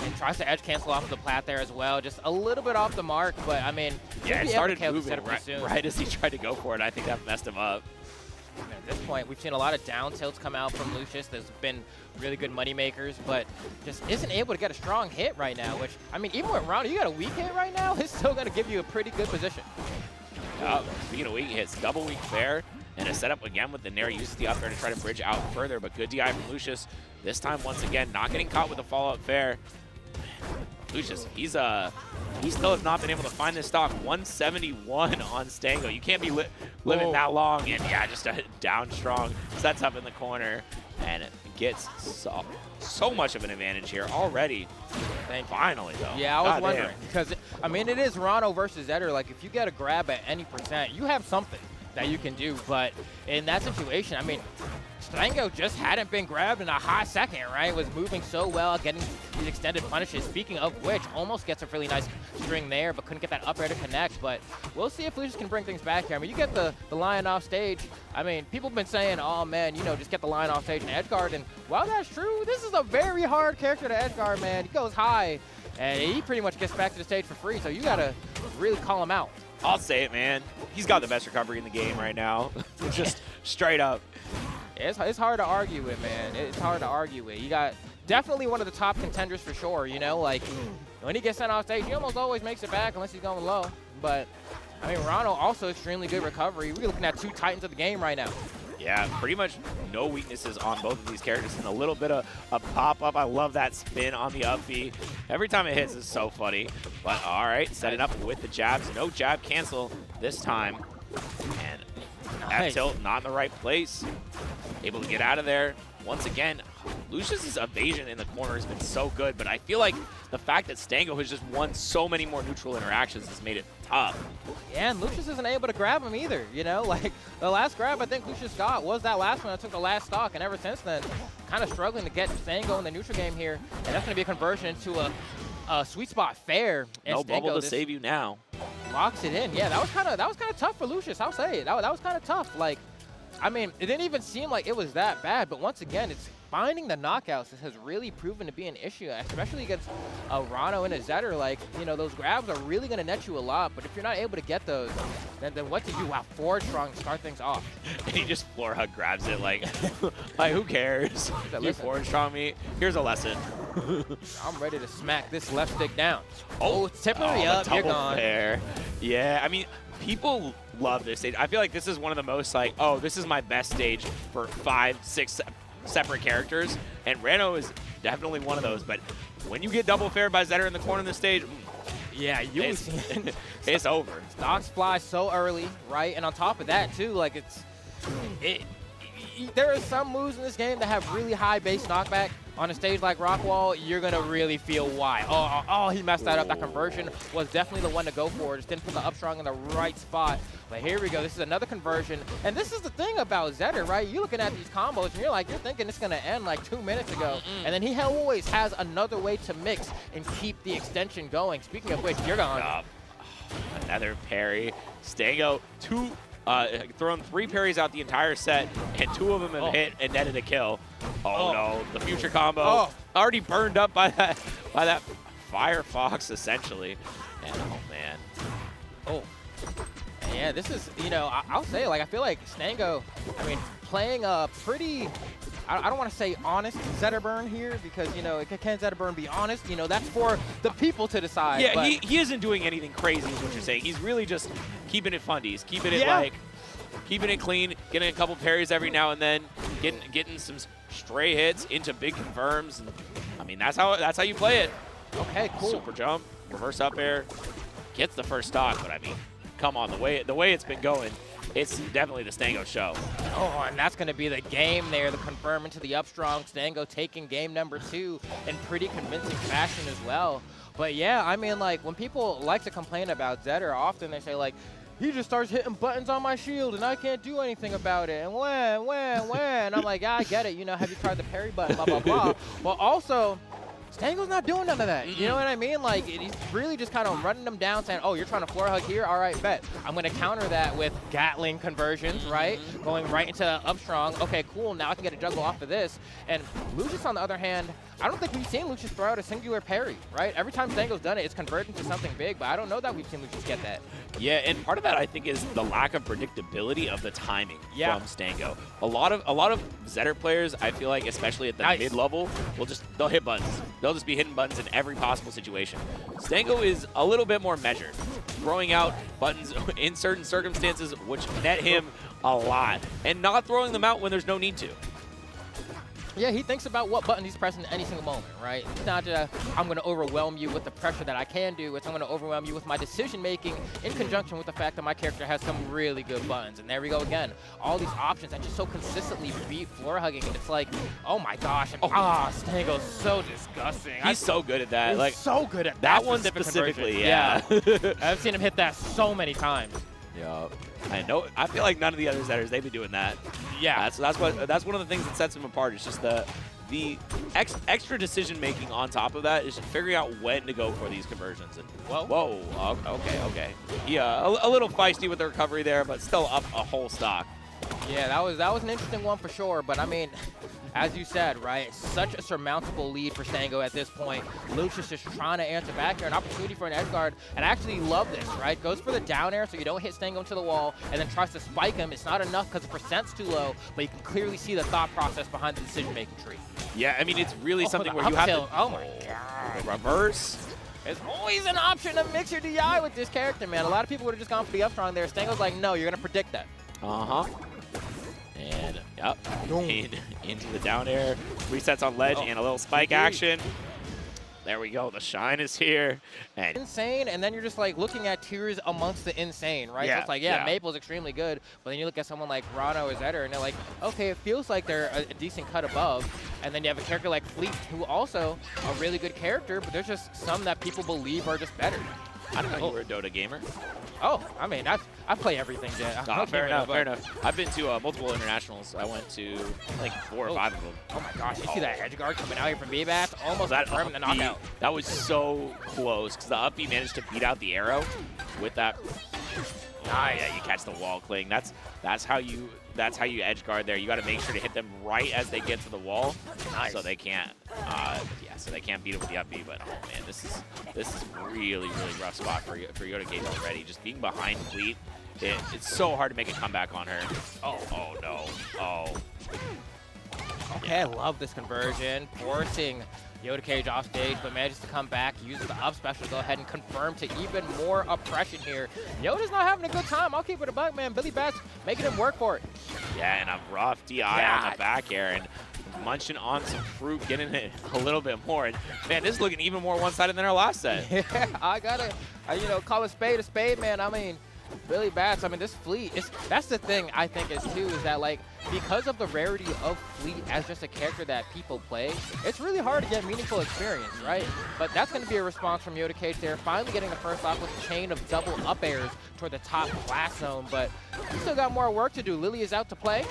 And tries to edge cancel off of the plat there as well. Just a little bit off the mark, but I mean, Yeah, it he'll be able to started kill the moving setup right, soon. right as he tried to go for it. I think that messed him up. At this point, we've seen a lot of down tilts come out from Lucius. There's been really good money makers, but just isn't able to get a strong hit right now, which, I mean, even with Ranno, you got a weak hit right now, it's still going to give you a pretty good position. Speaking of weak hits, double weak fair, and a setup again with the Nair. Uses the up air to try to bridge out further, but good DI from Lucius. This time, once again, not getting caught with the follow-up fair. Lucius, he still has not been able to find this stock. 171 on Stango. You can't be living that long, and yeah, just a down strong. Sets up in the corner, and gets so much of an advantage here already. Finally, though. Yeah, I was God wondering, damn. because, I mean, it is Ranno versus Zetterburn. Like, if you get a grab at any percent, you have something that you can do, but in that situation, I mean, Stango just hadn't been grabbed in a hot second, right? Was moving so well, getting these extended punishes. Speaking of which, almost gets a really nice string there, but couldn't get that up air to connect. But we'll see if Lucius can bring things back here. I mean, you get the lion off stage. I mean, people have been saying, oh man, you know, just get the lion off stage and edgeguard. And while that's true, this is a very hard character to edgeguard, man. He goes high, and he pretty much gets back to the stage for free. So you gotta really call him out. I'll say it, man. He's got the best recovery in the game right now. Just straight up. It's hard to argue with, man. It's hard to argue with. You got definitely one of the top contenders for sure, you know? Like, when he gets sent off stage, he almost always makes it back unless he's going low. But, I mean, Ranno also extremely good recovery. We're looking at two titans of the game right now. Yeah, pretty much no weaknesses on both of these characters, and a little bit of a pop-up. I love that spin on the up B. Every time it hits is so funny. But all right, setting up with the jabs. No jab cancel this time. And that tilt not in the right place. Able to get out of there. Once again, Lucius's evasion in the corner has been so good, but I feel like the fact that Stango has just won so many more neutral interactions has made it tough. Yeah, and Lucius isn't able to grab him either, you know? Like, the last grab I think Lucius got was that last one that took the last stock, and ever since then, kind of struggling to get Stango in the neutral game here, and that's going to be a conversion into a sweet spot fair. And No Stango bubble to save you now. locks it in. Yeah, that was kind of tough for Lucius, I'll say it. That was kind of tough. Like, I mean, it didn't even seem like it was that bad, but once again, it's finding the knockouts has really proven to be an issue, especially against a Ranno and a Zetterburn. Like, you know, those grabs are really going to net you a lot, but if you're not able to get those, then what to do? Wow, forward strong to start things off. And he just floor hug grabs it like, like who cares? You forward strong me. Here's a lesson. I'm ready to smack this left stick down. Oh, tipping me up, you're gone. Fair. Yeah, I mean, people love this stage. I feel like this is one of the most like, oh, this is my best stage for 5, 6 separate characters, and Ranno is definitely one of those. But when you get double fair by Zetterburn in the corner of the stage, yeah, it's over. Stocks fly so early, right? And on top of that too, like there are some moves in this game that have really high base knockback. On a stage like Rockwall, you're going to really feel why. Oh, he messed that up. That conversion was definitely the one to go for. Just didn't put the up strong in the right spot. But here we go. This is another conversion. And this is the thing about Zetterburn, right? You're looking at these combos, and you're thinking it's going to end like 2 minutes ago. And then he always has another way to mix and keep the extension going. Speaking of which, you're gone. Another parry. Stango, thrown 3 parries out the entire set, and 2 of them have hit and netted a kill. Oh no, the future combo already burned up by that Firefox essentially. And oh man. And yeah, this is, you know, I'll say, like, I feel like Stango, I mean, playing a pretty, I don't want to say honest Zetterburn here, because, you know, can Zetterburn be honest? You know, that's for the people to decide. Yeah, but he isn't doing anything crazy is what you're saying. He's really just keeping it fundies, keeping it like, keeping it clean, getting a couple parries every now and then, getting some stray hits into big confirms. And, I mean, that's how you play it. Okay, cool. Super jump, reverse up air, gets the first stock, but I mean, come on, the way it's been going, it's definitely the Stango show. Oh, and that's going to be the game there, the confirm into the up strong. Stango taking game number 2 in pretty convincing fashion as well. But yeah, I mean, like, when people like to complain about Zetterburn, often they say, like, he just starts hitting buttons on my shield and I can't do anything about it. And when. And I'm like, yeah, I get it. You know, have you tried the parry button, blah, blah, blah. But also, Stango's not doing none of that. You know what I mean? Like, he's really just kind of running them down, saying, oh, you're trying to floor hug here? All right, bet. I'm going to counter that with Gatling conversions, right? Going right into up strong. Okay, cool. Now I can get a juggle off of this. And Lucius, on the other hand, I don't think we've seen Lucius throw out a singular parry, right? Every time Stango's done it, it's converted into something big, but I don't know that we've seen Lucius get that. Yeah, and part of that I think is the lack of predictability of the timing from Stango. A lot of Zetter players, I feel like, especially at the mid level, they'll hit buttons. They'll just be hitting buttons in every possible situation. Stango is a little bit more measured, throwing out buttons in certain circumstances, which net him a lot, and not throwing them out when there's no need to. Yeah, he thinks about what button he's pressing at any single moment, right? It's not just, I'm going to overwhelm you with the pressure that I can do. It's I'm going to overwhelm you with my decision-making in conjunction with the fact that my character has some really good buttons. And there we go again. All these options that just so consistently beat floor hugging. And it's like, oh my gosh. And, Stango's so disgusting. He's so good at that. He's like so good at that one specifically, yeah. I've seen him hit that so many times. Yeah, I know. I feel like none of the other Zetters, they've been doing that. Yeah, that's one of the things that sets them apart. It's just the extra decision making on top of that is figuring out when to go for these conversions. And whoa, okay. Yeah, a little feisty with the recovery there, but still up a whole stock. Yeah, that was an interesting one for sure. But I mean, as you said, right, such a surmountable lead for Stango at this point. Lucius just trying to answer back here, an opportunity for an edge guard. And I actually love this, right? Goes for the down air so you don't hit Stango into the wall, and then tries to spike him. It's not enough because the percent's too low, but you can clearly see the thought process behind the decision-making tree. Yeah, I mean, it's really something where you have to... Oh my god. Reverse. There's always an option to mix your DI with this character, man. A lot of people would have just gone for the up strong there. Stango's like, no, you're going to predict that. And, into the down air. Resets on ledge and a little spike action. There we go. The shine is here. And insane, and then you're just like looking at tiers amongst the insane, right? So it's like, Maypul's extremely good, but then you look at someone like Ranno or Zetterburn, and they're like, okay, it feels like they're a decent cut above. And then you have a character like Fleet, who also a really good character, but there's just some that people believe are just better. I don't know you were a Dota gamer. Oh, I mean, I play everything, Jett. Fair enough. I've been to multiple internationals. I went to like 4 or 5 of them. Oh my gosh, you see that edge guard coming out here from Bbatts? Almost confirming the knockout. That was so close because the up B managed to beat out the arrow with that. Yeah, you catch the wall cling. That's how you edge guard there. You got to make sure to hit them right as they get to the wall, so they can't. So they can't beat it with the up B. But oh man, this is really rough spot for Yoda Cage already. Just being behind Fleet, it's so hard to make a comeback on her. Oh no. Okay, I love this conversion, forcing Yoda Cage off stage, but manages to come back, uses the up special to go ahead and confirm to even more oppression here. Yoda's not having a good time. I'll keep it a buck, man. Bbatts making him work for it. Yeah, and a rough DI on the back air, and munching on some fruit, getting it a little bit more. And man, this is looking even more one-sided than our last set. Yeah, I gotta, call a spade, man. I mean, Bbatts, I mean, this Fleet, that's the thing I think is that, like, because of the rarity of Fleet as just a character that people play, it's really hard to get meaningful experience, right? But that's going to be a response from Yoda Cage there, finally getting the first off with a chain of double up airs toward the top blast zone, but we still got more work to do. Lily is out to play.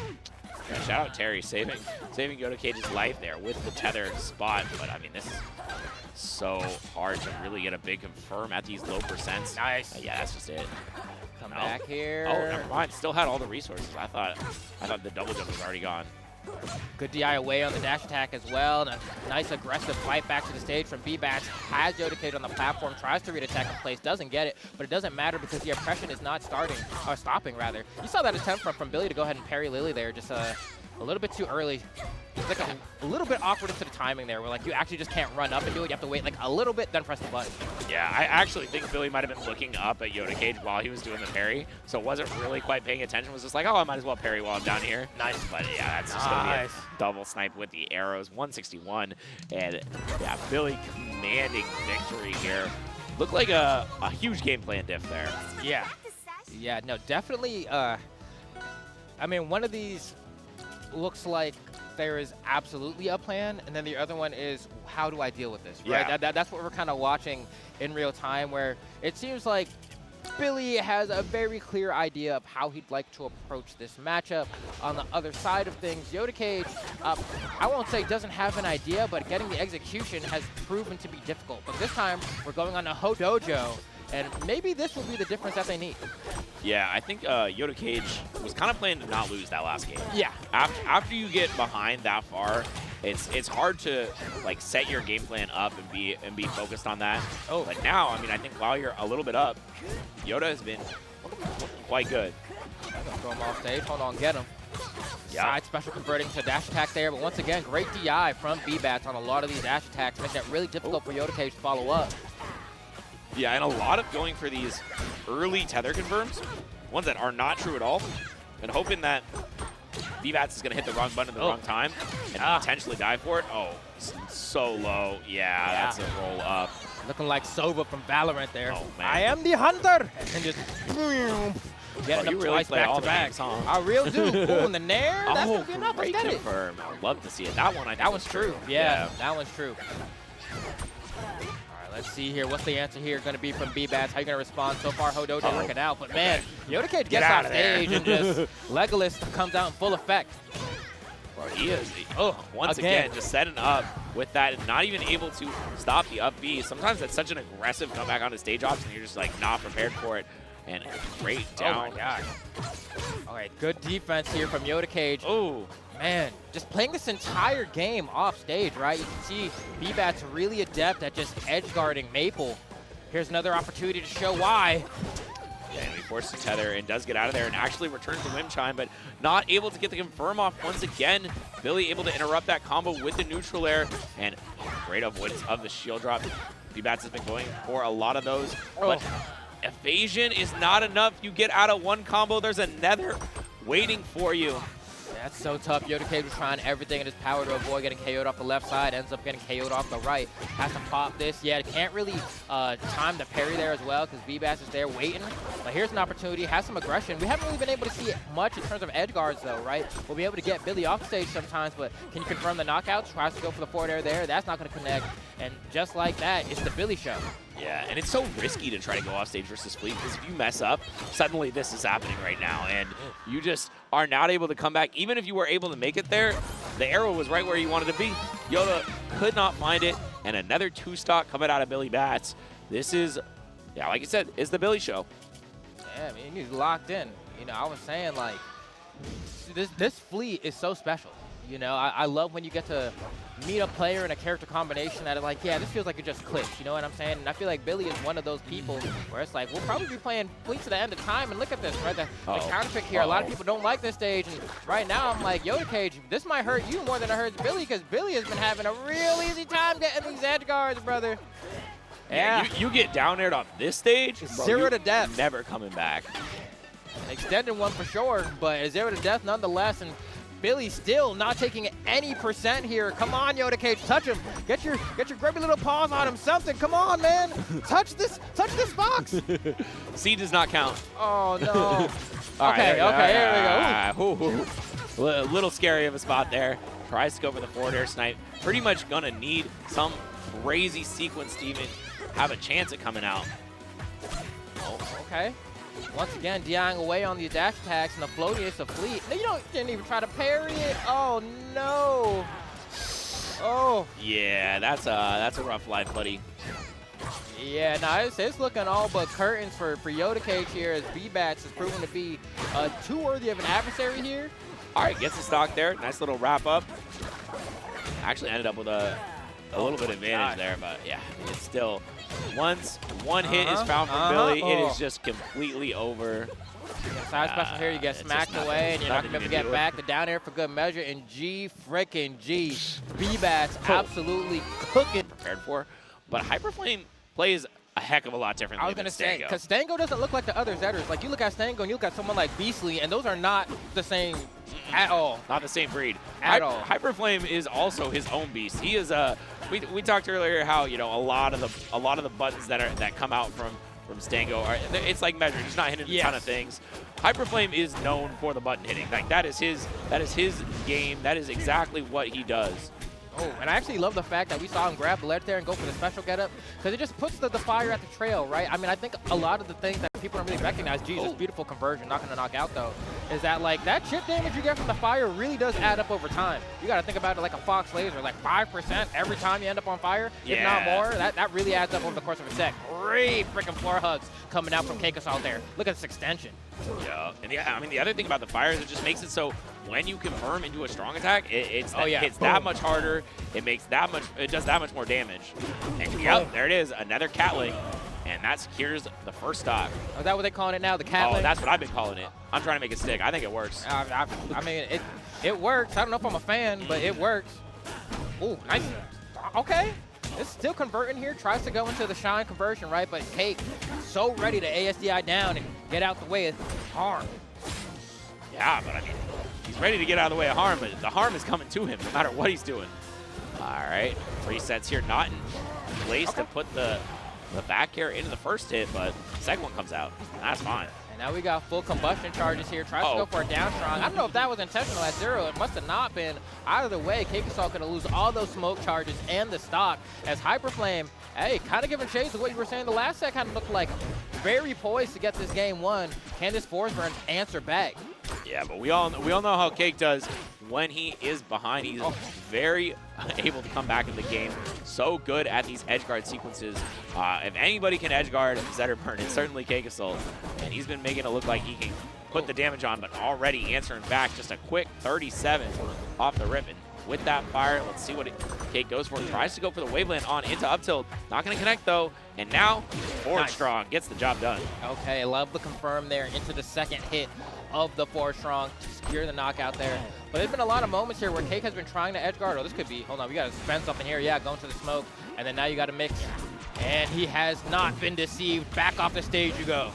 Yeah, shout out Terry, saving Yoda Cage's life there with the tether spot, but I mean, this is so hard to really get a big confirm at these low percents. Nice. Yeah, that's just it. Come back here. Oh, never mind. Still had all the resources. I thought the double jump was already gone. Good DI away on the dash attack as well. And a nice aggressive fight back to the stage from Bbatts. Has Yoda Cage on the platform, tries to read attack in place, doesn't get it, but it doesn't matter because the oppression is not stopping rather. You saw that attempt from Billy to go ahead and parry Lily there, just a little bit too early. It's like a little bit awkward into the timing there, where like you actually just can't run up and do it. You have to wait like a little bit, then press the button. Yeah, I actually think Billy might have been looking up at Yoda Cage while he was doing the parry, so wasn't really quite paying attention. Was just like, oh, I might as well parry while I'm down here. Nice, but yeah, that's just gonna be a double snipe with the arrows. 161, and yeah, Billy commanding victory here. Looked like a huge game plan diff there. Yeah, no, definitely. I mean, one of these looks like there is absolutely a plan, and then the other one is, how do I deal with this, right? Yeah. That's what we're kind of watching in real time, where it seems like Billy has a very clear idea of how he'd like to approach this matchup. On the other side of things, Yoda Cage, I won't say doesn't have an idea, but getting the execution has proven to be difficult. But this time, we're going on the Ho Dojo, and maybe this will be the difference that they need. Yeah, I think Yoda Cage was kind of planning to not lose that last game. Yeah. After you get behind that far, it's hard to like set your game plan up and be focused on that. Oh, but now, I mean, I think while you're a little bit up, Yoda has been quite good. I'm gonna throw him off stage. Hold on, get him. Side special converting to dash attack there, but once again, great DI from Bbatts on a lot of these dash attacks, making it really difficult for Yoda Cage to follow up. Yeah, and a lot of going for these early tether confirms, ones that are not true at all, and hoping that Bbatts is going to hit the wrong button at the wrong time and potentially die for it. Oh, so low. Yeah, that's a roll up. Looking like Sova from Valorant there. Oh, man. I am the hunter! And just getting up really twice play all back to back. games, huh? I really do. Ooh, and the nair, that's going to be enough. Great Let's get it. confirm. I would love to see it. That one, I think That one's true. Yeah. That one's true. Let's see here. What's the answer here going to be from Bbatts? How you going to respond? So far, Hodoji working out. But, man, Yoda Cage gets off stage and just Legolas comes out in full effect. Bro, he is, once again, just setting up with that and not even able to stop the up B. Sometimes that's such an aggressive comeback on the stage ops and you're just, like, not prepared for it. And great down. Oh, my gosh. All right, good defense here from Yoda Cage. Oh, man, just playing this entire game off stage, right? You can see Bbatts really adept at just edge guarding Maypul. Here's another opportunity to show why. Yeah, and he forces the tether and does get out of there and actually returns the Whim Chime, but not able to get the confirm off once again. Billy able to interrupt that combo with the neutral air and great avoidance of the shield drop. Bbatts has been going for a lot of those, but evasion is not enough. You get out of one combo, there's another waiting for you. That's so tough. Yoda Cage was trying everything in his power to avoid getting KO'd off the left side. Ends up getting KO'd off the right. Has to pop this. Yeah, can't really time the parry there as well because Bbatts is there waiting. But here's an opportunity. Has some aggression. We haven't really been able to see it much in terms of edge guards though, right? We'll be able to get Billy off stage sometimes, but can you confirm the knockouts? Tries to go for the forward air there. That's not going to connect. And just like that, it's the Billy show. Yeah, and it's so risky to try to go off stage versus Fleet because if you mess up, suddenly this is happening right now, and you just are not able to come back. Even if you were able to make it there, the arrow was right where you wanted to be. Yoda could not find it, and another two-stock coming out of Bbatts. This is, yeah, like I said, it's the Billy show. Yeah, I mean, he's locked in. You know, I was saying, like, this Fleet is so special. You know, I love when you get to meet a player in a character combination that are like, yeah, this feels like it just clicked, you know what I'm saying? And I feel like Billy is one of those people where it's like, we'll probably be playing Fleet to the end of time, and look at this, right? The counter pick here, a lot of people don't like this stage, and right now I'm like, Yoda Cage, this might hurt you more than it hurts Billy, because Billy has been having a real easy time getting these edge guards, brother. Yeah, you get down there on this stage, bro, 0 to death. Never coming back. An extended one for sure, but 0 to death nonetheless, and Billy still not taking any percent here. Come on, Yoda Cage, touch him. Get your grubby little paws on him. Something. Come on, man. Touch this box. C does not count. Oh no. Okay, here we go. A little scary of a spot there. Tries to go for the forward air snipe. Pretty much gonna need some crazy sequence to even have a chance at coming out. Oh, okay. Once again, DIing away on the dash attacks and the floatiness of Fleet. No, you didn't even try to parry it. Oh, no. Oh. Yeah, that's a rough life, buddy. Yeah, no, it's looking all but curtains for Yoda Cage here as Bbatts is proven to be too worthy of an adversary here. All right, gets the stock there. Nice little wrap up. Actually ended up with a little bit of advantage there, but yeah, it's still, once one hit is found from Billy, it is just completely over. Side special here, you get smacked away, and you're not going to be able to get back. The down air for good measure, and G. Bbatts absolutely cooking. Prepared for, but HyperFlame plays a heck of a lot differently. I was going to say, because Stango doesn't look like the other Zetters. Like, you look at Stango and you look at someone like Beastly, and those are not the same at all. Not the same breed. At all. HyperFlame is also his own beast. He is a. We talked earlier how, you know, a lot of the buttons that come out from Stango are, it's like measured. He's not hitting a ton of things. HyperFlame is known for the button hitting. Like, that is his game. That is exactly what he does. Oh, and I actually love the fact that we saw him grab the ledge there and go for the special getup, because it just puts the fire at the trail, right? I mean, I think a lot of the things that people don't really recognize, geez, this beautiful conversion, not going to knock out though, is that like that chip damage you get from the fire really does add up over time. You got to think about it like a Fox laser, like 5% every time you end up on fire, if not more. That really adds up over the course of a sec. Great freaking floor hugs coming out from CakeAssault there. Look at this extension. Yeah, and I mean, the other thing about the fire is it just makes it so when you confirm into a strong attack, hits Boom. that much harder. It makes that much, it does that much more damage. And yep, there it is, another Catling. And that secures the first stock. Is that what they calling it now, the Catling? Oh, that's what I've been calling it. I'm trying to make it stick. I think it works. I mean, it works. I don't know if I'm a fan, but it works. Ooh, nice. Okay. It's still converting here. Tries to go into the shine conversion, right? But Cake so ready to ASDI down and get out the way of harm. Yeah, but I mean, he's ready to get out of the way of harm, but the harm is coming to him no matter what he's doing. All right, resets here, not in place to put the back air into the first hit, but the second one comes out. That's fine. And now we got full combustion charges here. Tries to go for a down strong. I don't know if that was intentional at 0. It must have not been. Either way, CakeAssault going to lose all those smoke charges and the stock as HyperFlame, hey, kind of giving shades of what you were saying the last set, kind of looked like very poised to get this game won. Can this Forsburn answer back? Yeah, but we all know how Cake does when he is behind. He's very able to come back in the game. So good at these edge guard sequences. If anybody can edge guard Zetterburn, it's certainly CakeAssault. And he's been making it look like he can put the damage on, but already answering back. Just a quick 37 off the rip. And with that fire, let's see what Cake goes for. Tries to go for the waveland on into up tilt. Not going to connect though. And now, forward strong gets the job done. Okay, love the confirm there into the second hit of the forward strong to secure the knockout there. But there's been a lot of moments here where Cake has been trying to edge guard. Oh, this could be, hold on, we got to spend something here. Yeah, going to the smoke. And then now you got to mix. And he has not been deceived. Back off the stage you go.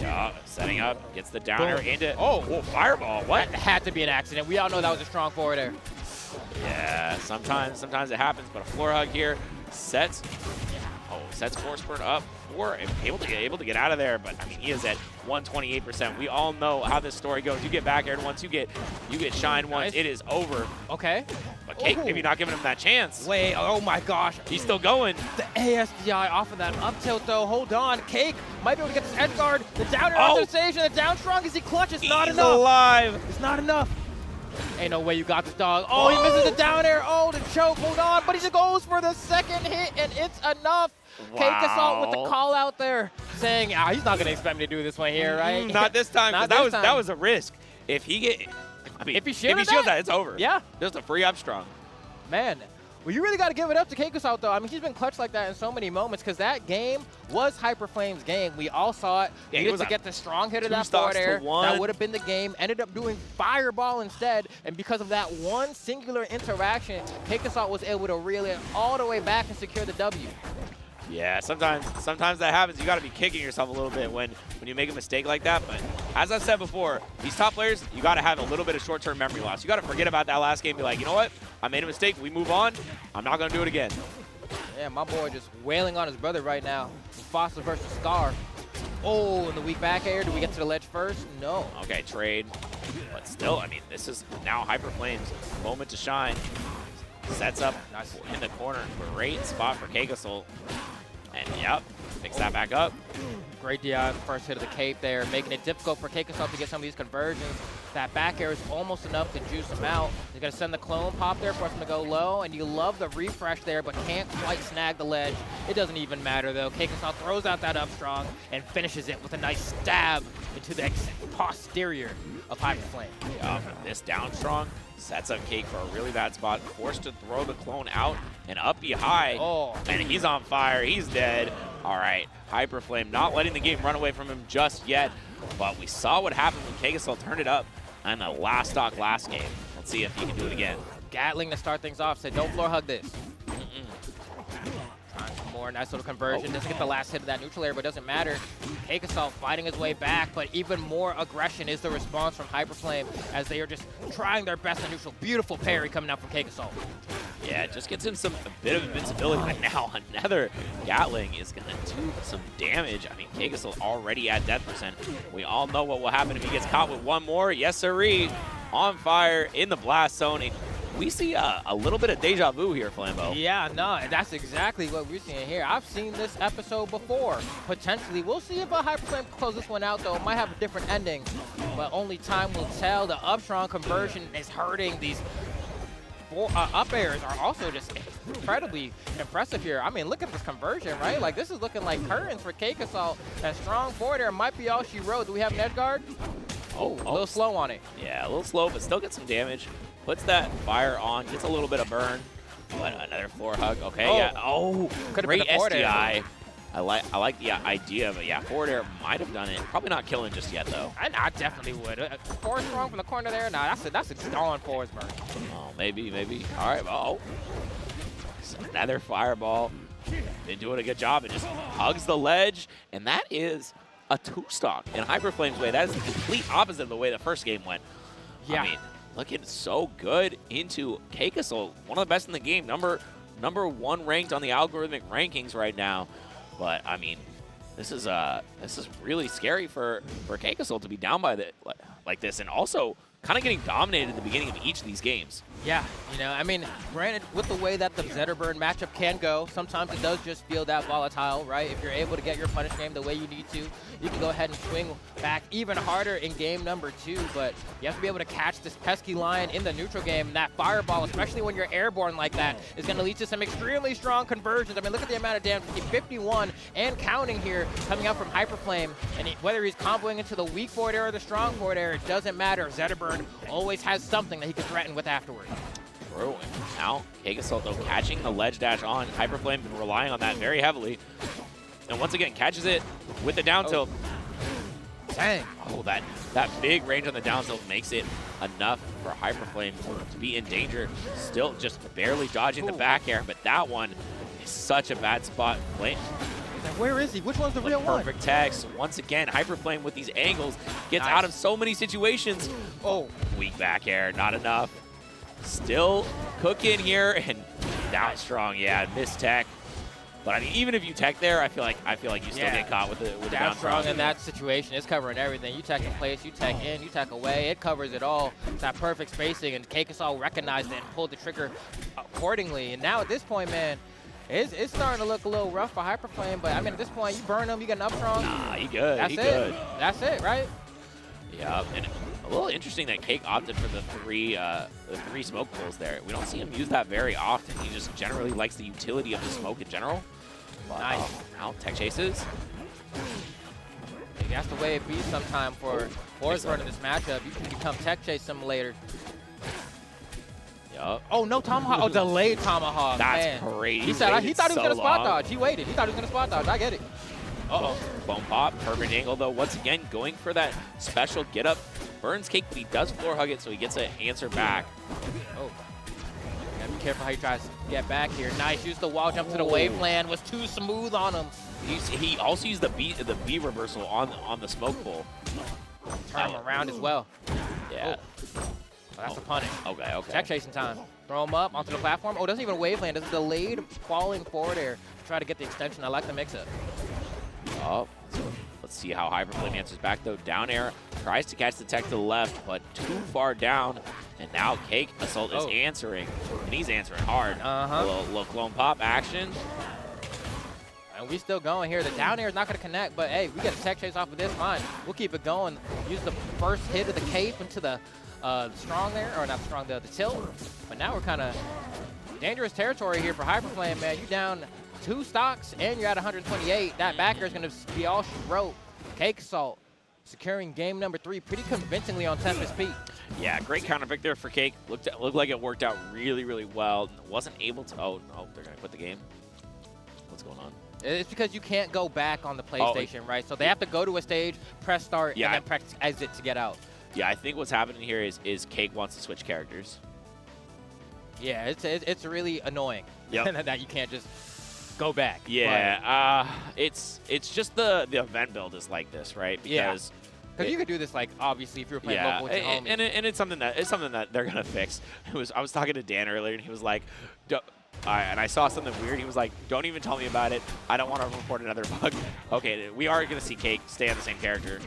Yeah, setting up, gets the downer into, whoa, fireball, what? That had to be an accident. We all know that was a strong forward there. Yeah, sometimes it happens, but a floor hug here sets Forsburn up for able to get out of there, but I mean he is at 128%. We all know how this story goes. You get back aired once, you get shined once, it is over. Okay. But Cake maybe not giving him that chance. Wait, oh my gosh. He's still going. The ASDI off of that up tilt though. Hold on. Cake might be able to get this edge guard. The downer onto the stage and the down strong as he clutches. Not He's enough. alive. It's not enough. Ain't no way you got this dog. Oh, he misses the down air. Oh, the choke. Hold on. But he just goes for the second hit, and it's enough. Wow. CakeAssault with the call out there saying, he's not going to expect me to do this one here, right? Not this time, Not because this time. that was a risk. If he shields that, it's over. Yeah. Just a free up strong. Man, well, you really got to give it up to CakeAssault, though. I mean, he's been clutch like that in so many moments because that game was HyperFlame's game. We all saw it. Yeah, Needed to get the strong hit of that stocks forward air. to one. That would have been the game. Ended up doing Fireball instead. And because of that one singular interaction, CakeAssault was able to reel it all the way back and secure the W. Yeah, sometimes that happens. You got to be kicking yourself a little bit when you make a mistake like that. But as I've said before, these top players, you got to have a little bit of short-term memory loss. You got to forget about that last game. Be like, you know what? I made a mistake. We move on. I'm not going to do it again. Yeah, my boy just wailing on his brother right now. Foster versus Scar. Oh, in the weak back air. Do we get to the ledge first? No. Okay, trade. But still, I mean, this is now HyperFlame's moment to shine. Sets up in the corner. Great spot for CakeAssault. And yep, picks that back up. Great DI, first hit of the cape there, making it difficult for CakeAssault to get some of these conversions. That back air is almost enough to juice him out. They're going to send the clone pop there for him to go low, and you love the refresh there, but can't quite snag the ledge. It doesn't even matter, though. CakeAssault throws out that up strong and finishes it with a nice stab into the posterior of HyperFlame. Yeah, this down strong sets up Cake for a really bad spot. Forced to throw the clone out and up be high. Oh. And he's on fire. He's dead. All right, HyperFlame not letting the game run away from him just yet. But we saw what happened when CakeAssault turned it up on the last stock last game. Let's see if he can do it again. Gatling to start things off said, don't floor hug this. Trying some more, nice little conversion. Doesn't get the last hit of that neutral air, but it doesn't matter. CakeAssault fighting his way back, but even more aggression is the response from HyperFlame as they are just trying their best on neutral. Beautiful parry coming out from CakeAssault. Yeah, it just gets him a bit of invincibility, but now another Gatling is going to do some damage. I mean, CakeAssault already at death percent. We all know what will happen if he gets caught with one more. Yes, sirree. On fire in the blast zone. We see a little bit of deja vu here, Flambeau. Yeah, no, that's exactly what we're seeing here. I've seen this episode before. Potentially, we'll see if HyperFlame close this one out, though. It might have a different ending, but only time will tell. The up strong conversion is hurting. These up airs are also just incredibly impressive here. I mean, look at this conversion, right? Like, this is looking like curtains for CakeAssault. That strong forward air might be all she wrote. Do we have an edge guard? Oh, A little slow on it. Yeah, a little slow, but still gets some damage. Puts that fire on, gets a little bit of burn. But another floor hug. Okay, Oh. yeah. Oh, Could've great been a forward air. SDI. I like the idea, but yeah, forward air might have done it. Probably not killing just yet, though. I definitely would. Forward strong from the corner there. Nah, that's a gone Forsburn. Oh, maybe. All right, oh. So another fireball. Been doing a good job. It just hugs the ledge, and that is a 2-stock in HyperFlame's way. That is the complete opposite of the way the first game went. Yeah. I mean, looking so good into CakeAssault, one of the best in the game. Number 1 ranked on the algorithmic rankings right now. But I mean, this is really scary for CakeAssault to be down by like this, and also kind of getting dominated at the beginning of each of these games. Yeah, you know, I mean, granted, with the way that the Zetterburn matchup can go, sometimes it does just feel that volatile, right? If you're able to get your punish game the way you need to, you can go ahead and swing back even harder in game number 2, but you have to be able to catch this pesky line in the neutral game, and that fireball, especially when you're airborne like that, is going to lead to some extremely strong conversions. I mean, look at the amount of damage, 51 and counting here, coming out from HyperFlame, and whether he's comboing into the weak forward air or the strong forward air, it doesn't matter. Zetterburn always has something that he can threaten with afterwards. True. Now, CakeAssault, though, catching the ledge dash on. HyperFlame been relying on that very heavily. And once again, catches it with the down tilt. Dang. Oh, that big range on the down tilt makes it enough for HyperFlame to be in danger. Still just barely dodging the back air, but that one is such a bad spot. Flame. Where is he? Which one's the real one? Perfect text. Once again, HyperFlame with these angles gets out of so many situations. Oh, weak back air, not enough. Still cooking here and down strong. Yeah, missed tech. But I mean, even if you tech there, I feel like you still get caught with the down strong in that situation. It's covering everything. You tech in place, you tech in, you tech away. It covers it all. It's that perfect spacing, and CakeAssault recognized it and pulled the trigger accordingly. And now at this point, man, it's starting to look a little rough for HyperFlame. But I mean, at this point, you burn them, you get an up strong. Nah, he good. That's he it. good. That's it, right? Yeah, and a little interesting that Cake opted for the three smoke pulls there. We don't see him use that very often. He just generally likes the utility of the smoke in general. But, Nice. Now tech chases. Maybe that's the way it be sometime for Forsburn in this matchup. You can become tech chase simulator. Yup. Oh, no tomahawk. Oh, delayed tomahawk. That's man. crazy. He said he thought he was going to spot long. dodge. He waited. He thought he was going to spot dodge. I get it. Uh-oh. Bone pop, perfect angle though. Once again, going for that special get up. Burns Cake, but he does floor hug it, so he gets an answer back. Oh. Gotta be careful how he tries to get back here. Nice. Used the wall jump to the wave land. Was too smooth on him. He also used the B reversal on the smoke pull. Turn him around as well. Yeah. Oh, that's a punish. Okay. Tech chasing time. Throw him up onto the platform. Oh, doesn't even wave land. It's a delayed falling forward air to try to get the extension. I like the mix-up. Oh, let's see how HyperFlame answers back though. Down air, tries to catch the tech to the left, but too far down. And now CakeAssault is answering, and he's answering hard. A little clone pop action. And we still going here. The down air is not going to connect, but hey, we get a tech chase off of this. Fine. We'll keep it going. Use the first hit of the cape into the strong there, or not strong, the tilt. But now we're kind of dangerous territory here for HyperFlame, man. You down 2 stocks, and you're at 128. That backer is going to be all she wrote. CakeAssault securing game number 3 pretty convincingly on Tempest Peak. Yeah, great counter pick there for Cake. Looked like it worked out really, really well. Wasn't able to. Oh no, they're going to quit the game. What's going on? It's because you can't go back on the PlayStation, right? So they have to go to a stage, press start, and then press exit to get out. Yeah, I think what's happening here is Cake wants to switch characters. Yeah, it's really annoying that you can't just go back. Yeah, it's just the event build is like this, right? Because you could do this, like, obviously if you were playing local with your homies. And it's something that they're gonna fix. I was talking to Dan earlier, and he was like, and I saw something weird. He was like, "Don't even tell me about it. I don't want to report another bug." Okay, we are gonna see Cake stay on the same character.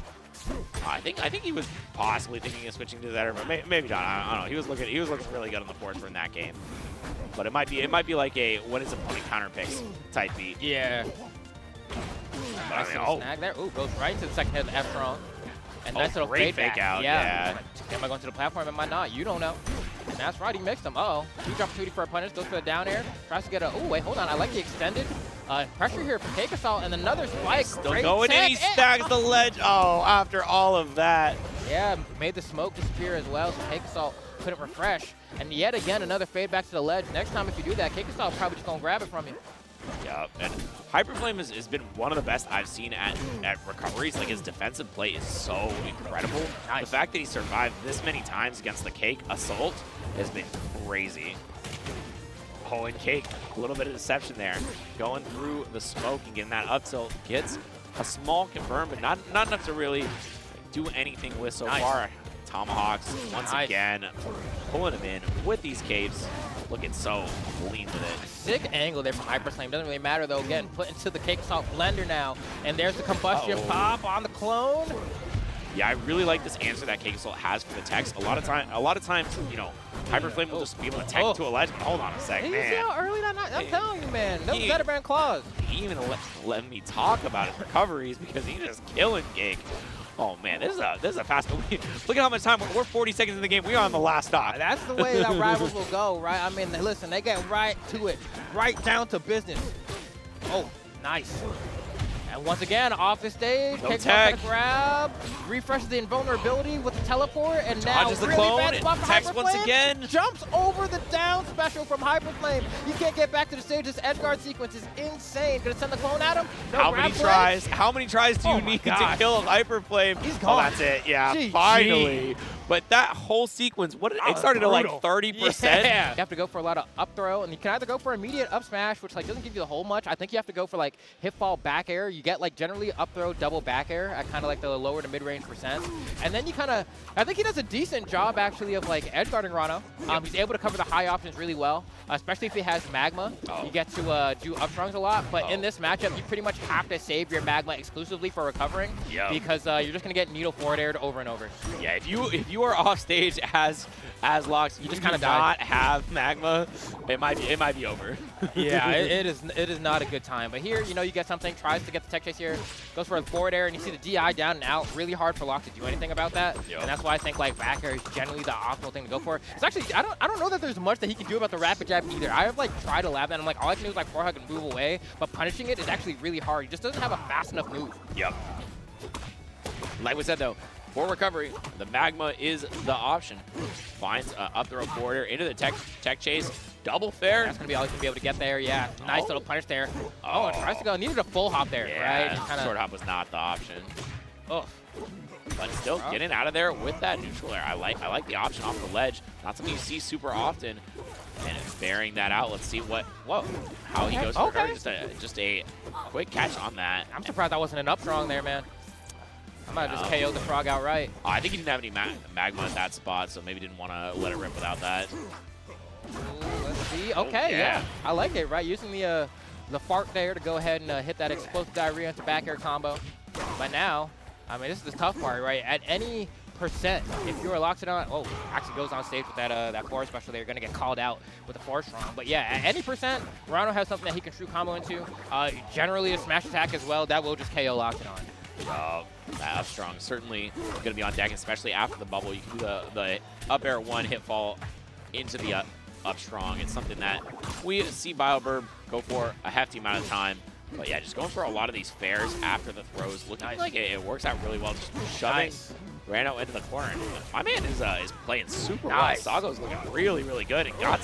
I think he was possibly thinking of switching to Zetterburn, but maybe not. I don't know. He was looking really good on the board for in that game. But it might be like a when is opponent counter picks type beat. Yeah. Nice little snag there. Ooh, goes right into the second hit of the F strong. And nice little great fake out. Yeah. Am I going to the platform? Am I not? You don't know. And that's right. He mixed them. Uh-oh. Huge opportunity for a punish. Goes for the down air. Tries to get a. Oh wait, hold on. I like the extended pressure here for CakeAssault, and another spike. Still going in. He stacks the ledge. Oh, after all of that. Yeah, made the smoke disappear as well, so CakeAssault couldn't refresh. And yet again, another fade back to the ledge. Next time if you do that, CakeAssault probably just gonna grab it from you. Yeah, and HyperFlame has been one of the best I've seen at recoveries. Like, his defensive play is so incredible. Nice. The fact that he survived this many times against the CakeAssault has been crazy. Oh, and Cake, a little bit of deception there. Going through the smoke and getting that up tilt. Gets a small confirm, but not enough to really do anything with so far. Tomahawks, once again, pulling him in with these capes. Looking so clean with it. Sick angle there from HyperFlame. Doesn't really matter though. Again, put into the CakeAssault blender now. And there's the combustion pop on the clone. Yeah, I really like this answer that CakeAssault has for the techs. A lot of times, you know, HyperFlame will just be able to tech to a ledge. Hold on a sec, You see man. how early that? I'm telling you, man. Those Zetterburn claws. He even let me talk about his recoveries because he's just killing Cake. Oh man, this is a fast. Look at how much time we're 40 seconds in the game. We are on the last stock. That's the way that rivals will go, right? I mean, listen, they get right to it, right down to business. Oh, nice. And once again, off the stage, No takes tech. off the grab, refreshes the invulnerability with the teleport, and now Dodges the really clone, bad spot and for techs once HyperFlame, again. jumps over the down special from HyperFlame. You can't get back to the stage. This edge guard sequence is insane. Gonna send the clone at him. No How grab many play. tries? How many tries do you Oh my need to gosh. kill HyperFlame? He's Oh, gone. that's it. Yeah, GG. finally. But that whole sequence, it started at like brutal. 30%. Yeah. You have to go for a lot of up throw, and you can either go for immediate up smash, which like doesn't give you the whole much. I think you have to go for like hip fall back air. You get like generally up throw double back air at kind of like the lower to mid range percent, and then you kind of, I think he does a decent job actually of like edge guarding Ranno. He's able to cover the high options really well, especially if he has magma. You get to do up strongs a lot, but in this matchup, you pretty much have to save your magma exclusively for recovering because you're just gonna get needle forward aired over and over. Yeah, if you are off stage as Lox, you just kind of not have magma, it might be over. Yeah, it is not a good time. But here, you know, you get something, tries to get the tech chase here, goes for a forward air, and you see the DI down and out. Really hard for Lox to do anything about that. And that's why I think like back air is generally the optimal thing to go for. It's actually, I don't know that there's much that he can do about the rapid jab either. I have like tried to lab that, and I'm like, all I can do is like forehug and move away, but punishing it is actually really hard. He just doesn't have a fast enough move. Yep. Like we said though, for recovery, the magma is the option. Finds up throw forward air into the tech chase. Double fair. That's going to be all he's going to be able to get there. Yeah, nice little punish there. Oh, and tries to go. Needed a full hop there, Yeah, right? short hop was not the option. Oh. But still getting out of there with that neutral air. I like the option off the ledge. Not something you see super often. And bearing that out. Let's see how he goes for recovery. Just a quick catch on that. I'm surprised that wasn't an up strong there, man. I might have just KO'd the frog outright. Oh, I think he didn't have any magma at that spot, so maybe didn't want to let it rip without that. Ooh, let's see. Okay, yeah. I like it, right? Using the fart there to go ahead and hit that explosive diarrhea into back air combo. But now, I mean, this is the tough part, right? At any percent, if you're a Loxodont, actually goes on stage with that forward special, they're going to get called out with a forward strong. But yeah, at any percent, Ranno has something that he can true combo into. Generally a smash attack as well, that will just KO Loxodont. That up strong certainly going to be on deck, especially after the bubble. You can do the up air one hit fall into the up strong. It's something that we see BioBirb go for a hefty amount of time. But yeah, just going for a lot of these fairs after the throws, looking like it works out really well. Just shoving Ranno into the corner. My man is playing super well. Sago's looking really, really good and got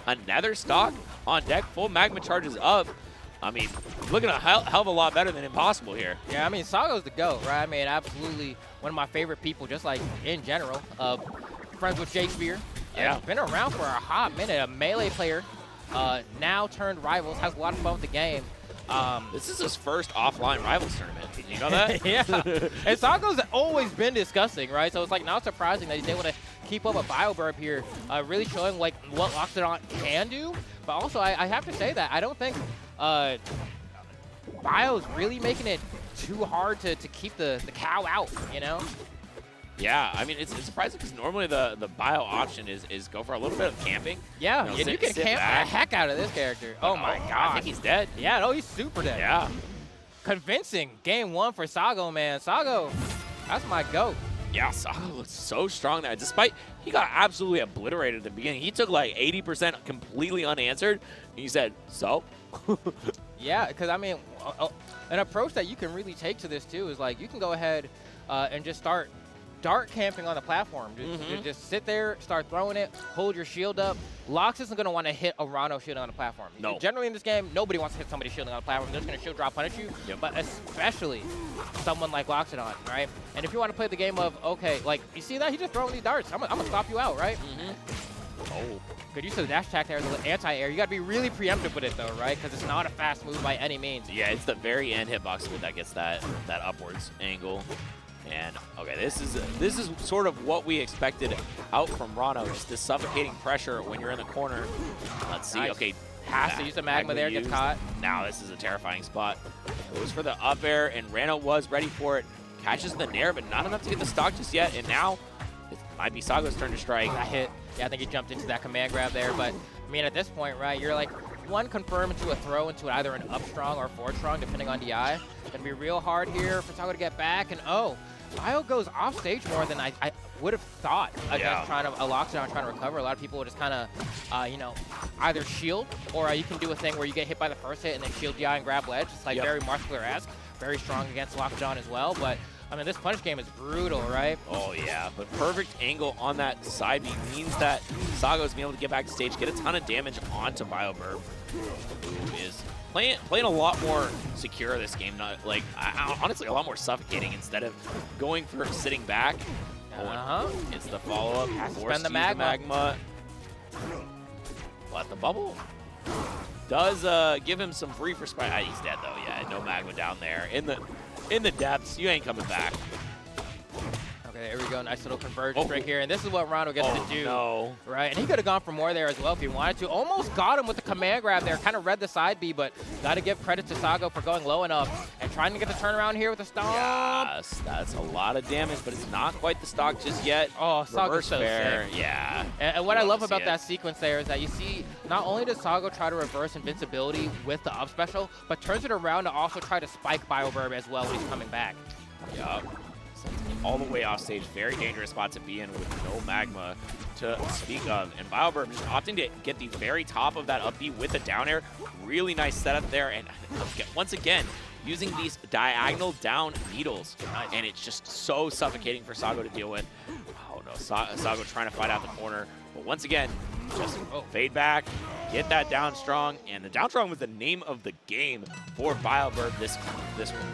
another stock on deck. Full magma charges up. I mean, looking a hell of a lot better than impossible here. Yeah, I mean, Sago's the GOAT, right? I mean, absolutely one of my favorite people, just like in general. Friends with Shakespeare. Yeah. Been around for a hot minute. A melee player, now turned rivals, has a lot of fun with the game. This is his first offline rivals tournament. Did you know that? Yeah. And Sago's always been disgusting, right? So it's like not surprising that he's able to keep up with BioBirb here, really showing like what Loxodont can do. But also, I have to say that I don't think Bio's really making it too hard to keep the cow out, you know? Yeah, I mean, it's surprising because normally the bio option is go for a little bit of camping. Yeah, you know, and you can camp the heck out of this character. Oh my god. I think he's dead. Yeah, no, he's super dead. Yeah. Convincing game one for Sago, man. Sago, that's my GOAT. Yeah, Sago looks so strong there. Despite he got absolutely obliterated at the beginning. He took like 80% completely unanswered. And he said, so? Yeah, because I mean, an approach that you can really take to this too is like you can go ahead and just start dart camping on the platform. Just sit there, start throwing it, hold your shield up. Lox isn't going to want to hit a Ranno shielding on the platform. No. Generally in this game, nobody wants to hit somebody shielding on the platform. They're just going to shield drop punish you, but especially someone like Loxodont, right? And if you want to play the game of, okay, like, you see that? He's just throwing these darts. I'm going to stop you out, right? Oh, good use of the dash attack there, the anti-air. You got to be really preemptive with it, though, right? Because it's not a fast move by any means. Yeah, it's the very end hitbox of it that gets that upwards angle. And okay, this is sort of what we expected out from Ranno, just this suffocating pressure when you're in the corner. Let's see. Nice. Okay, Has to use the magma there, gets caught. Now this is a terrifying spot. Goes for the up air, and Ranno was ready for it. Catches the nair, but not enough to get the stock just yet. And now it might be Sago's turn to strike. That hit. Yeah, I think he jumped into that command grab there. But, I mean, at this point, right, you're like one confirm into a throw into either an up strong or forward strong, depending on DI. Going to be real hard here for Sago to get back. And, oh, Bio goes off stage more than I would have thought against trying to Loxodont trying to recover. A lot of people would just kind of, you know, either shield or you can do a thing where you get hit by the first hit and then shield DI and grab ledge. It's like very muscular-esque, very strong against Loxodont as well. But I mean, this punish game is brutal, right? Oh, yeah, but perfect angle on that side B means that Sago's being able to get back to stage, get a ton of damage onto BioBirb, who is playing a lot more secure this game. Not like, honestly, a lot more suffocating instead of going for sitting back. It's the follow-up. Has to spend the magma. But the bubble does give him some brief respite. He's dead, though. Yeah, no magma down there. In the depths, you ain't coming back. Okay, there we go. Nice little convergence right here. And this is what Ranno gets to do. No. Right? And he could have gone for more there as well if he wanted to. Almost got him with the command grab there. Kind of read the side B, but got to give credit to Sago for going low enough and trying to get the turnaround here with the stomp. Yes, that's a lot of damage, but it's not quite the stock just yet. Oh, Sago's so sick. sick. Yeah. And what I love about that sequence there is that you see not only does Sago try to reverse invincibility with the up special, but turns it around to also try to spike BioBirb as well when he's coming back. Yup. All the way off stage, very dangerous spot to be in with no magma to speak of. And BioBirb just opting to get the very top of that up B with a down air. Really nice setup there. And once again, using these diagonal down needles. And it's just so suffocating for Sago to deal with. Oh no, Sago trying to fight out the corner. But once again, just fade back, get that down strong. And the down strong was the name of the game for BioBirb this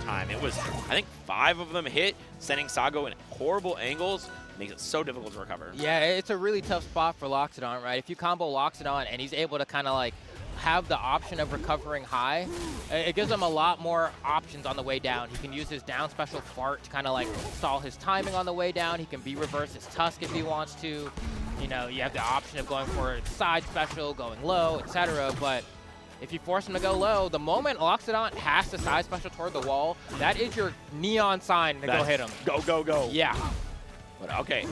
time. It was, I think, 5 of them hit, sending Sago in horrible angles. Makes it so difficult to recover. Yeah, it's a really tough spot for Loxodont, right? If you combo Loxodont and he's able to kind of like have the option of recovering high, it gives him a lot more options on the way down. He can use his down special fart to kind of like stall his timing on the way down. He can reverse his tusk if he wants to. You know, you have the option of going for a side special, going low, etc. But if you force him to go low, the moment Loxodont has to side special toward the wall, that is your neon sign to go hit him. Go, go, go. Yeah. But okay,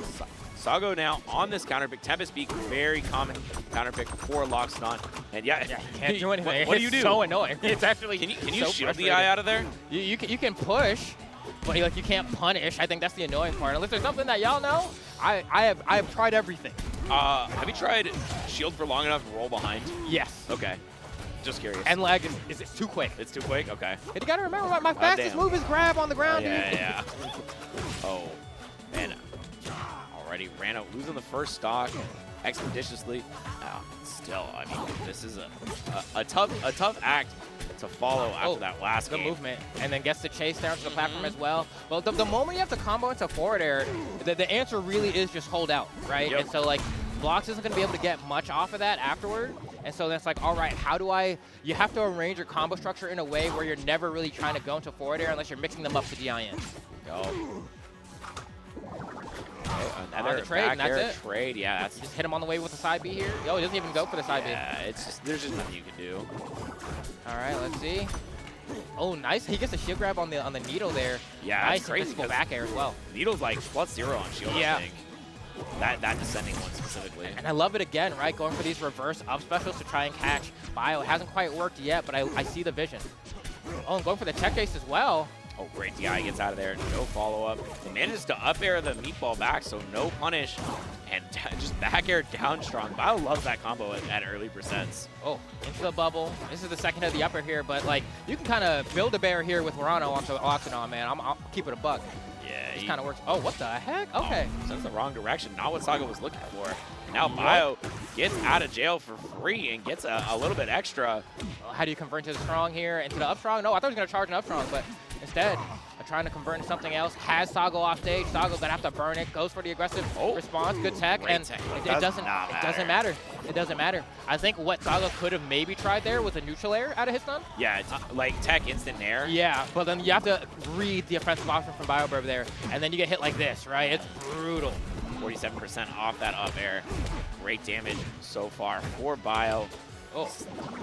Sago now on this counter pick. Tempest Peak, very common counter pick for Loxodont. And yeah, he can't do anything. What do you do? It's so annoying. It's actually Can you so shield the eye out of there? You can push, but like you can't punish. I think that's the annoying part. Unless there's something that y'all know, I have tried everything. Have you tried shield for long enough to roll behind? Yes. Okay. Just curious. And lag is it's too quick. It's too quick? Okay. And you gotta remember, my fastest move is grab on the ground, dude. Yeah. Oh, man. Already Ranno losing the first stock expeditiously. Still, I mean, this is a tough act to follow after that last good game. Movement, and then gets the chase down to the platform as well. Well, the moment you have to combo into forward air, the answer really is just hold out, right? Yep. And so, like, Blocks isn't going to be able to get much off of that afterward. And so that's like, all right, how do you have to arrange your combo structure in a way where you're never really trying to go into forward air unless you're mixing them up to DIN. Go. Another trade, and that's it. Trade, yeah. That's just hit him on the way with the side B here. Oh, he doesn't even go for the side B. Yeah, there's just nothing you can do. All right, let's see. Oh, nice. He gets a shield grab on the needle there. Yeah, nice. that's crazy. Physical back air as well. Needle's like +0 on shield, I think. That descending one specifically. And I love it again, right? Going for these reverse up specials to try and catch Bio. It hasn't quite worked yet, but I see the vision. Oh, and going for the tech chase as well. Oh, great. DI gets out of there. No follow-up. He manages to up air the meatball back, so no punish. And just back air down strong. Bio loves that combo at early percents. Oh, into the bubble. This is the second of the upper here, but like you can kind of build a bear here with Ranno onto Loxodont, man. I'll keep it a buck. Yeah, Just kind of works. Oh, what the heck? Okay. Sends the wrong direction. Not what Sago was looking for. Now Bio gets out of jail for free and gets a little bit extra. How do you convert to the strong here? Into the up strong? No, I thought he was going to charge an up strong, but instead, trying to convert into something else. Has Sago off stage. Sago gonna have to burn it. Goes for the aggressive response. Good tech, and it doesn't matter. It doesn't matter. I think what Sago could have maybe tried there was a neutral air out of his stun. Yeah, it's like tech instant air. Yeah, but then you have to read the offensive option from BioBirb there, and then you get hit like this, right? It's brutal. 47% off that up air. Great damage so far for Bio. Oh,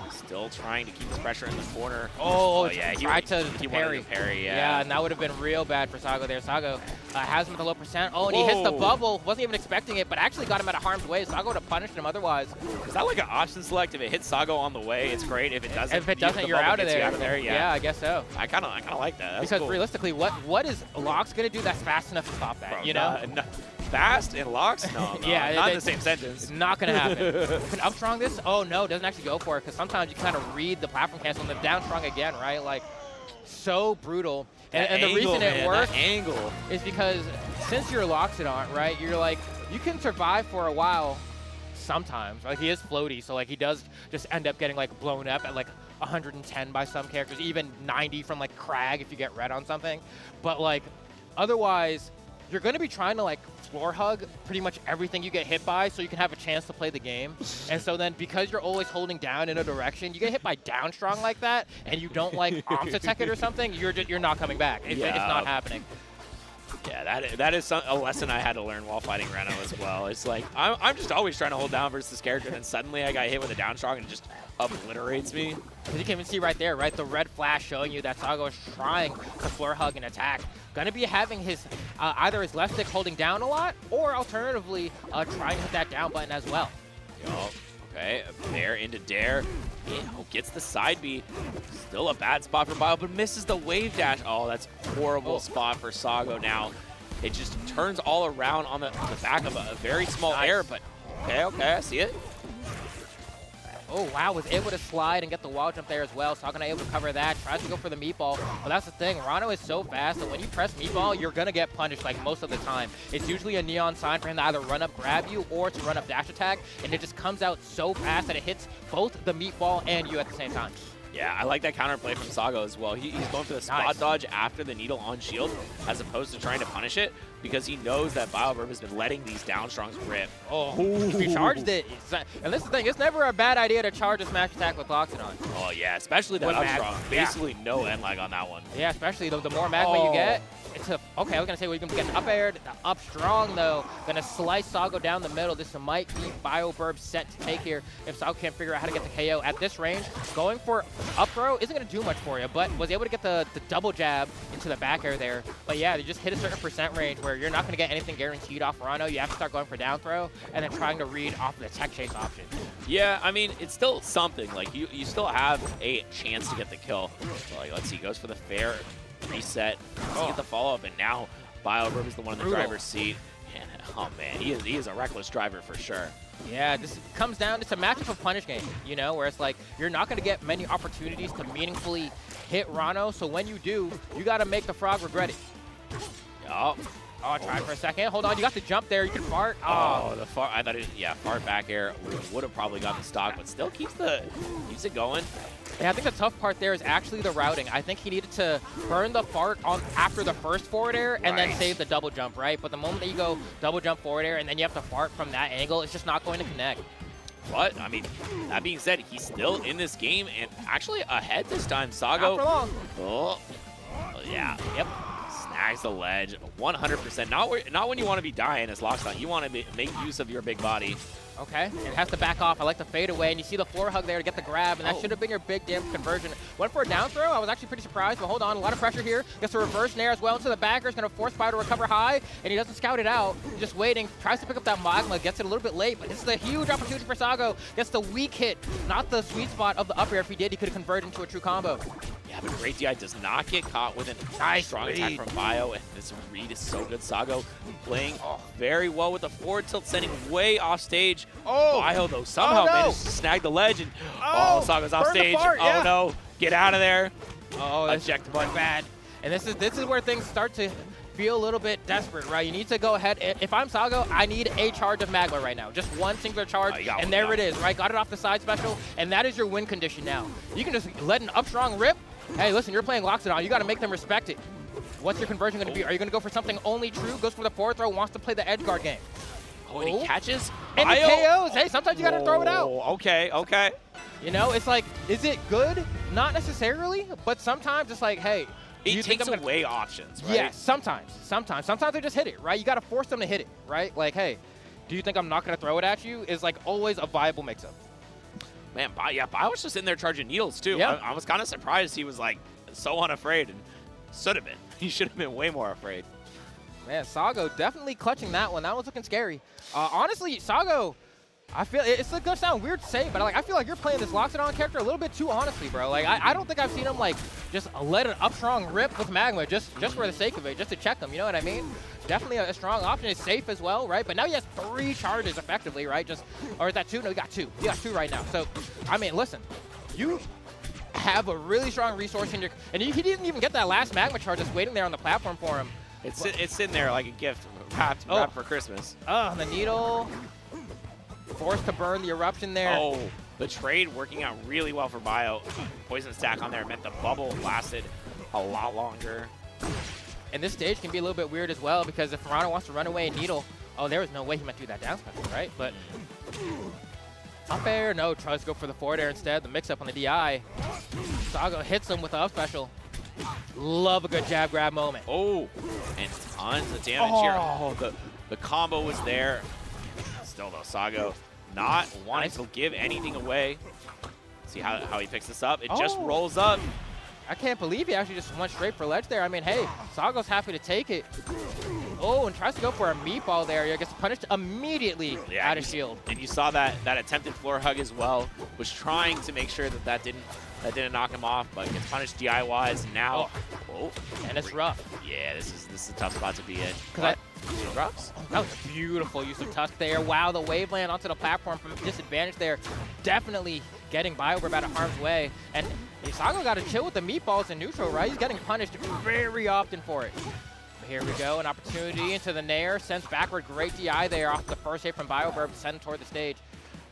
still trying to keep his pressure in the corner. Oh yeah, he tried to parry. Yeah, and that would have been real bad for Sago there. Sago has him at the low percent. Oh, and he hits the bubble. Wasn't even expecting it, but actually got him out of harm's way. Sago would have punished him otherwise. Is that like an option select? If it hits Sago on the way, it's great. If it doesn't, you're out of there. Yeah, I guess so. I kind of like that. That's because cool. Realistically, what is Lox gonna do that's fast enough to stop that? Bro, you know? Fast and Lox? No, yeah, not in the same sentence. It's not going to happen. Can up strong this? Oh, no, doesn't actually go for it because sometimes you kind of read the platform cancel and then down strong again, right? Like, so brutal. And the reason it works is because since you're Loxodont, right, you're like, you can survive for a while sometimes. Like, he is floaty, so, like, he does just end up getting, like, blown up at, like, 110 by some characters, even 90 from, like, Kragg if you get red on something. But, like, otherwise, you're going to be trying to, like, floor hug pretty much everything you get hit by so you can have a chance to play the game. And so then because you're always holding down in a direction, you get hit by down strong like that and you don't, like, tech it or something, you're not coming back. It's not happening. Yeah, that is a lesson I had to learn while fighting Ranno as well. It's like, I'm just always trying to hold down versus this character, and then suddenly I got hit with a down strong and it just obliterates me. Because you can even see right there, right, the red flash showing you that Sago is trying to floor hug and attack. Gonna be having his either his left stick holding down a lot, or alternatively trying to hit that down button as well. Okay, Dare into Dare. Gets the side B. Still a bad spot for Bio, but misses the wave dash. Oh, that's a horrible spot for Sago now. It just turns all around on the back of a very small air, but okay, I see it. Oh, wow, was able to slide and get the wall jump there as well. Sago not able to cover that. Tries to go for the meatball. But that's the thing. Ranno is so fast that when you press meatball, you're going to get punished like most of the time. It's usually a neon sign for him to either run up, grab you, or to run up dash attack. And it just comes out so fast that it hits both the meatball and you at the same time. Yeah, I like that counterplay from Sago as well. He's going for the spot dodge after the needle on shield as opposed to trying to punish it because he knows that BioBirb has been letting these down strongs rip. Oh, he charged it. And this is the thing, it's never a bad idea to charge a smash attack with Loxodont. Oh, yeah, especially that up strong. Basically no end lag on that one. Yeah, especially the more magma you get. Okay, I was going to say we can get up aired, up strong though. Going to slice Sago down the middle. This might be BioBirb set to take here if Sago can't figure out how to get the KO at this range. Going for up throw isn't going to do much for you, but was able to get the double jab into the back air there. But yeah, you just hit a certain percent range where you're not going to get anything guaranteed off Ranno. You have to start going for down throw and then trying to read off the tech chase option. Yeah, I mean, it's still something. Like, you still have a chance to get the kill. Like, let's see, goes for the fair reset. Let's get the follow-up, and now BioBirb is the one in the driver's seat. And, oh, man, he is a reckless driver for sure. Yeah, this comes down, it's a matchup of punish game, you know, where it's like, you're not going to get many opportunities to meaningfully hit Ranno, so when you do, you got to make the frog regret it. Yup. Oh, try for a second. Hold on, you got the jump there. You can fart. Oh, the fart. I thought fart back air would have probably gotten the stock, but still keeps it going. Yeah, I think the tough part there is actually the routing. I think he needed to burn the fart on after the first forward air and then save the double jump, right? But the moment that you go double jump forward air and then you have to fart from that angle, it's just not going to connect. But, I mean, that being said, he's still in this game and actually ahead this time. Sago. Not for long. Oh, yeah. Yep. Snags the ledge. 100%. Not when you want to be dying as Loxodont. You want to make use of your big body. Okay, it has to back off. I like the fade away, and you see the floor hug there to get the grab, and that should have been your big damn conversion. Went for a down throw. I was actually pretty surprised, but hold on, a lot of pressure here. Gets a reverse nair as well into the backer. Is going to force Bio to recover high, and he doesn't scout it out. He's just waiting. Tries to pick up that magma, gets it a little bit late, but this is a huge opportunity for Sago. Gets the weak hit, not the sweet spot of the up air. If he did, he could have converted into a true combo. Yeah, but Great DI does not get caught with a nice strong attack from Bio, and this read is so good. Sago playing very well with the forward tilt, sending way off stage. Bio, though, somehow managed to snag the ledge, and Sago's off stage. Oh, no. Get out of there. Oh, eject button bad. And this is where things start to feel a little bit desperate, right? You need to go ahead. If I'm Sago, I need a charge of Magma right now. Just one singular charge, and there it is, right? Got it off the side special, and that is your win condition now. You can just let an up strong rip. Hey, listen, you're playing Loxodont. You got to make them respect it. What's your conversion going to be? Are you going to go for something only true? Goes for the forward throw, wants to play the edge guard game. Oh, and he catches And Bio. the KOs. Hey, sometimes you got to throw it out. Okay, okay. You know, it's like, is it good? Not necessarily, but sometimes it's like, hey, It takes away options, right? Yeah, sometimes. Sometimes they just hit it, right? You got to force them to hit it, right? Like, hey, do you think I'm not going to throw it at you? Is like always a viable mix-up. Man, Bio was just in there charging needles, too. Yeah. I was kind of surprised he was, like, so unafraid, and should have been. He should have been way more afraid. Man, Sago definitely clutching that one. That one's looking scary. Honestly, Sago, I feel it's going to sound weird to say, but like I feel like you're playing this Loxodont character a little bit too honestly, bro. Like I don't think I've seen him like just let an up strong rip with Magma just for the sake of it, just to check him. You know what I mean? Definitely a strong option. It's safe as well, right? But now he has 3 charges effectively, right? Just or is that 2? No, he got 2. He got 2 right now. So I mean, listen, you have a really strong resource in your, and he didn't even get that last Magma charge just waiting there on the platform for him. It's sitting there like a gift wrapped for Christmas. Oh, the needle. Forced to burn the eruption there. Oh, the trade working out really well for Bio. Poison stack on there meant the bubble lasted a lot longer. And this stage can be a little bit weird as well because if Ranno wants to run away and needle, oh, there was no way he meant to do that down special, right? But up air, no, tries to go for the forward air instead. The mix-up on the DI. Sago hits him with the up special. Love a good jab grab moment. Oh, and tons of damage here. Oh, the combo was there. Still though, Sago not wanting to give anything away. See how he picks this up. It just rolls up. I can't believe he actually just went straight for ledge there. I mean, hey, Sago's happy to take it. Oh, and tries to go for a meatball there. He gets punished immediately out of shield. And you saw that attempted floor hug as well. Was trying to make sure that didn't knock him off, but gets punished DI-wise. Now, and it's rough. Yeah, this is a tough spot to be in. Drops? That was a beautiful use of Tusk there. Wow, the Waveland onto the platform from disadvantage there. Definitely getting BioBirb out of harm's way. And Sago got to chill with the meatballs in neutral, right? He's getting punished very often for it. But here we go, an opportunity into the Nair. Sends backward, great DI there off the first hit from BioBirb, sent toward the stage.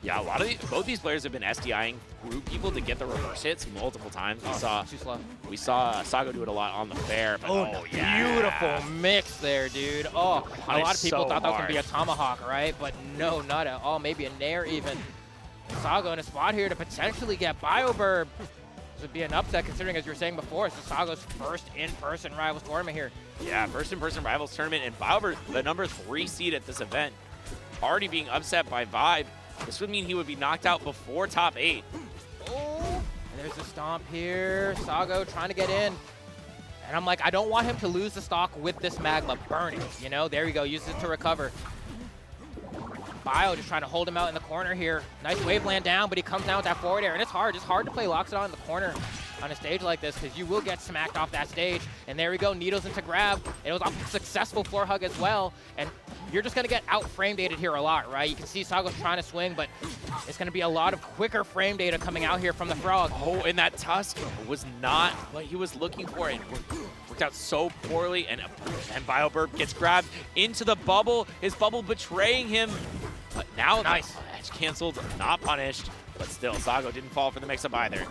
Yeah, both these players have been SDIing through people to get the reverse hits multiple times. We saw Sago do it a lot on the fair. But Beautiful mix there, dude. Oh, a lot of people thought that was going to be a tomahawk, right? But no, not at all. Maybe a Nair even. Sago in a spot here to potentially get BioBirb. This would be an upset considering, as you were saying before, this is Sago's first in-person Rivals tournament here. Yeah, first in-person Rivals tournament, and BioBirb, the number 3 seed at this event, already being upset by Vibe. This would mean he would be knocked out before top 8. Oh, and there's a stomp here. Sago trying to get in. And I'm like, I don't want him to lose the stock with this Magma burning. You know, there you go. Use it to recover. Bio just trying to hold him out in the corner here. Nice Waveland down, but he comes down with that forward air. And it's hard. It's hard to play Loxodont in the corner on a stage like this because you will get smacked off that stage. And there we go. Needles into grab. It was a successful floor hug as well. And you're just going to get out-frame dated here a lot, right? You can see Sago's trying to swing, but it's going to be a lot of quicker frame data coming out here from the Frog. Oh, and that Tusk was not what he was looking for. It worked out so poorly, and BioBirb gets grabbed into the bubble. His bubble betraying him. But now, nice. Edge canceled, not punished. But still, Sago didn't fall for the mix-up either.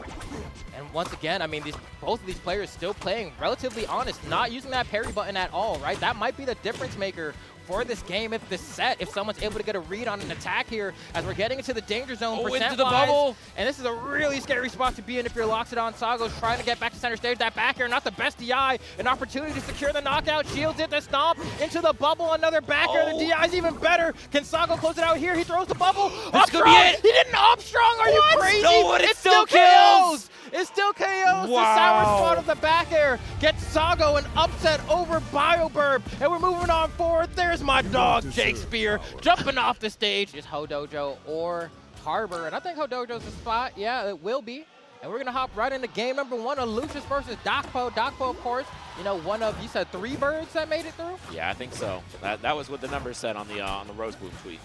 And once again, I mean, both of these players still playing relatively honest, not using that parry button at all, right? That might be the difference maker for this game if this set, if someone's able to get a read on an attack here as we're getting into the danger zone into the bubble. And this is a really scary spot to be in if you're Loxodont. Sago's trying to get back to center stage. That back air, not the best DI. An opportunity to secure the knockout. Shields it, the stomp into the bubble. Another back air. The DI's even better. Can Sago close it out here? He throws the bubble. This could be it. He didn't up strong. Are you crazy? No, but it still kills. It still KOs. Wow. The sour spot of the back air gets Sago an upset over BioBirb. And we're moving on forward. There's my dog, Shakespeare, jumping off the stage. Is Hodojo or Harbor? And I think Hodojo's the spot. Yeah, it will be. And we're going to hop right into game number 1 of Lucius versus Dakpo. Dakpo, of course, you know, one of, you said 3 birds that made it through? Yeah, I think so. That was what the numbers said on the Rose Bloom tweet.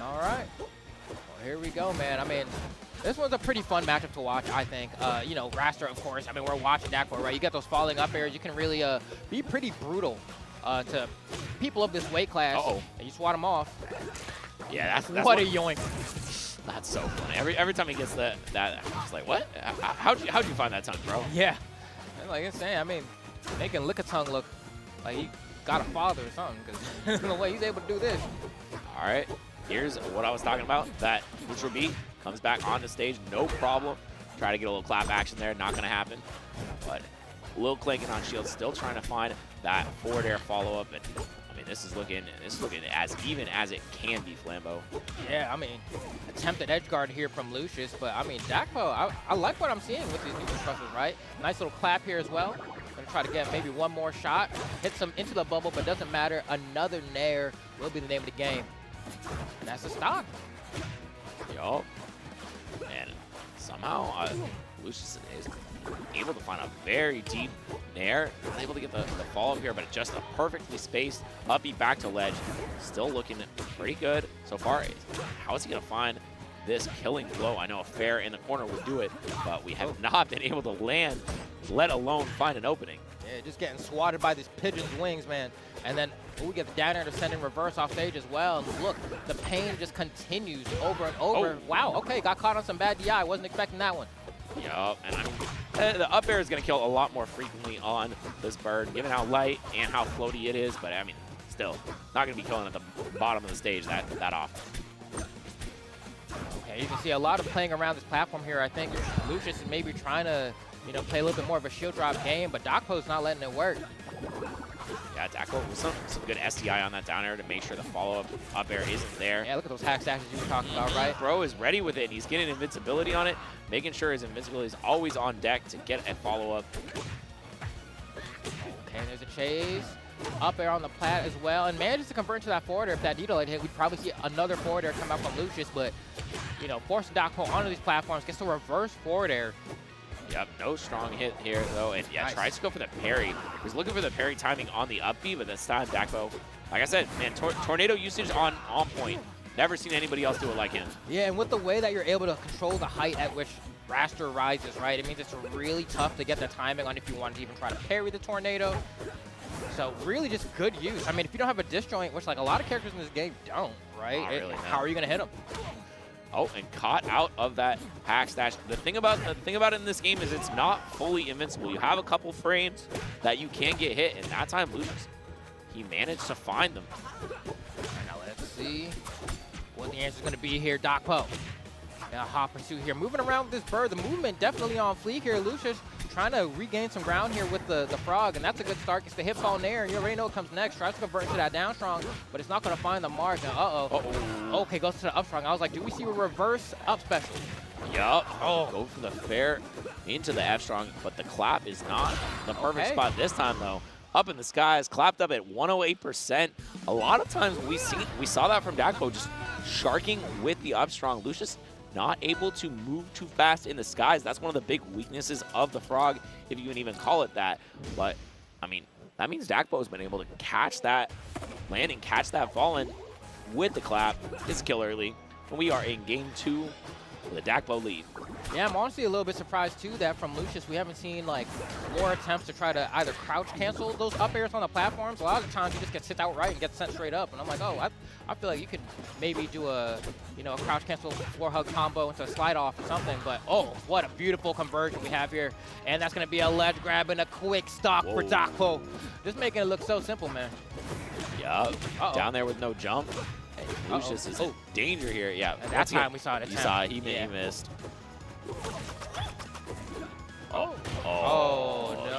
All right. Well, here we go, man. I mean, this one's a pretty fun matchup to watch, I think. You know, Wrastor, of course. I mean, we're watching Dakpo, right? You get those falling up airs. You can really be pretty brutal to people of this weight class, and you swat them off. Yeah, that's what a yoink. That's so funny. Every time he gets that I'm just like, what? How'd you find that tongue, bro? Yeah. And like it's saying, I mean, making Lickitung look like he got a father or something, because the way he's able to do this. All right, here's what I was talking about. That neutral B comes back on the stage, no problem. Try to get a little clap action there, not gonna happen. But a little clanking on shield, still trying to find that forward air follow-up. And I mean, this is looking as even as it can be, Flambeau. Yeah, I mean, attempted edge guard here from Lucius, but I mean, Dakpo, I like what I'm seeing with these neutral thrusters, right? Nice little clap here as well. Gonna try to get maybe one more shot, hits him into the bubble, but doesn't matter. Another nair will be the name of the game. And that's the stock. Yup. And somehow Lucius is able to find a very deep nair. Not able to get the follow-up here, but just a perfectly spaced up B back to ledge. Still looking pretty good so far. How is he going to find this killing blow? I know a fair in the corner would do it, but we have not been able to land, let alone find an opening. Yeah, just getting swatted by these pigeon's wings, man. And then we get the down air to send in reverse off stage as well. And look, the pain just continues over and over. Wow, okay, got caught on some bad DI. Wasn't expecting that one. Yup, and I mean, the up air is going to kill a lot more frequently on this bird, given how light and how floaty it is. But I mean, still, not going to be killing at the bottom of the stage that often. Okay, you can see a lot of playing around this platform here. I think Lucius is maybe trying to, play a little bit more of a shield drop game, but Dakpo's not letting it work. Yeah, Dakpo with some good STI on that down air to make sure the follow-up up air isn't there. Yeah, look at those hack stashes you were talking about, right? Bro is ready with it. He's getting invincibility on it, making sure his invincibility is always on deck to get a follow-up. Okay, there's a chase. Up air on the plat as well, and manages to convert to that forward air. If that needle hit, we'd probably see another forward air come out from Lucius, but, forcing Dakpo onto these platforms, gets the reverse forward air. Yep, no strong hit here, though, and yeah, nice. Tries to go for the parry. Was looking for the parry timing on the up B, but this time Dakpo, like I said, man, tornado usage on point. Never seen anybody else do it like him. Yeah, and with the way that you're able to control the height at which Wrastor rises, right, it means it's really tough to get the timing on if you want to even try to parry the tornado. So really just good use. I mean, if you don't have a disjoint, which like a lot of characters in this game don't, right? Really, how are you going to hit them? Oh, and caught out of that hack stash. The thing about it in this game is it's not fully invincible. You have a couple frames that you can get hit, and that time Lucius, he managed to find them. Now let's see what the answer is going to be here. Dakpo. Hot pursuit here. Moving around with this bird. The movement definitely on fleek here. Lucius trying to regain some ground here with the frog, and that's a good start. Gets the hip fall nair, and you already know what comes next. Tries to convert into that down strong, but it's not going to find the mark. And okay, goes to the up strong. I was like, do we see a reverse up special? Yup. Go for the fair into the F strong, but the clap is not the perfect spot this time, though. Up in the skies, clapped up at 108%. A lot of times we saw that from Dakpo, just sharking with the up strong. Lucius not able to move too fast in the skies. That's one of the big weaknesses of the frog, if you can even call it that. But, I mean, that means Dakpo's been able to catch that landing, catch that falling with the clap. It's kill early. And we are in game 2 with a Dakpo lead. Yeah, I'm honestly a little bit surprised, too, that from Lucius, we haven't seen, like, more attempts to try to either crouch cancel those up airs on the platforms. A lot of the times, you just get sit outright and get sent straight up. And I'm like, I feel like you could maybe do a, a crouch cancel floor hug combo into a slide off or something. But, what a beautiful conversion we have here. And that's going to be a ledge grab and a quick stock for Dakpo. Just making it look so simple, man. Yup. Down there with no jump. Lucius is in danger here. Yeah, and that time we saw it. He missed. No.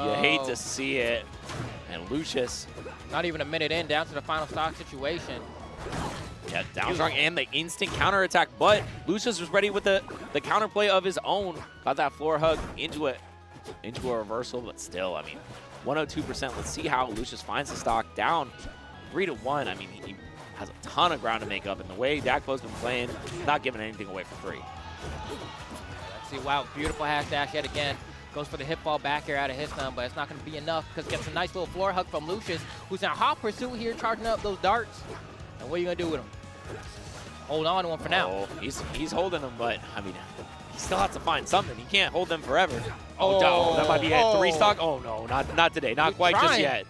You hate to see it. And Lucius, not even a minute in, down to the final stock situation. Yeah, down strong and the instant counter attack, but Lucius was ready with the counterplay of his own. Got that floor hug into a reversal, but still, I mean, 102%. Let's see how Lucius finds the stock down 3-1. I mean, he has a ton of ground to make up, and the way Dakpo's been playing, not giving anything away for free. Let's see, wow, beautiful hack dash yet again. Goes for the hip ball back air out of his thumb, but it's not going to be enough because gets a nice little floor hug from Lucius, who's in a hot pursuit here, charging up those darts. And what are you going to do with him? Hold on to him for now. He's holding them, but, I mean, he still has to find something. He can't hold them forever. That might be a 3 stock. Oh, no, not today. Not quite just yet.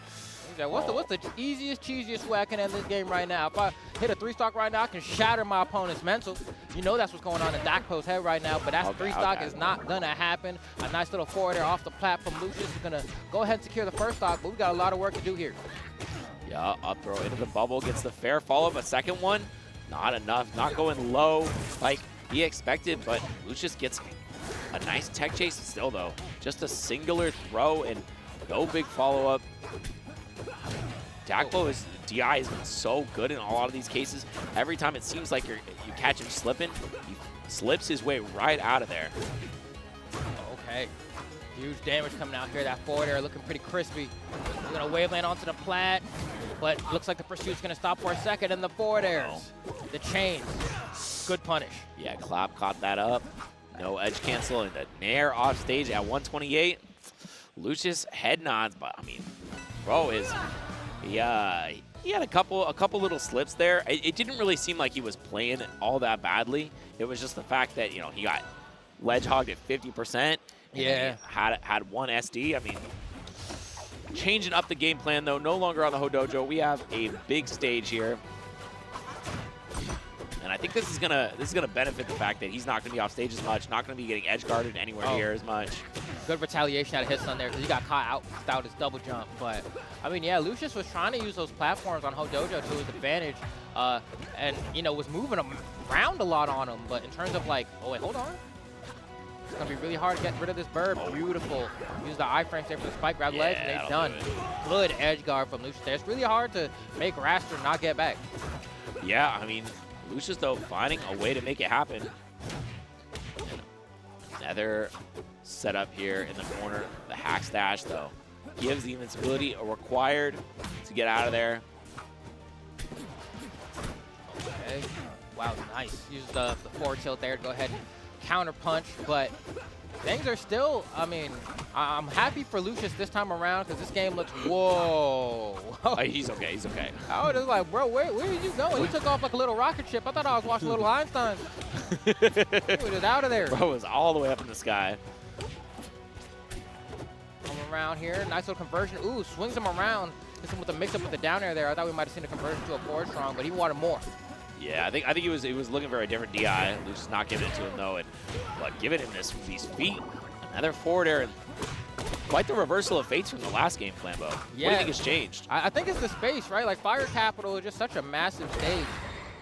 Yeah, what's the easiest, cheesiest way I can end this game right now? If I hit a 3-stock right now, I can shatter my opponent's mental. You know that's what's going on in Dakpo's head right now, but that 3-stock is not going to happen. A nice little forward there off the platform. Lucius is going to go ahead and secure the first stock, but we got a lot of work to do here. Yeah, up throw into the bubble, gets the fair follow-up. A second one, not enough, not going low like he expected, but Lucius gets a nice tech chase still, though. Just a singular throw and no big follow-up. Dakpo, DI has been so good in a lot of these cases. Every time it seems like you catch him slipping, he slips his way right out of there. Okay. Huge damage coming out here. That forward air looking pretty crispy. He's going to waveland onto the plat, but looks like the pursuit's going to stop for a second, and the forward airs. The chains. Good punish. Yeah, Clap caught that up. No edge cancel, and the Nair off stage at 128. Lucius head nods, but I mean, bro he had a couple little slips there. It didn't really seem like he was playing all that badly. It was just the fact that, you know, he got ledge hogged at 50%. Yeah. Had one SD. I mean, changing up the game plan though. No longer on the Hodojo. We have a big stage here. And I think this is gonna benefit the fact that he's not gonna be off stage as much, not gonna be getting edge guarded anywhere near as much. Good retaliation out of hits on there because he got caught out without his double jump. But I mean, yeah, Lucius was trying to use those platforms on Hodojo to his advantage, and you know was moving them around a lot on him. But in terms of like, oh wait, hold on. It's gonna be really hard to get rid of this bird. Beautiful. Use the iframe there for the spike grab ledge, and they've done. Good edge guard from Lucius there. It's really hard to make Wrastor not get back. Yeah, I mean, Lucius, though, finding a way to make it happen. Another setup here in the corner. The hack stash, though, gives the invincibility required to get out of there. Okay. Wow, nice. Use the forward tilt there to go ahead and counter punch, but things are still, I mean, I'm happy for Lucius this time around because this game looks, whoa. He's okay, he's okay. I was just like, bro, where are you going? He took off like a little rocket ship. I thought I was watching Little Einstein. He was just out of there. Bro was all the way up in the sky. Come around here, nice little conversion. Ooh, swings him around. Hits him with a mix-up with the down air there. I thought we might have seen a conversion to a forward strong, but he wanted more. Yeah, I think he was looking for a different DI. Lucius not giving it to him though, but giving him these feet. Another forward air. Quite the reversal of fates from the last game, Flambeau. Yeah. What do you think has changed? I think it's the space, right? Like Fire Capital is just such a massive stage.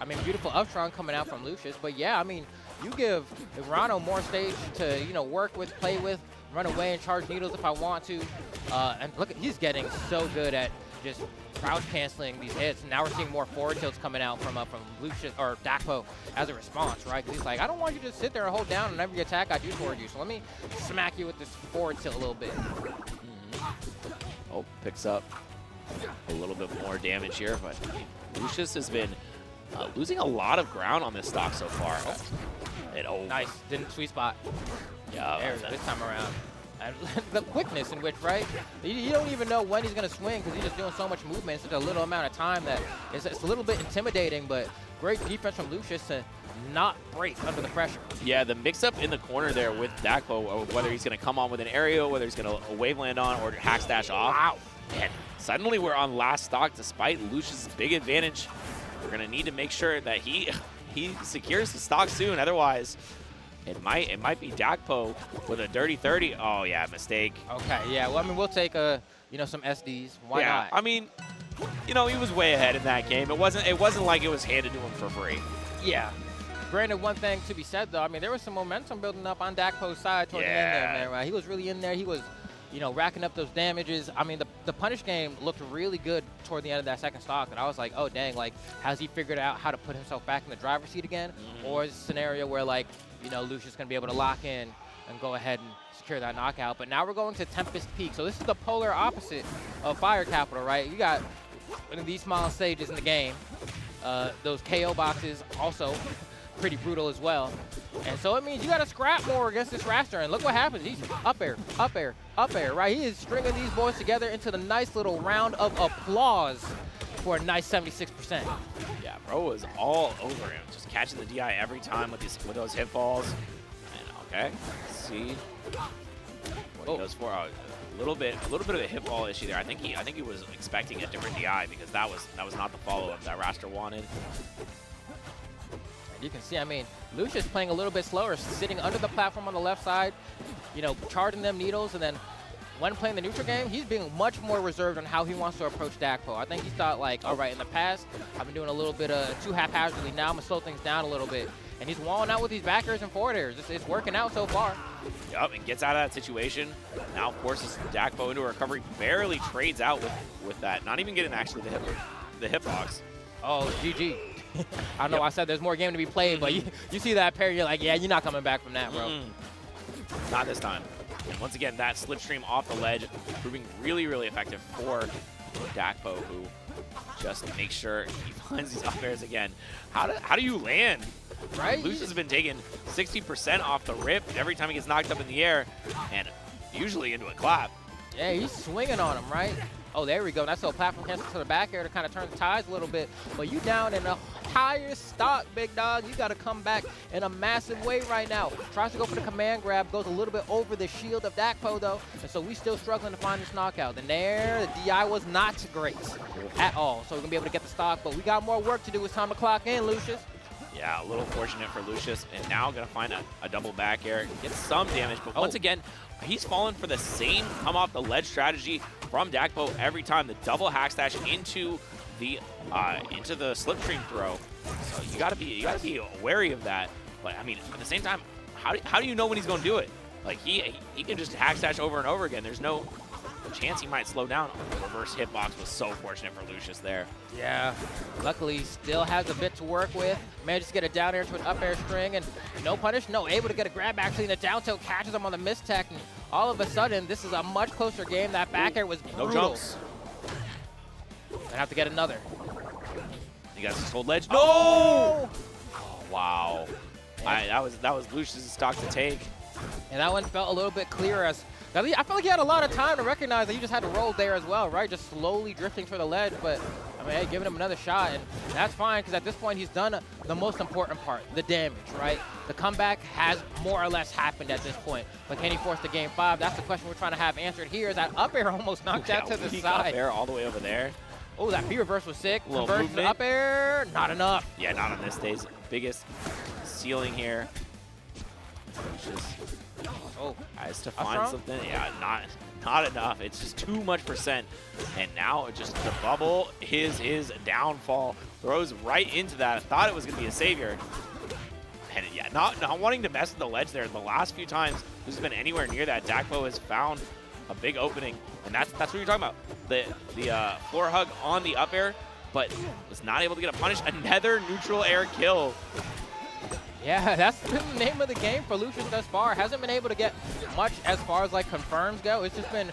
I mean, beautiful upstrong coming out from Lucius, but yeah, I mean, you give Ranno more stage to, you know, work with, play with, run away and charge needles if I want to. And look, he's getting so good at just crouch canceling these hits. And now we're seeing more forward tilts coming out from Lucius or Dakpo as a response, right? Because he's like, I don't want you to sit there and hold down on every attack I do toward you. So let me smack you with this forward tilt a little bit. Oh, picks up a little bit more damage here, but Lucius has been losing a lot of ground on this stock so far. Nice, didn't sweet spot. Yeah, there, this time around. And the quickness in which, right? You don't even know when he's going to swing because he's just doing so much movement in such a little amount of time that it's a little bit intimidating, but great defense from Lucius to not break under the pressure. Yeah, the mix-up in the corner there with Dakpo, whether he's going to come on with an aerial, whether he's going to wave land on, or hack stash off. Wow. And suddenly we're on last stock despite Lucius' big advantage. We're going to need to make sure that he secures the stock soon. Otherwise, it might be Dakpo with a dirty 30. Oh, yeah, mistake. Okay, yeah. Well, I mean, we'll take, you know, some SDs. Why not? I mean, you know, he was way ahead in that game. It wasn't like it was handed to him for free. Yeah. Granted, one thing to be said, though, I mean, there was some momentum building up on Dakpo's side toward the end there, man. Right? He was really in there. He was, you know, racking up those damages. I mean, the punish game looked really good toward the end of that second stock, and I was like, oh, dang, like, has he figured out how to put himself back in the driver's seat again? Or is it a scenario where, like, you know, Lucius going to be able to lock in and go ahead and secure that knockout? But now we're going to Tempest Peak. So this is the polar opposite of Fire Capital, right? You got one of these small stages in the game. Those KO boxes also pretty brutal as well. And so it means you got to scrap more against this Wrastor. And look what happens. He's up air, up air, up air, right? He is stringing these boys together into the nice little round of applause for a nice 76%. Yeah, bro was all over him, just catching the DI every time with those hit balls. And okay, let's see what he goes for. Oh, A little bit of a hit ball issue there. I think he was expecting a different DI because that was not the follow-up that Wrastor wanted. You can see, I mean, Lucius playing a little bit slower, sitting under the platform on the left side, you know, charging them needles, and then when playing the neutral game, he's being much more reserved on how he wants to approach Dakpo. I think he thought, like, all right, in the past, I've been doing a little bit of too haphazardly. Now I'm going to slow things down a little bit. And he's walling out with these back airs and forward airs. It's working out so far. Yup, and gets out of that situation. Now forces Dakpo into a recovery. Barely trades out with that. Not even getting actually the hitbox. Oh, GG. I don't know why I said there's more game to be played, but you see that pair, you're like, yeah, you're not coming back from that, bro. Not this time. And once again, that slipstream off the ledge, proving really, really effective for Dakpo, who just makes sure he finds these up airs again. How do you land? Right? Lucius has been taking 60% off the rip every time he gets knocked up in the air, and usually into a clap. Yeah, he's swinging on him, right? Oh, there we go. That's a platform cancel to the back air to kind of turn the tides a little bit. But you down in a higher stock, big dog. You got to come back in a massive way right now. Tries to go for the command grab, goes a little bit over the shield of Dakpo, though. And so we still struggling to find this knockout. And there, the DI was not great at all. So we're going to be able to get the stock. But we got more work to do. It's time to clock in, Lucius. Yeah, a little fortunate for Lucius, and now going to find a double back air. Gets some damage, but once again, he's fallen for the same come off the ledge strategy from Dakpo every time. The double hack stash into the slipstream throw. So you gotta be wary of that. But I mean, at the same time, how do you know when he's going to do it? Like he can just hack stash over and over again. There's no chance he might slow down. The reverse hitbox was so fortunate for Lucius there. Yeah, luckily still has a bit to work with. Manages to get a down air to an up air string, and no punish, no, able to get a grab actually, and the down tilt catches him on the mistech, and all of a sudden, this is a much closer game. That back air was brutal. No jumps. I have to get another. You guys just hold ledge. No! Oh, wow. That was Lucius' stock to take. And that one felt a little bit clearer as I felt like he had a lot of time to recognize that you just had to roll there as well, right? Just slowly drifting for the ledge, but I mean, hey, giving him another shot, and that's fine because at this point he's done the most important part, the damage, right? The comeback has more or less happened at this point, but can he force the game 5? That's the question we're trying to have answered here. Is that up air almost knocked out to the side? Up air all the way over there. Oh, that B reverse was sick. Little Conversion movement. up air, not enough. Yeah, not on this stage. Biggest ceiling here. Has to find something. Yeah, not enough. It's just too much percent. And now just the bubble is his downfall. Throws right into that. I thought it was going to be a savior. And yeah, not wanting to mess with the ledge there. The last few times this has been anywhere near that, Dakpo has found a big opening. And that's what you're talking about. The floor hug on the up air, but was not able to get a punish. Another neutral air kill. Yeah, that's been the name of the game for Lucius thus far. Hasn't been able to get much as far as like confirms go. It's just been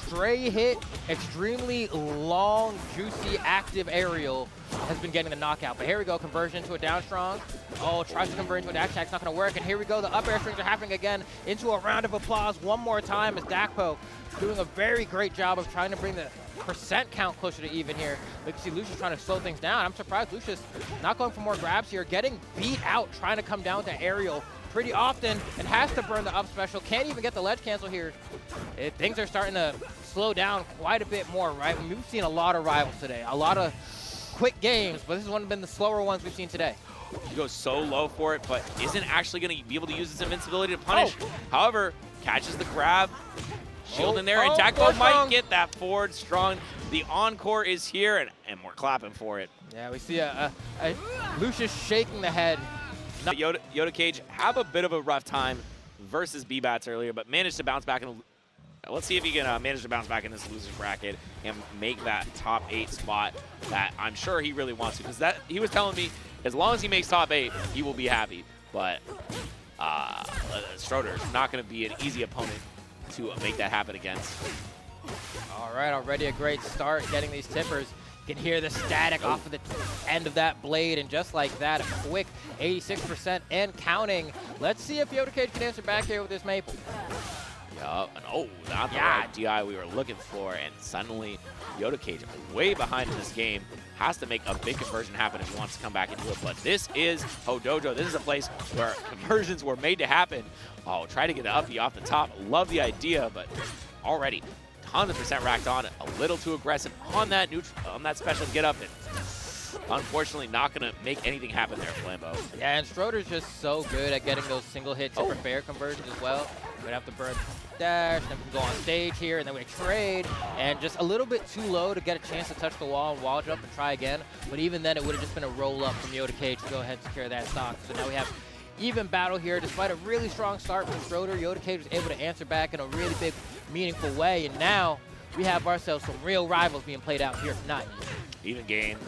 stray hit, extremely long, juicy, active aerial has been getting the knockout. But here we go, conversion to a down strong. Oh, tries to convert into a dash attack, it's not gonna work. And here we go, the up air strings are happening again into a round of applause one more time as Dakpo doing a very great job of trying to bring the percent count closer to even here. We can see Lucius trying to slow things down. I'm surprised Lucius not going for more grabs here, getting beat out, trying to come down to aerial pretty often, and has to burn the up special. Can't even get the ledge cancel here. Things are starting to slow down quite a bit more, right? We've seen a lot of rivals today, a lot of quick games, but this has one been the slower ones we've seen today. He goes so low for it, but isn't actually going to be able to use his invincibility to punish. However, catches the grab. Shield in there, and Dakpo might get that forward strong. The encore is here, and we're clapping for it. Yeah, we see a Lucius shaking the head. Yoda Cage have a bit of a rough time versus Bbatts earlier, but managed to bounce back. Let's see if he can manage to bounce back in this loser's bracket and make that top 8 spot that I'm sure he really wants to. Because he was telling me as long as he makes top 8, he will be happy. But Stroder is not going to be an easy opponent to make that happen against. All right, already a great start getting these tippers. You can hear the static off of the end of that blade, and just like that, a quick 86% and counting. Let's see if Yoda Cage can answer back here with this Maypul. Yup, and not the right DI we were looking for, and suddenly Yoda Cage way behind in this game, has to make a big conversion happen if he wants to come back into it. But this is Hodojo. This is a place where conversions were made to happen. Oh, try to get the uppie off the top. Love the idea, but already 100% racked on, a little too aggressive on that special get up, and unfortunately not going to make anything happen there, Flambeau. Yeah, and Stroder's just so good at getting those single hit tipper fair conversions as well. We'd have to burn dash, then we can go on stage here, and then we trade, and just a little bit too low to get a chance to touch the wall and wall jump and try again. But even then, it would have just been a roll up from Yoda Cage to go ahead and secure that stock. So now we have even battle here. Despite a really strong start from Stroder, Yoda Cage was able to answer back in a really big, meaningful way, and now we have ourselves some real rivals being played out here tonight. Even game.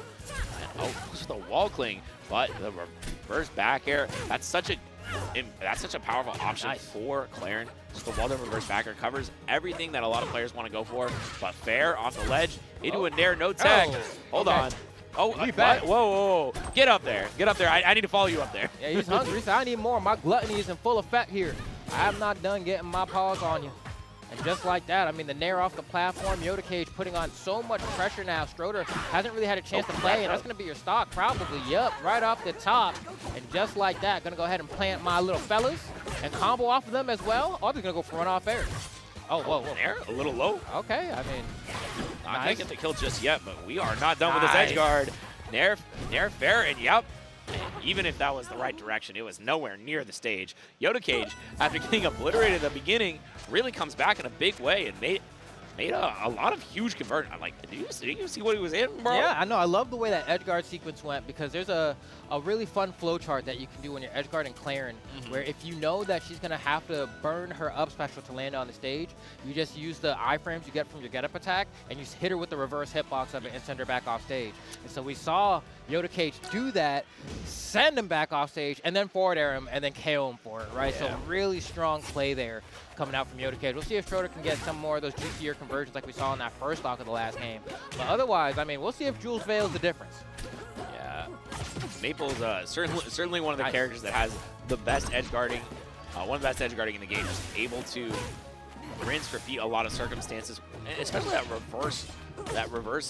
Oh, this is the wall cling, but the reverse back air. That's such a powerful option for Clairen. Just the wall down reverse back air covers everything that a lot of players want to go for, but fair off the ledge into a nair, no tag. Hold on. Oh, what? Whoa. Get up there. Get up there. I need to follow you up there. Yeah, he's hungry, so I need more. My gluttony is in full effect here. I am not done getting my paws on you. And just like that, I mean, the nair off the platform, Yoda Cage putting on so much pressure now. Stroder hasn't really had a chance to play, and that's going to be your stock probably. Yep, right off the top. And just like that, going to go ahead and plant my little fellas and combo off of them as well. Oh, they're going to go for run-off air. Oh, whoa. Nair, a little low. Okay, I mean, I can't get the kill just yet, but we are not done with this edge guard. Nair fair, and yep. Even if that was the right direction, it was nowhere near the stage. Yoda Cage, after getting obliterated at the beginning, really comes back in a big way and made a lot of huge conversion. I'm like, did you see what he was in, bro? Yeah, I know. I love the way that edgeguard sequence went, because there's a really fun flowchart that you can do when you're edgeguarding Clairen, where if you know that she's going to have to burn her up special to land on the stage, you just use the iframes you get from your get-up attack, and you hit her with the reverse hitbox of it and send her back off stage. And so we saw Yoda Cage do that, send him back off stage, and then forward air him, and then KO him for it, right? Yeah. So really strong play there coming out from Yoda Cage. We'll see if Stroder can get some more of those juicier conversions like we saw in that first stock of the last game. But otherwise, I mean, we'll see if Jules veils the difference. Yeah. Maypul's certainly one of the characters that has the best edge guarding, one of the best edge guarding in the game, just able to rinse, repeat a lot of circumstances, especially that reverse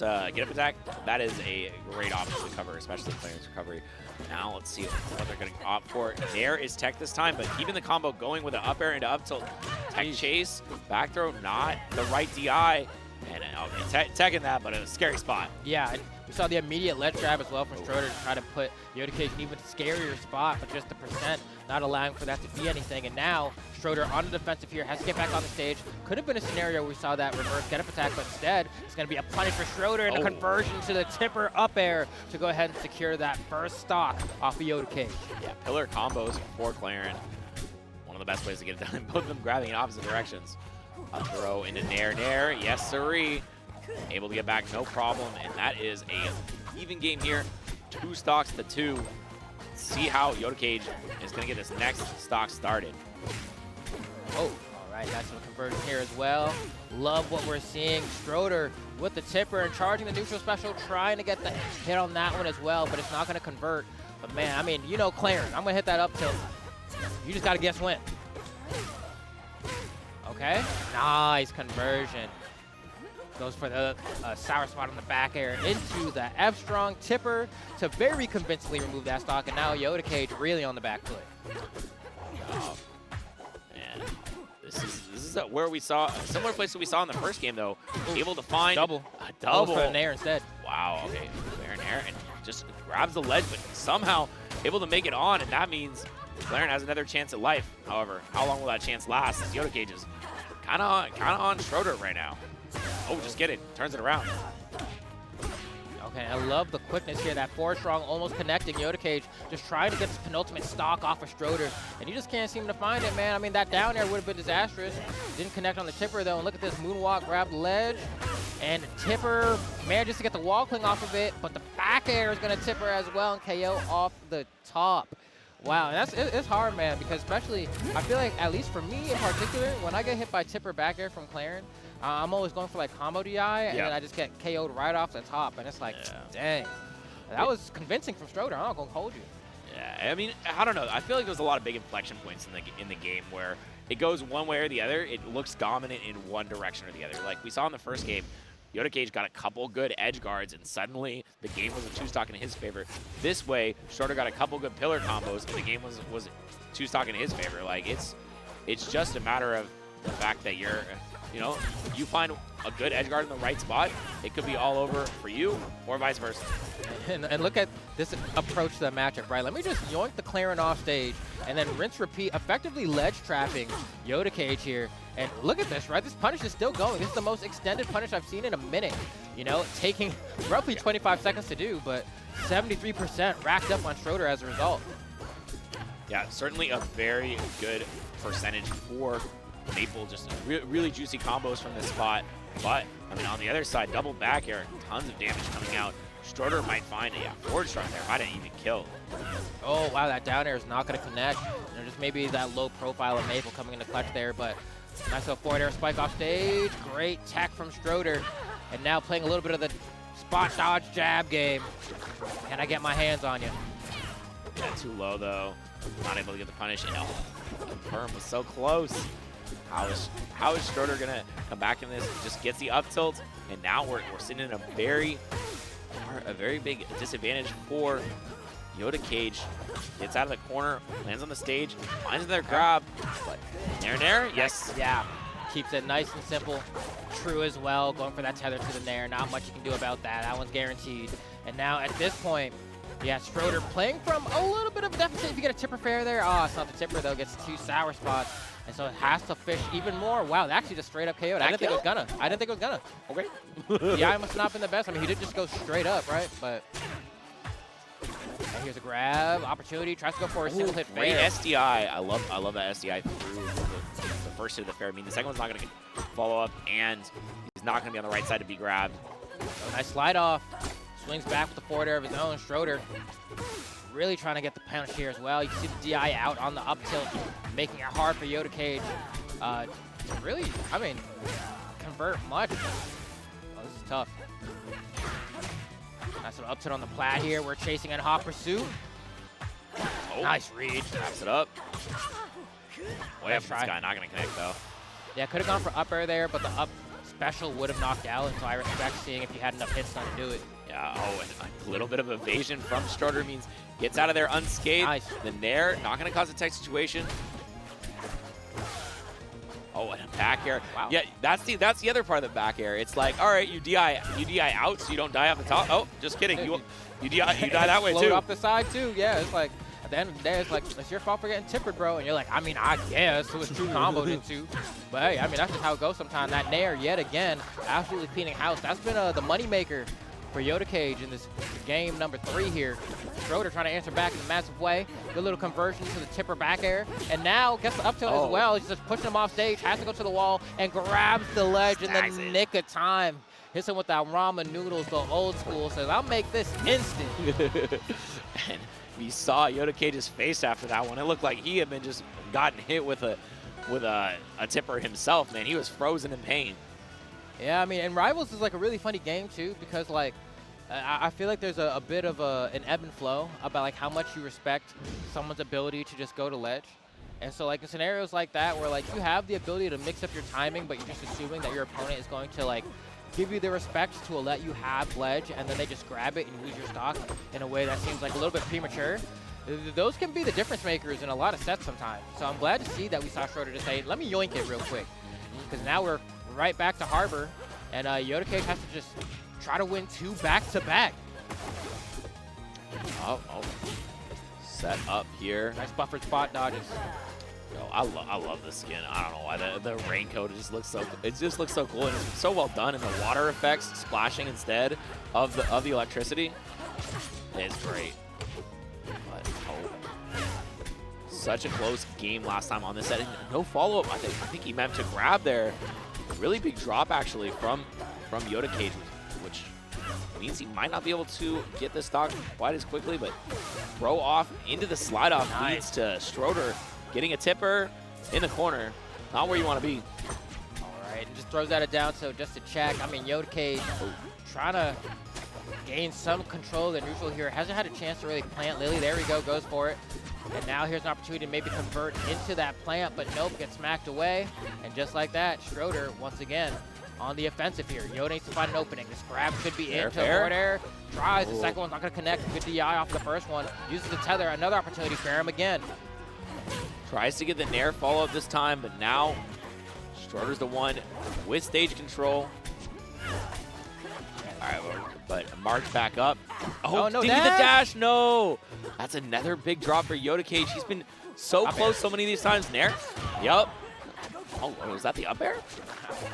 get-up attack. That is a great option to cover, especially Clairen's recovery. Now let's see what they're going to opt for. Nair is tech this time, but keeping the combo going with an up air into up tilt. Tech chase, back throw, not the right DI. And tech in that, but a scary spot. Yeah, and we saw the immediate ledge grab as well from Stroder to try to put Yoda Cage in an even scarier spot, but just the percent not allowing for that to be anything. And now Stroder on the defensive here, has to get back on the stage. Could have been a scenario where we saw that reverse get-up attack, but instead it's going to be a punish for Stroder and a conversion to the tipper up air to go ahead and secure that first stock off of Yoda Cage. Yeah, pillar combos for Clairen. One of the best ways to get it done, both of them grabbing in opposite directions. A throw into nair, yes sirree. Able to get back, no problem, and that is a even game here. 2 stocks to 2. See how Yoda Cage is going to get this next stock started. Oh, all right, that's some conversion here as well. Love what we're seeing. Stroder with the tipper and charging the neutral special, trying to get the hit on that one as well, but it's not going to convert. But man, I mean, you know Clairen, I'm going to hit that up tilt. You just got to guess when. Okay, nice conversion. Goes for the sour spot on the back air into the F-strong tipper to very convincingly remove that stock, and now Yoda Cage really on the back foot. Man, this is where we saw a similar place that we saw in the first game, though. Able to find a double for an air instead. Wow, okay, fair and air, and just grabs the ledge, but somehow able to make it on, and that means Clairen has another chance at life. However, how long will that chance last? Yoda Cage is kind of on Stroder right now. Oh, just get it. Turns it around. Okay, I love the quickness here. That 4-strong almost connecting. Yoda Cage just trying to get this penultimate stock off of Stroder, and you just can't seem to find it, man. I mean, that down air would have been disastrous. Didn't connect on the tipper, though. And look at this moonwalk, grab the ledge, and tipper manages to get the wall cling off of it, but the back air is going to tipper as well and KO off the top. Wow, and it's hard, man, because especially, I feel like, at least for me in particular, when I get hit by tipper back air from Clairen, I'm always going for like combo DI, and then I just get KO'd right off the top, and it's like, dang. That was convincing from Stroder. I'm not going to hold you. Yeah, I mean, I don't know. I feel like there's a lot of big inflection points in the game where it goes one way or the other. It looks dominant in one direction or the other. Like we saw in the first game, Yoda Cage got a couple good edge guards, and suddenly the game was a 2-stock in his favor. This way, Stroder got a couple good pillar combos, and the game was 2-stock in his favor. Like it's just a matter of the fact that you're you know, you find a good edge guard in the right spot, it could be all over for you or vice versa. And look at this approach to the matchup, right? Let me just yoink the Clairen off stage and then rinse, repeat, effectively ledge trapping Yoda Cage here. And look at this, right? This punish is still going. This is the most extended punish I've seen in a minute. You know, taking roughly 25 seconds to do, but 73% racked up on Schroeder as a result. Yeah, certainly a very good percentage for Maypul. Just really juicy combos from this spot. But, I mean, on the other side, double back air, tons of damage coming out. Schroeder might find it. Yeah, forward strike there. I didn't even kill. Oh, wow, that down air is not going to connect. You know, just maybe that low profile of Maypul coming into clutch there, but nice little forward air spike off stage. Great tech from Schroeder. And now playing a little bit of the spot dodge jab game. Can I get my hands on you? Yeah, too low, though. Not able to get the punish. And confirm was so close. How is Schroeder going to come back in this? Just gets the up tilt. And now we're sitting in a very big disadvantage for Yoda Cage. Gets out of the corner, lands on the stage, finds their grab. But Nair, yes. Yeah, keeps it nice and simple. True as well, going for that tether to the Nair. Not much you can do about that. That one's guaranteed. And now at this point, yeah, Schroeder playing from a little bit of a deficit. If you get a tipper fair there, oh, it's not the tipper though, gets 2 sour spots. And so it has to fish even more. Wow, that actually just straight up KO'd. I didn't think it was gonna. Okay. Yeah, I must not have been the best. I mean, he did just go straight up, right? But and here's a grab, opportunity, tries to go for a single hit great fair. SDI. I love that SDI through the first hit of the fair. I mean, the second one's not gonna follow up, and he's not gonna be on the right side to be grabbed. So nice slide off. Swings back with the forward air of his own. Schroeder really trying to get the punish here as well. You see the DI out on the up tilt, making it hard for Yoda Cage to really, I mean, convert much. Oh, this is tough. Nice little up tilt on the plat here. We're chasing in hot pursuit. Oh, nice read. Wraps it up. Way up Nice for this try. guy, not gonna connect though. Yeah, could have gone for up air there, but the up special would have knocked out, and so I respect seeing if you had enough hits on to do it. Yeah, oh, and a little bit of evasion from Schroeder means gets out of there unscathed. Nice. The Nair, not going to cause a tech situation. Oh, and a back air. Wow. Yeah, that's the other part of the back air. It's like, all right, you DI out so you don't die off the top. Oh, just kidding. You die that way Float too. off the side too. Yeah, it's like at the end of the day, it's like it's your fault for getting tippered, bro. And you're like, I mean, I guess it was true comboed into. But hey, I mean, that's just how it goes sometimes. That Nair, yet again, absolutely cleaning house. That's been the moneymaker for Yoda Cage in this game number 3 here. Schroeder trying to answer back in a massive way. Good little conversion to the tipper back air. And now gets the up tilt as well. He's just pushing him off stage, has to go to the wall, and grabs the ledge in the nick of time. Hits him with that ramen noodles, the old school. Says, I'll make this instant. And we saw Yoda Cage's face after that one. It looked like he had been just gotten hit with a tipper himself, man. He was frozen in pain. Yeah, I mean, and Rivals is like a really funny game too, because like I feel like there's a bit of an ebb and flow about like how much you respect someone's ability to just go to ledge. And so like in scenarios like that where like you have the ability to mix up your timing, but you're just assuming that your opponent is going to like give you the respect to let you have ledge, and then they just grab it and you lose your stock in a way that seems like a little bit premature. Those can be the difference makers in a lot of sets sometimes. So I'm glad to see that we saw Schroeder just say, let me yoink it real quick. Because now we're right back to Harbor, and Yoda Cage has to just try to win 2 back-to-back. Oh, set up here. Nice buffered spot dodges. Yo, I love this skin. I don't know why the raincoat just looks so. It just looks so cool, and it's so well done. And the water effects splashing instead of the electricity is great. But such a close game last time on this set, and no follow up. I think he meant to grab there. Really big drop actually from Yoda Cage, which means he might not be able to get the stock quite as quickly, but throw off into the slide off leads to Schroeder getting a tipper in the corner. Not where you want to be. All right, and just throws that down, so just to check. I mean, Yoda Cage trying to gain some control of the neutral here. Hasn't had a chance to really plant Lily. There we go, goes for it. And now here's an opportunity to maybe convert into that plant, but nope, gets smacked away. And just like that, Schroeder, once again, on the offensive here. Yoda needs to find an opening. This grab could be into forward air. Tries, the second one's not going to connect. Good DI off the first one. Uses the tether, another opportunity for him again. Tries to get the Nair follow-up this time, but now Schroeder's the one with stage control. All right, but Mark's back up. Oh, no did he get the dash? dash? No. That's another big drop for Yoda Cage. He's been so Up close air. so many of these times. Nair. Yup. Oh, was that the up air?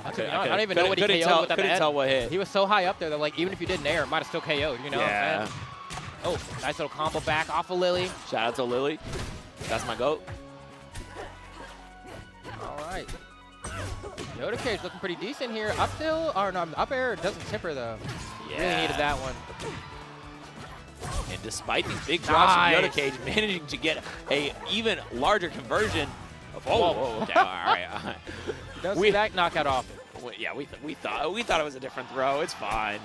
I don't even know what he couldn't KO'd tell, with that couldn't man. tell what hit. He was so high up there that like even if you did Nair, it might have still KO'd, you know Yeah. what I'm saying? Oh, nice little combo back off of Lily. Shout out to Lily. That's my goat. All right. Yoda Cage looking pretty decent here. Up tilt, or no, up air doesn't tip her though. Really needed that one. And despite these big drops from Yoda Nice. Cage, managing to get a even larger conversion. Whoa. Okay, all right. Don't see that knockout often. Yeah, we thought it was a different throw. It's fine.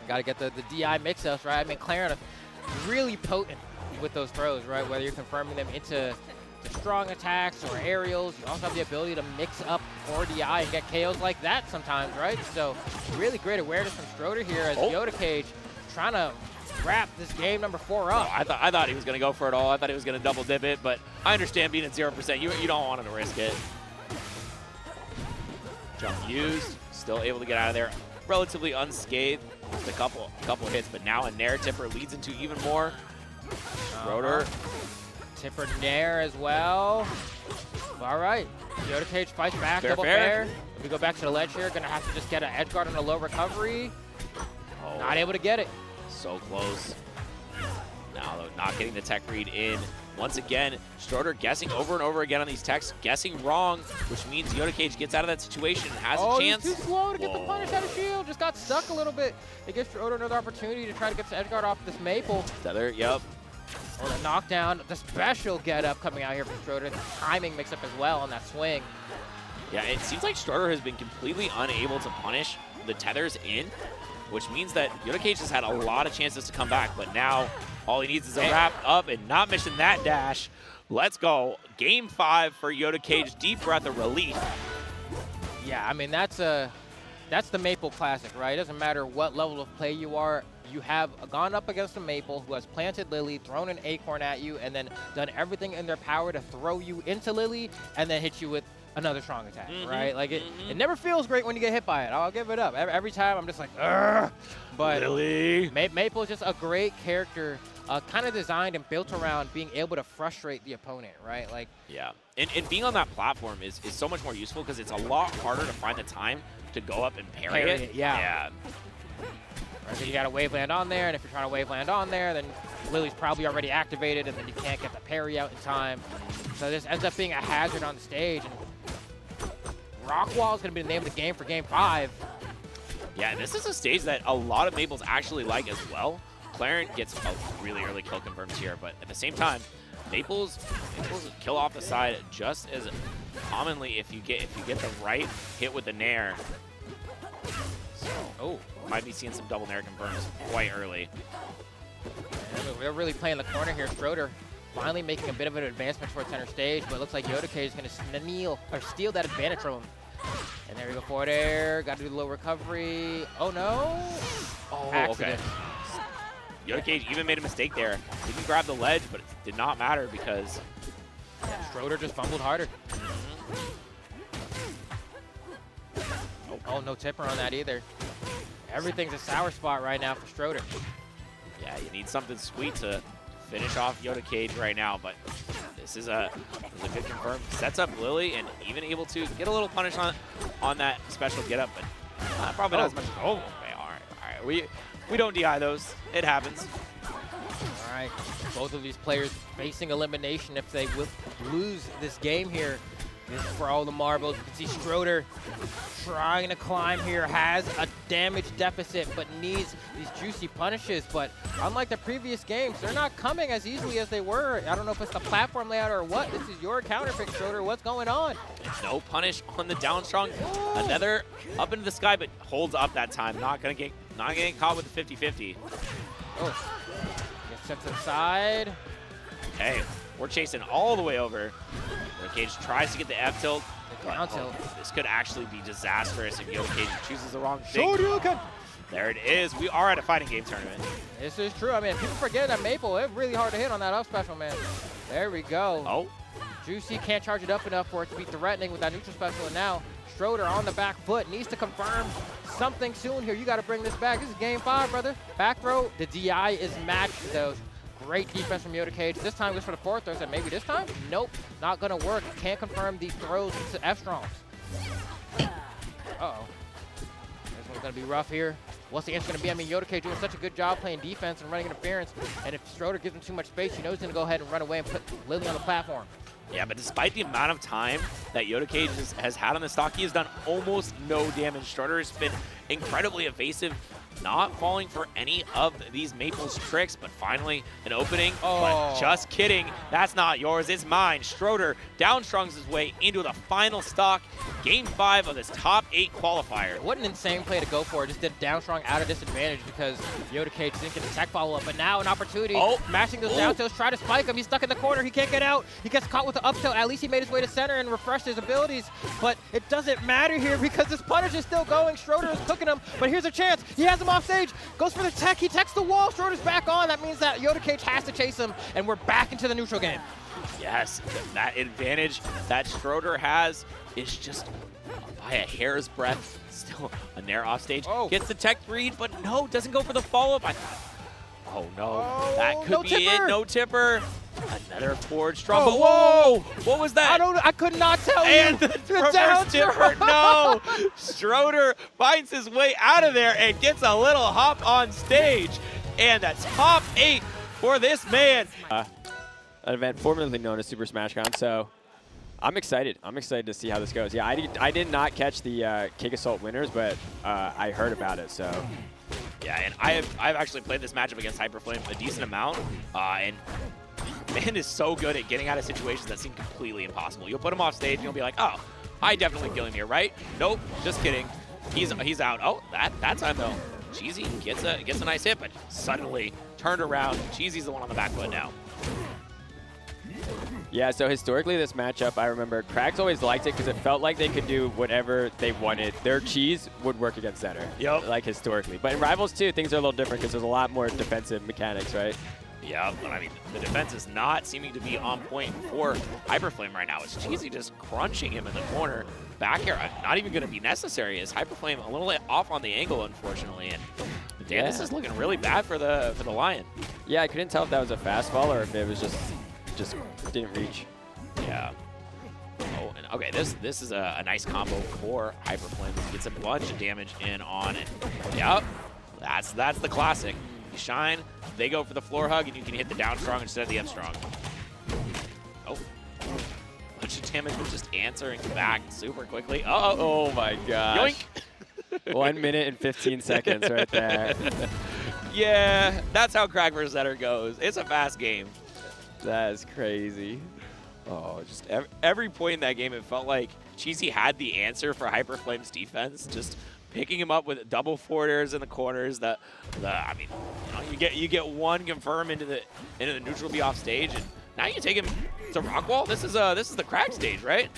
Got to get the DI mix-ups, right? I mean, Clairen are really potent with those throws, right? Whether you're confirming them into strong attacks or aerials, you also have the ability to mix up or DI and get KOs like that sometimes, right? So really great awareness from Schroeder here as Yoda Cage trying to wrap this game number 4 up. I thought he was going to go for it all. I thought he was going to double dip it, but I understand being at 0%. You don't want him to risk it. Jump used, still able to get out of there relatively unscathed. Just a couple hits, but now a Nair tipper leads into even more. Schroeder. Tipper Nair as well. All right. Yoda Cage fights back, Fair, double fair. fair. If we go back to the ledge here, gonna have to just get an edge guard on a low recovery. Oh, Not able to get it. so close. Now, though, not getting the tech read in. Once again, Schroeder guessing over and over again on these techs, guessing wrong, which means Yoda Cage gets out of that situation and has a chance. He's too slow to get the punish out of shield. Just got stuck a little bit. It gives Schroeder another opportunity to try to get the edge guard off this Maypul. Tether, yep. Or the knockdown, the special get up coming out here from Schroeder. The timing mix up as well on that swing. Yeah, it seems like Schroeder has been completely unable to punish the tethers in, which means that Yoda Cage has had a lot of chances to come back, but now all he needs is a wrap up and not missing that dash. Let's go. Game 5 for Yoda Cage. Deep breath of relief. Yeah, I mean, that's the Maypul Classic, right? It doesn't matter what level of play you are. You have gone up against a Maypul who has planted Lily, thrown an acorn at you, and then done everything in their power to throw you into Lily and then hit you with another strong attack, right? Like, it never feels great when you get hit by it. I'll give it up. Every time I'm just like, ugh. But Lily. Maypul is just a great character, kind of designed and built around being able to frustrate the opponent, right? Like, Yeah, and being on that platform is so much more useful because it's a lot harder to find the time to go up and parry it. Yeah. Right, so you got a wave land on there, and if you're trying to wave land on there, then Lily's probably already activated, and then you can't get the parry out in time. So this ends up being a hazard on the stage. And Rock Wall is going to be the name of the game for Game 5. Yeah, and this is a stage that a lot of Maples actually like as well. Clairen gets a really early kill confirms here, but at the same time, Maples kill off the side just as commonly if you get the right hit with the Nair. So, might be seeing some double Nair confirms quite early. And we're really playing the corner here. Schroeder finally making a bit of an advancement towards center stage, but it looks like Yoda Cage is going to steal that advantage from him. And there we go, forward air. Got to do the low recovery. Oh no! Oh, Accident. okay. Yoda Cage even made a mistake there. Didn't grab the ledge, but it did not matter because Schroeder just fumbled harder. Oh, no tipper on that either. Everything's a sour spot right now for Schroeder. yeah, you need something sweet to finish off Yoda Cage right now, but this is a good confirm. Sets up Lily and even able to get a little punish on that special get up, but probably not as much. Oh, okay, all right. We don't DI those. It happens. All right, both of these players facing elimination if they will lose this game here. This is for all the marbles. You can see Schroeder trying to climb here, has a damage deficit, but needs these juicy punishes. But unlike the previous games, they're not coming as easily as they were. I don't know if it's the platform layout or what. This is your counterpick, Schroeder. What's going on? No punish on the down strong. Another up into the sky, but holds up that time. Not getting caught with the 50-50. Oh, gets sent to the side. Okay, we're chasing all the way over. Yoda Cage tries to get the F tilt. Down tilt. This could actually be disastrous if Yoda Cage chooses the wrong thing. There it is. We are at a fighting game tournament. This is true. I mean, people forget that Maypul, it's really hard to hit on that up special, man. There we go. Oh, Juicy can't charge it up enough for it to be threatening with that neutral special, and now Schroeder on the back foot needs to confirm something soon here. You got to bring this back. This is game 5, brother. Back throw, the DI is matched, though. Great defense from Yoda Cage. This time goes for the fourth throw. Said maybe this time? Nope, not gonna work. Can't confirm the throws to F-Strongs. Uh-oh. This one's gonna be rough here. What's the answer gonna be? I mean, Yoda Cage doing such a good job playing defense and running interference, and if Schroeder gives him too much space, he knows he's gonna go ahead and run away and put Lily on the platform. Yeah, but despite the amount of time that Yoda Cage has had on the stock, he has done almost no damage. Schroeder has been incredibly evasive, not falling for any of these Maypul's tricks, but finally an opening. But just kidding, that's not yours, it's mine. Schroeder downstrongs his way into the final stock, game 5 of this top 8 qualifier. What an insane play to go for. Just did downstrong out of disadvantage because Yoda Cage didn't get the tech follow-up, but now an opportunity. Mashing those down tilts, try to spike him. He's stuck in the corner, he can't get out. He gets caught with the up tilt. At least he made his way to center and refreshed his abilities, but it doesn't matter here because this punish is still going. Schroeder is cooking him, but here's a chance. He has him off stage, goes for the tech, he techs the wall, Schroeder's back on. That means that Yoda Cage has to chase him, and we're back into the neutral game. Yes, that advantage that Schroeder has is just by a hair's breadth. Still a nair off stage. Gets the tech read, but no, doesn't go for the follow-up. Oh no, that could be it. No tipper. Another forward strong. But whoa! What was that? I could not tell and you. The reverse tipper. No! Schroeder finds his way out of there and gets a little hop on stage. And that's top 8 for this man. An event formerly known as Super Smash Con, so I'm excited. I'm excited to see how this goes. Yeah, I did not catch the CakeAssault winners, but I heard about it, so. Yeah, and I've actually played this matchup against HyperFlame a decent amount, and man is so good at getting out of situations that seem completely impossible. You'll put him off stage and you'll be like, oh, I definitely kill him here, right? Nope, just kidding. He's out. Oh, that time though, Cheesy gets a nice hit, but suddenly turned around. Cheesy's the one on the back foot now. Yeah, so historically this matchup, I remember Kragg's always liked it because it felt like they could do whatever they wanted. Their cheese would work against center, like historically. But in Rivals too, things are a little different because there's a lot more defensive mechanics, right? Yeah, but I mean, the defense is not seeming to be on point for HyperFlame right now. It's Cheesy just crunching him in the corner. Back air, not even going to be necessary. Is HyperFlame a little off on the angle, unfortunately, and damn, this is looking really bad for the Lion. Yeah, I couldn't tell if that was a fastball or if it was just didn't reach. Yeah. Oh, and okay, this is a nice combo for HyperFlame. Gets a bunch of damage in on it. Yep, that's the classic. You shine, they go for the floor hug, and you can hit the down strong instead of the up strong. Oh, bunch of damage, but just answering back super quickly. Oh my gosh. Yoink. 1 minute and 15 seconds right there. Yeah, that's how Kragg vs. Zetterburn goes. It's a fast game. That is crazy. Oh, just every point in that game, it felt like Cheesy had the answer for HyperFlame's defense. Just picking him up with double forward airs in the corners. I mean, you get one confirm into the neutral B off stage, and now you take him to Rockwall. This is the Kragg stage, right?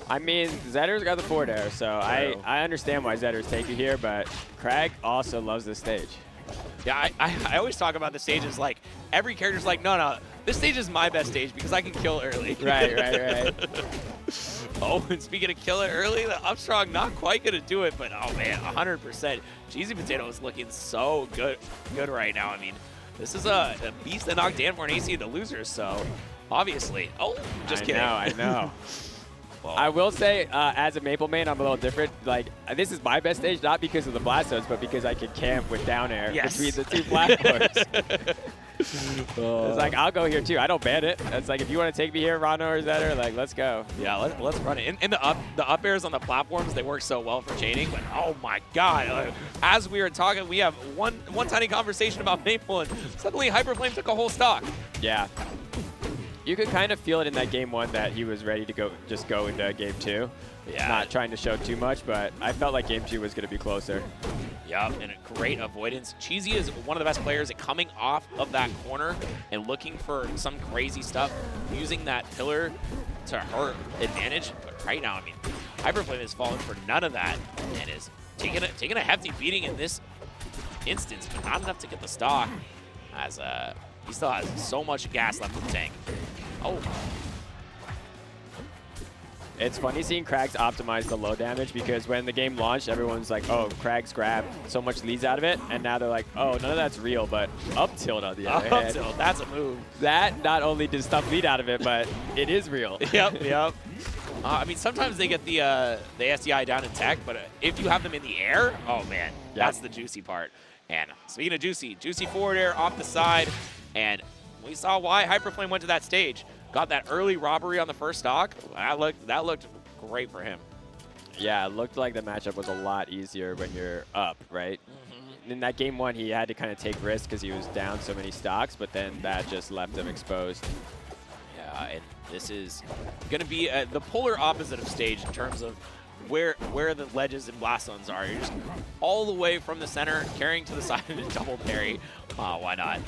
I mean, Zetter's got the forward air, so I understand why Zetter's taking here, but Kragg also loves this stage. Yeah, I always talk about the stage as like every character's like, no, this stage is my best stage because I can kill early. Right. Oh, and speaking of kill it early, the up strong not quite gonna do it, but oh man, 100%. CheesyPotato is looking so good right now. I mean, this is a beast that knocked Dan for an AC to losers, so obviously. Oh, just kidding. I know. Well, I will say, as a Maypul main, I'm a little different. Like, this is my best stage, not because of the blast zones, but because I can camp with down air between the two platforms. It's like, I'll go here too. I don't ban it. It's like, if you want to take me here, Ranno or Zetter, like, let's go. Yeah, let's run it. And the up airs on the platforms, they work so well for chaining, but oh my god. As we were talking, we have one tiny conversation about Maypul, and suddenly HyperFlame took a whole stock. Yeah. You could kind of feel it in that game 1 that he was ready to go into game 2. Yeah. Not trying to show too much, but I felt like game 2 was going to be closer. Yeah, and a great avoidance. Cheesy is one of the best players at coming off of that corner and looking for some crazy stuff, using that pillar to her advantage. But right now, I mean, HyperFlame has fallen for none of that and is taking a hefty beating in this instance, but not enough to get the stock, as he still has so much gas left in the tank. Oh. It's funny seeing Kragg's optimize the low damage because when the game launched, everyone's like, oh, Kragg's grabbed so much leads out of it. And now they're like, oh, none of that's real, but up tilt on the other hand. Up tilt, that's a move. That not only does stuff lead out of it, but it is real. Yep. I mean, sometimes they get the SDI down in tech, but if you have them in the air, oh man, that's the juicy part. And speaking of juicy forward air off the side, and we saw why HyperFlame went to that stage. Got that early robbery on the first stock. That looked great for him. Yeah, it looked like the matchup was a lot easier when you're up, right? In that game 1, he had to kind of take risks because he was down so many stocks, but then that just left him exposed. Yeah, and this is going to be the polar opposite of stage in terms of where the ledges and blast zones are. You're just all the way from the center, carrying to the side and a double parry. Why not?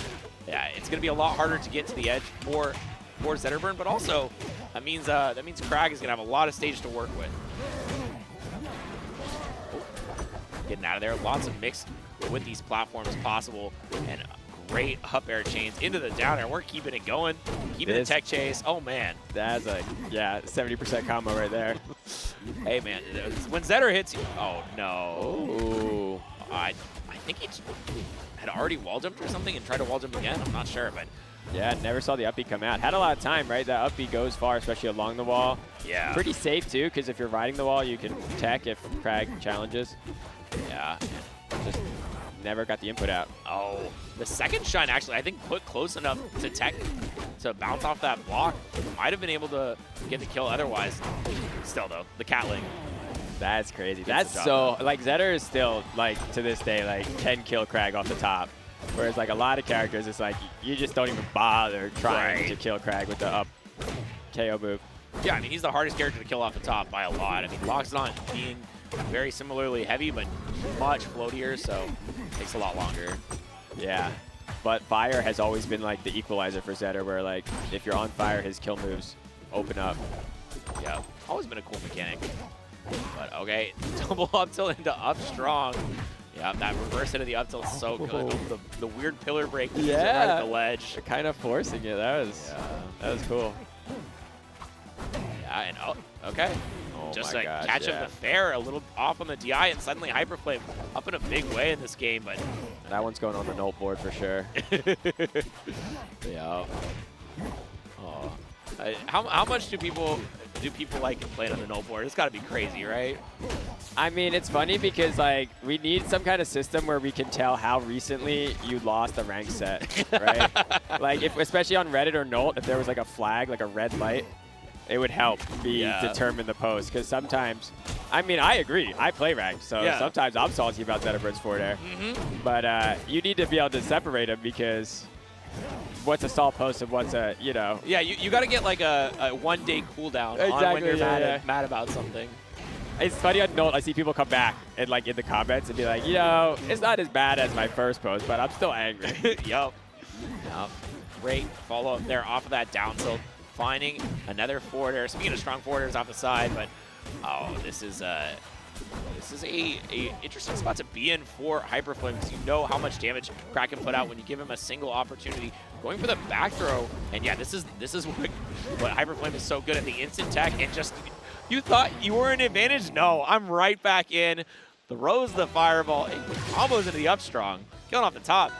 Yeah, it's going to be a lot harder to get to the edge for Zetterburn, but also that means Kragg is going to have a lot of stage to work with. Getting out of there, lots of mix with these platforms possible, and great up air chains into the down air. We're keeping it going, keeping the tech chase. Oh man, that's a 70% combo right there. Hey man, when Zetter hits you, oh no. Ooh. I think he had already wall jumped or something and tried to wall jump again. I'm not sure, but yeah, never saw the up B come out. Had a lot of time, right? That up B goes far, especially along the wall. Yeah. Pretty safe too, because if you're riding the wall, you can tech if Kragg challenges. Yeah. Just never got the input out. Oh, the second shine actually, I think, put close enough to tech to bounce off that block. Might have been able to get the kill otherwise. Still though, the Catling. That's crazy. That's so, like, Zetter is still, like, to this day, like, can kill Kragg off the top. Whereas, like, a lot of characters, it's like, you just don't even bother trying to kill Kragg with the up KO move. Yeah, I mean, he's the hardest character to kill off the top by a lot. I mean, Loxodont being very similarly heavy, but much floatier, so it takes a lot longer. Yeah. But fire has always been, like, the equalizer for Zetter, where, like, if you're on fire, his kill moves open up. Yeah, always been a cool mechanic. But okay, double up tilt into up strong. Yeah, that reverse hit of the up tilt is so good. The weird pillar break right at the ledge. They're kind of forcing it. That was cool. Yeah, and okay. Oh just my like gosh, catch him the fair, a little off on the DI, and suddenly HyperFlame up in a big way in this game. But that one's going on the Nolt board for sure. Yeah. Oh. How much do people like playing on the Nolt board? It's got to be crazy, right? I mean, it's funny because, like, we need some kind of system where we can tell how recently you lost a rank set, right? Like, especially on Reddit or Nolt, if there was, like, a flag, like a red light, it would help determine the post. Because sometimes, I mean, I agree. I play ranked, so sometimes I'm salty about Zetterburn's forward air. But you need to be able to separate them because what's a stall post and what's a, you know. Yeah, you got to get like a 1 day cooldown on when you're mad about something. It's funny on Nolt, I see people come back and like in the comments and be like, you know, it's not as bad as my first post, but I'm still angry. Yup. Great follow up there off of that down tilt. Finding another forward air. Speaking of strong forward airs off the side, but this is a interesting spot to be in for HyperFlame because you know how much damage Kragg can put out when you give him a single opportunity. Going for the back throw, and yeah, this is what HyperFlame is so good at, the instant tech, and just you thought you were in advantage? No, I'm right back in. Throws the fireball, and combos into the up strong, killing off the top.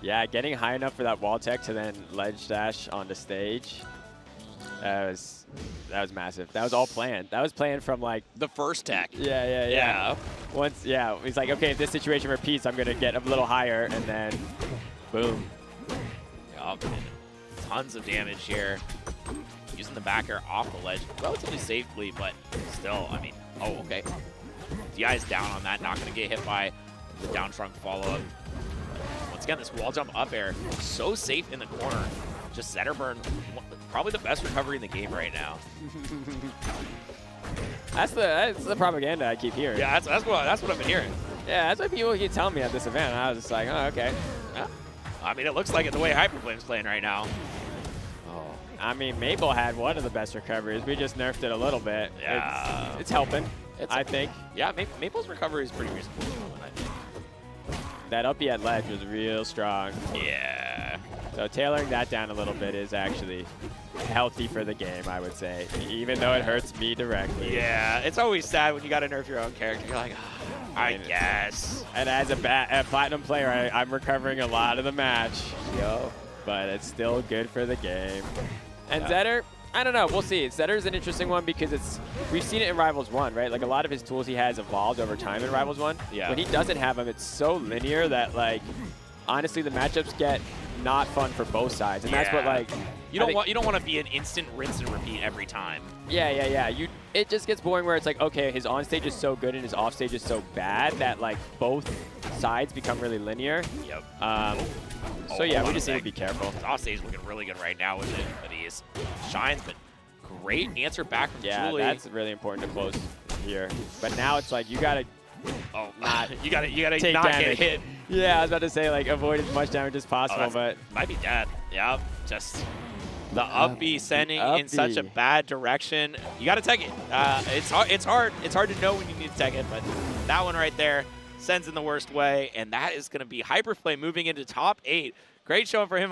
Yeah, getting high enough for that wall tech to then ledge dash on the stage. That was massive. That was all planned. That was planned from like the first tech. Yeah. Once, he's like, okay, if this situation repeats, I'm gonna get a little higher, and then, boom. Yup. Tons of damage here. Using the back air off the ledge relatively safely, but still, I mean, okay. DI is down on that, not gonna get hit by the down trunk follow up. Once again, this wall jump up air, so safe in the corner. Just Zetterburn, probably the best recovery in the game right now. That's the propaganda I keep hearing. Yeah, that's what I've been hearing. Yeah, that's what people keep telling me at this event. I was just like, oh, okay. Yeah. I mean, it looks like it the way HyperFlame's playing right now. I mean, Maypul had one of the best recoveries. We just nerfed it a little bit. Yeah. It's helping, I think. Yeah, Maypul's recovery is pretty reasonable, I think. That up at ledge was real strong. Yeah. So tailoring that down a little bit is actually healthy for the game, I would say, even though it hurts me directly. Yeah, it's always sad when you got to nerf your own character. You're like, I guess. And as a Platinum player, I'm recovering a lot of the match. Yo. But it's still good for the game. And Zetter, I don't know. We'll see. Zetter's an interesting one because we've seen it in Rivals 1, right? Like, a lot of his tools he has evolved over time in Rivals 1. Yeah. When he doesn't have them, it's so linear that, like, honestly, the matchups get not fun for both sides. And that's what, like... You don't want to be an instant rinse and repeat every time. Yeah. It just gets boring where it's like, okay, his on stage is so good and his off stage is so bad that like both sides become really linear. Yep. So yeah, we just need to be careful. His off stage is looking really good right now with it, but he shines. But great answer back from Julie. Yeah, that's really important to close here. But now it's like you gotta. Oh, you gotta take not damage. get hit. Yeah, I was about to say like avoid as much damage as possible, but might be dead. Yeah, just. The up B sending in such a bad direction. You got to tech it. It's hard. It's hard to know when you need to tech it, but that one right there sends in the worst way, and that is going to be HyperFlame moving into top 8. Great showing for him.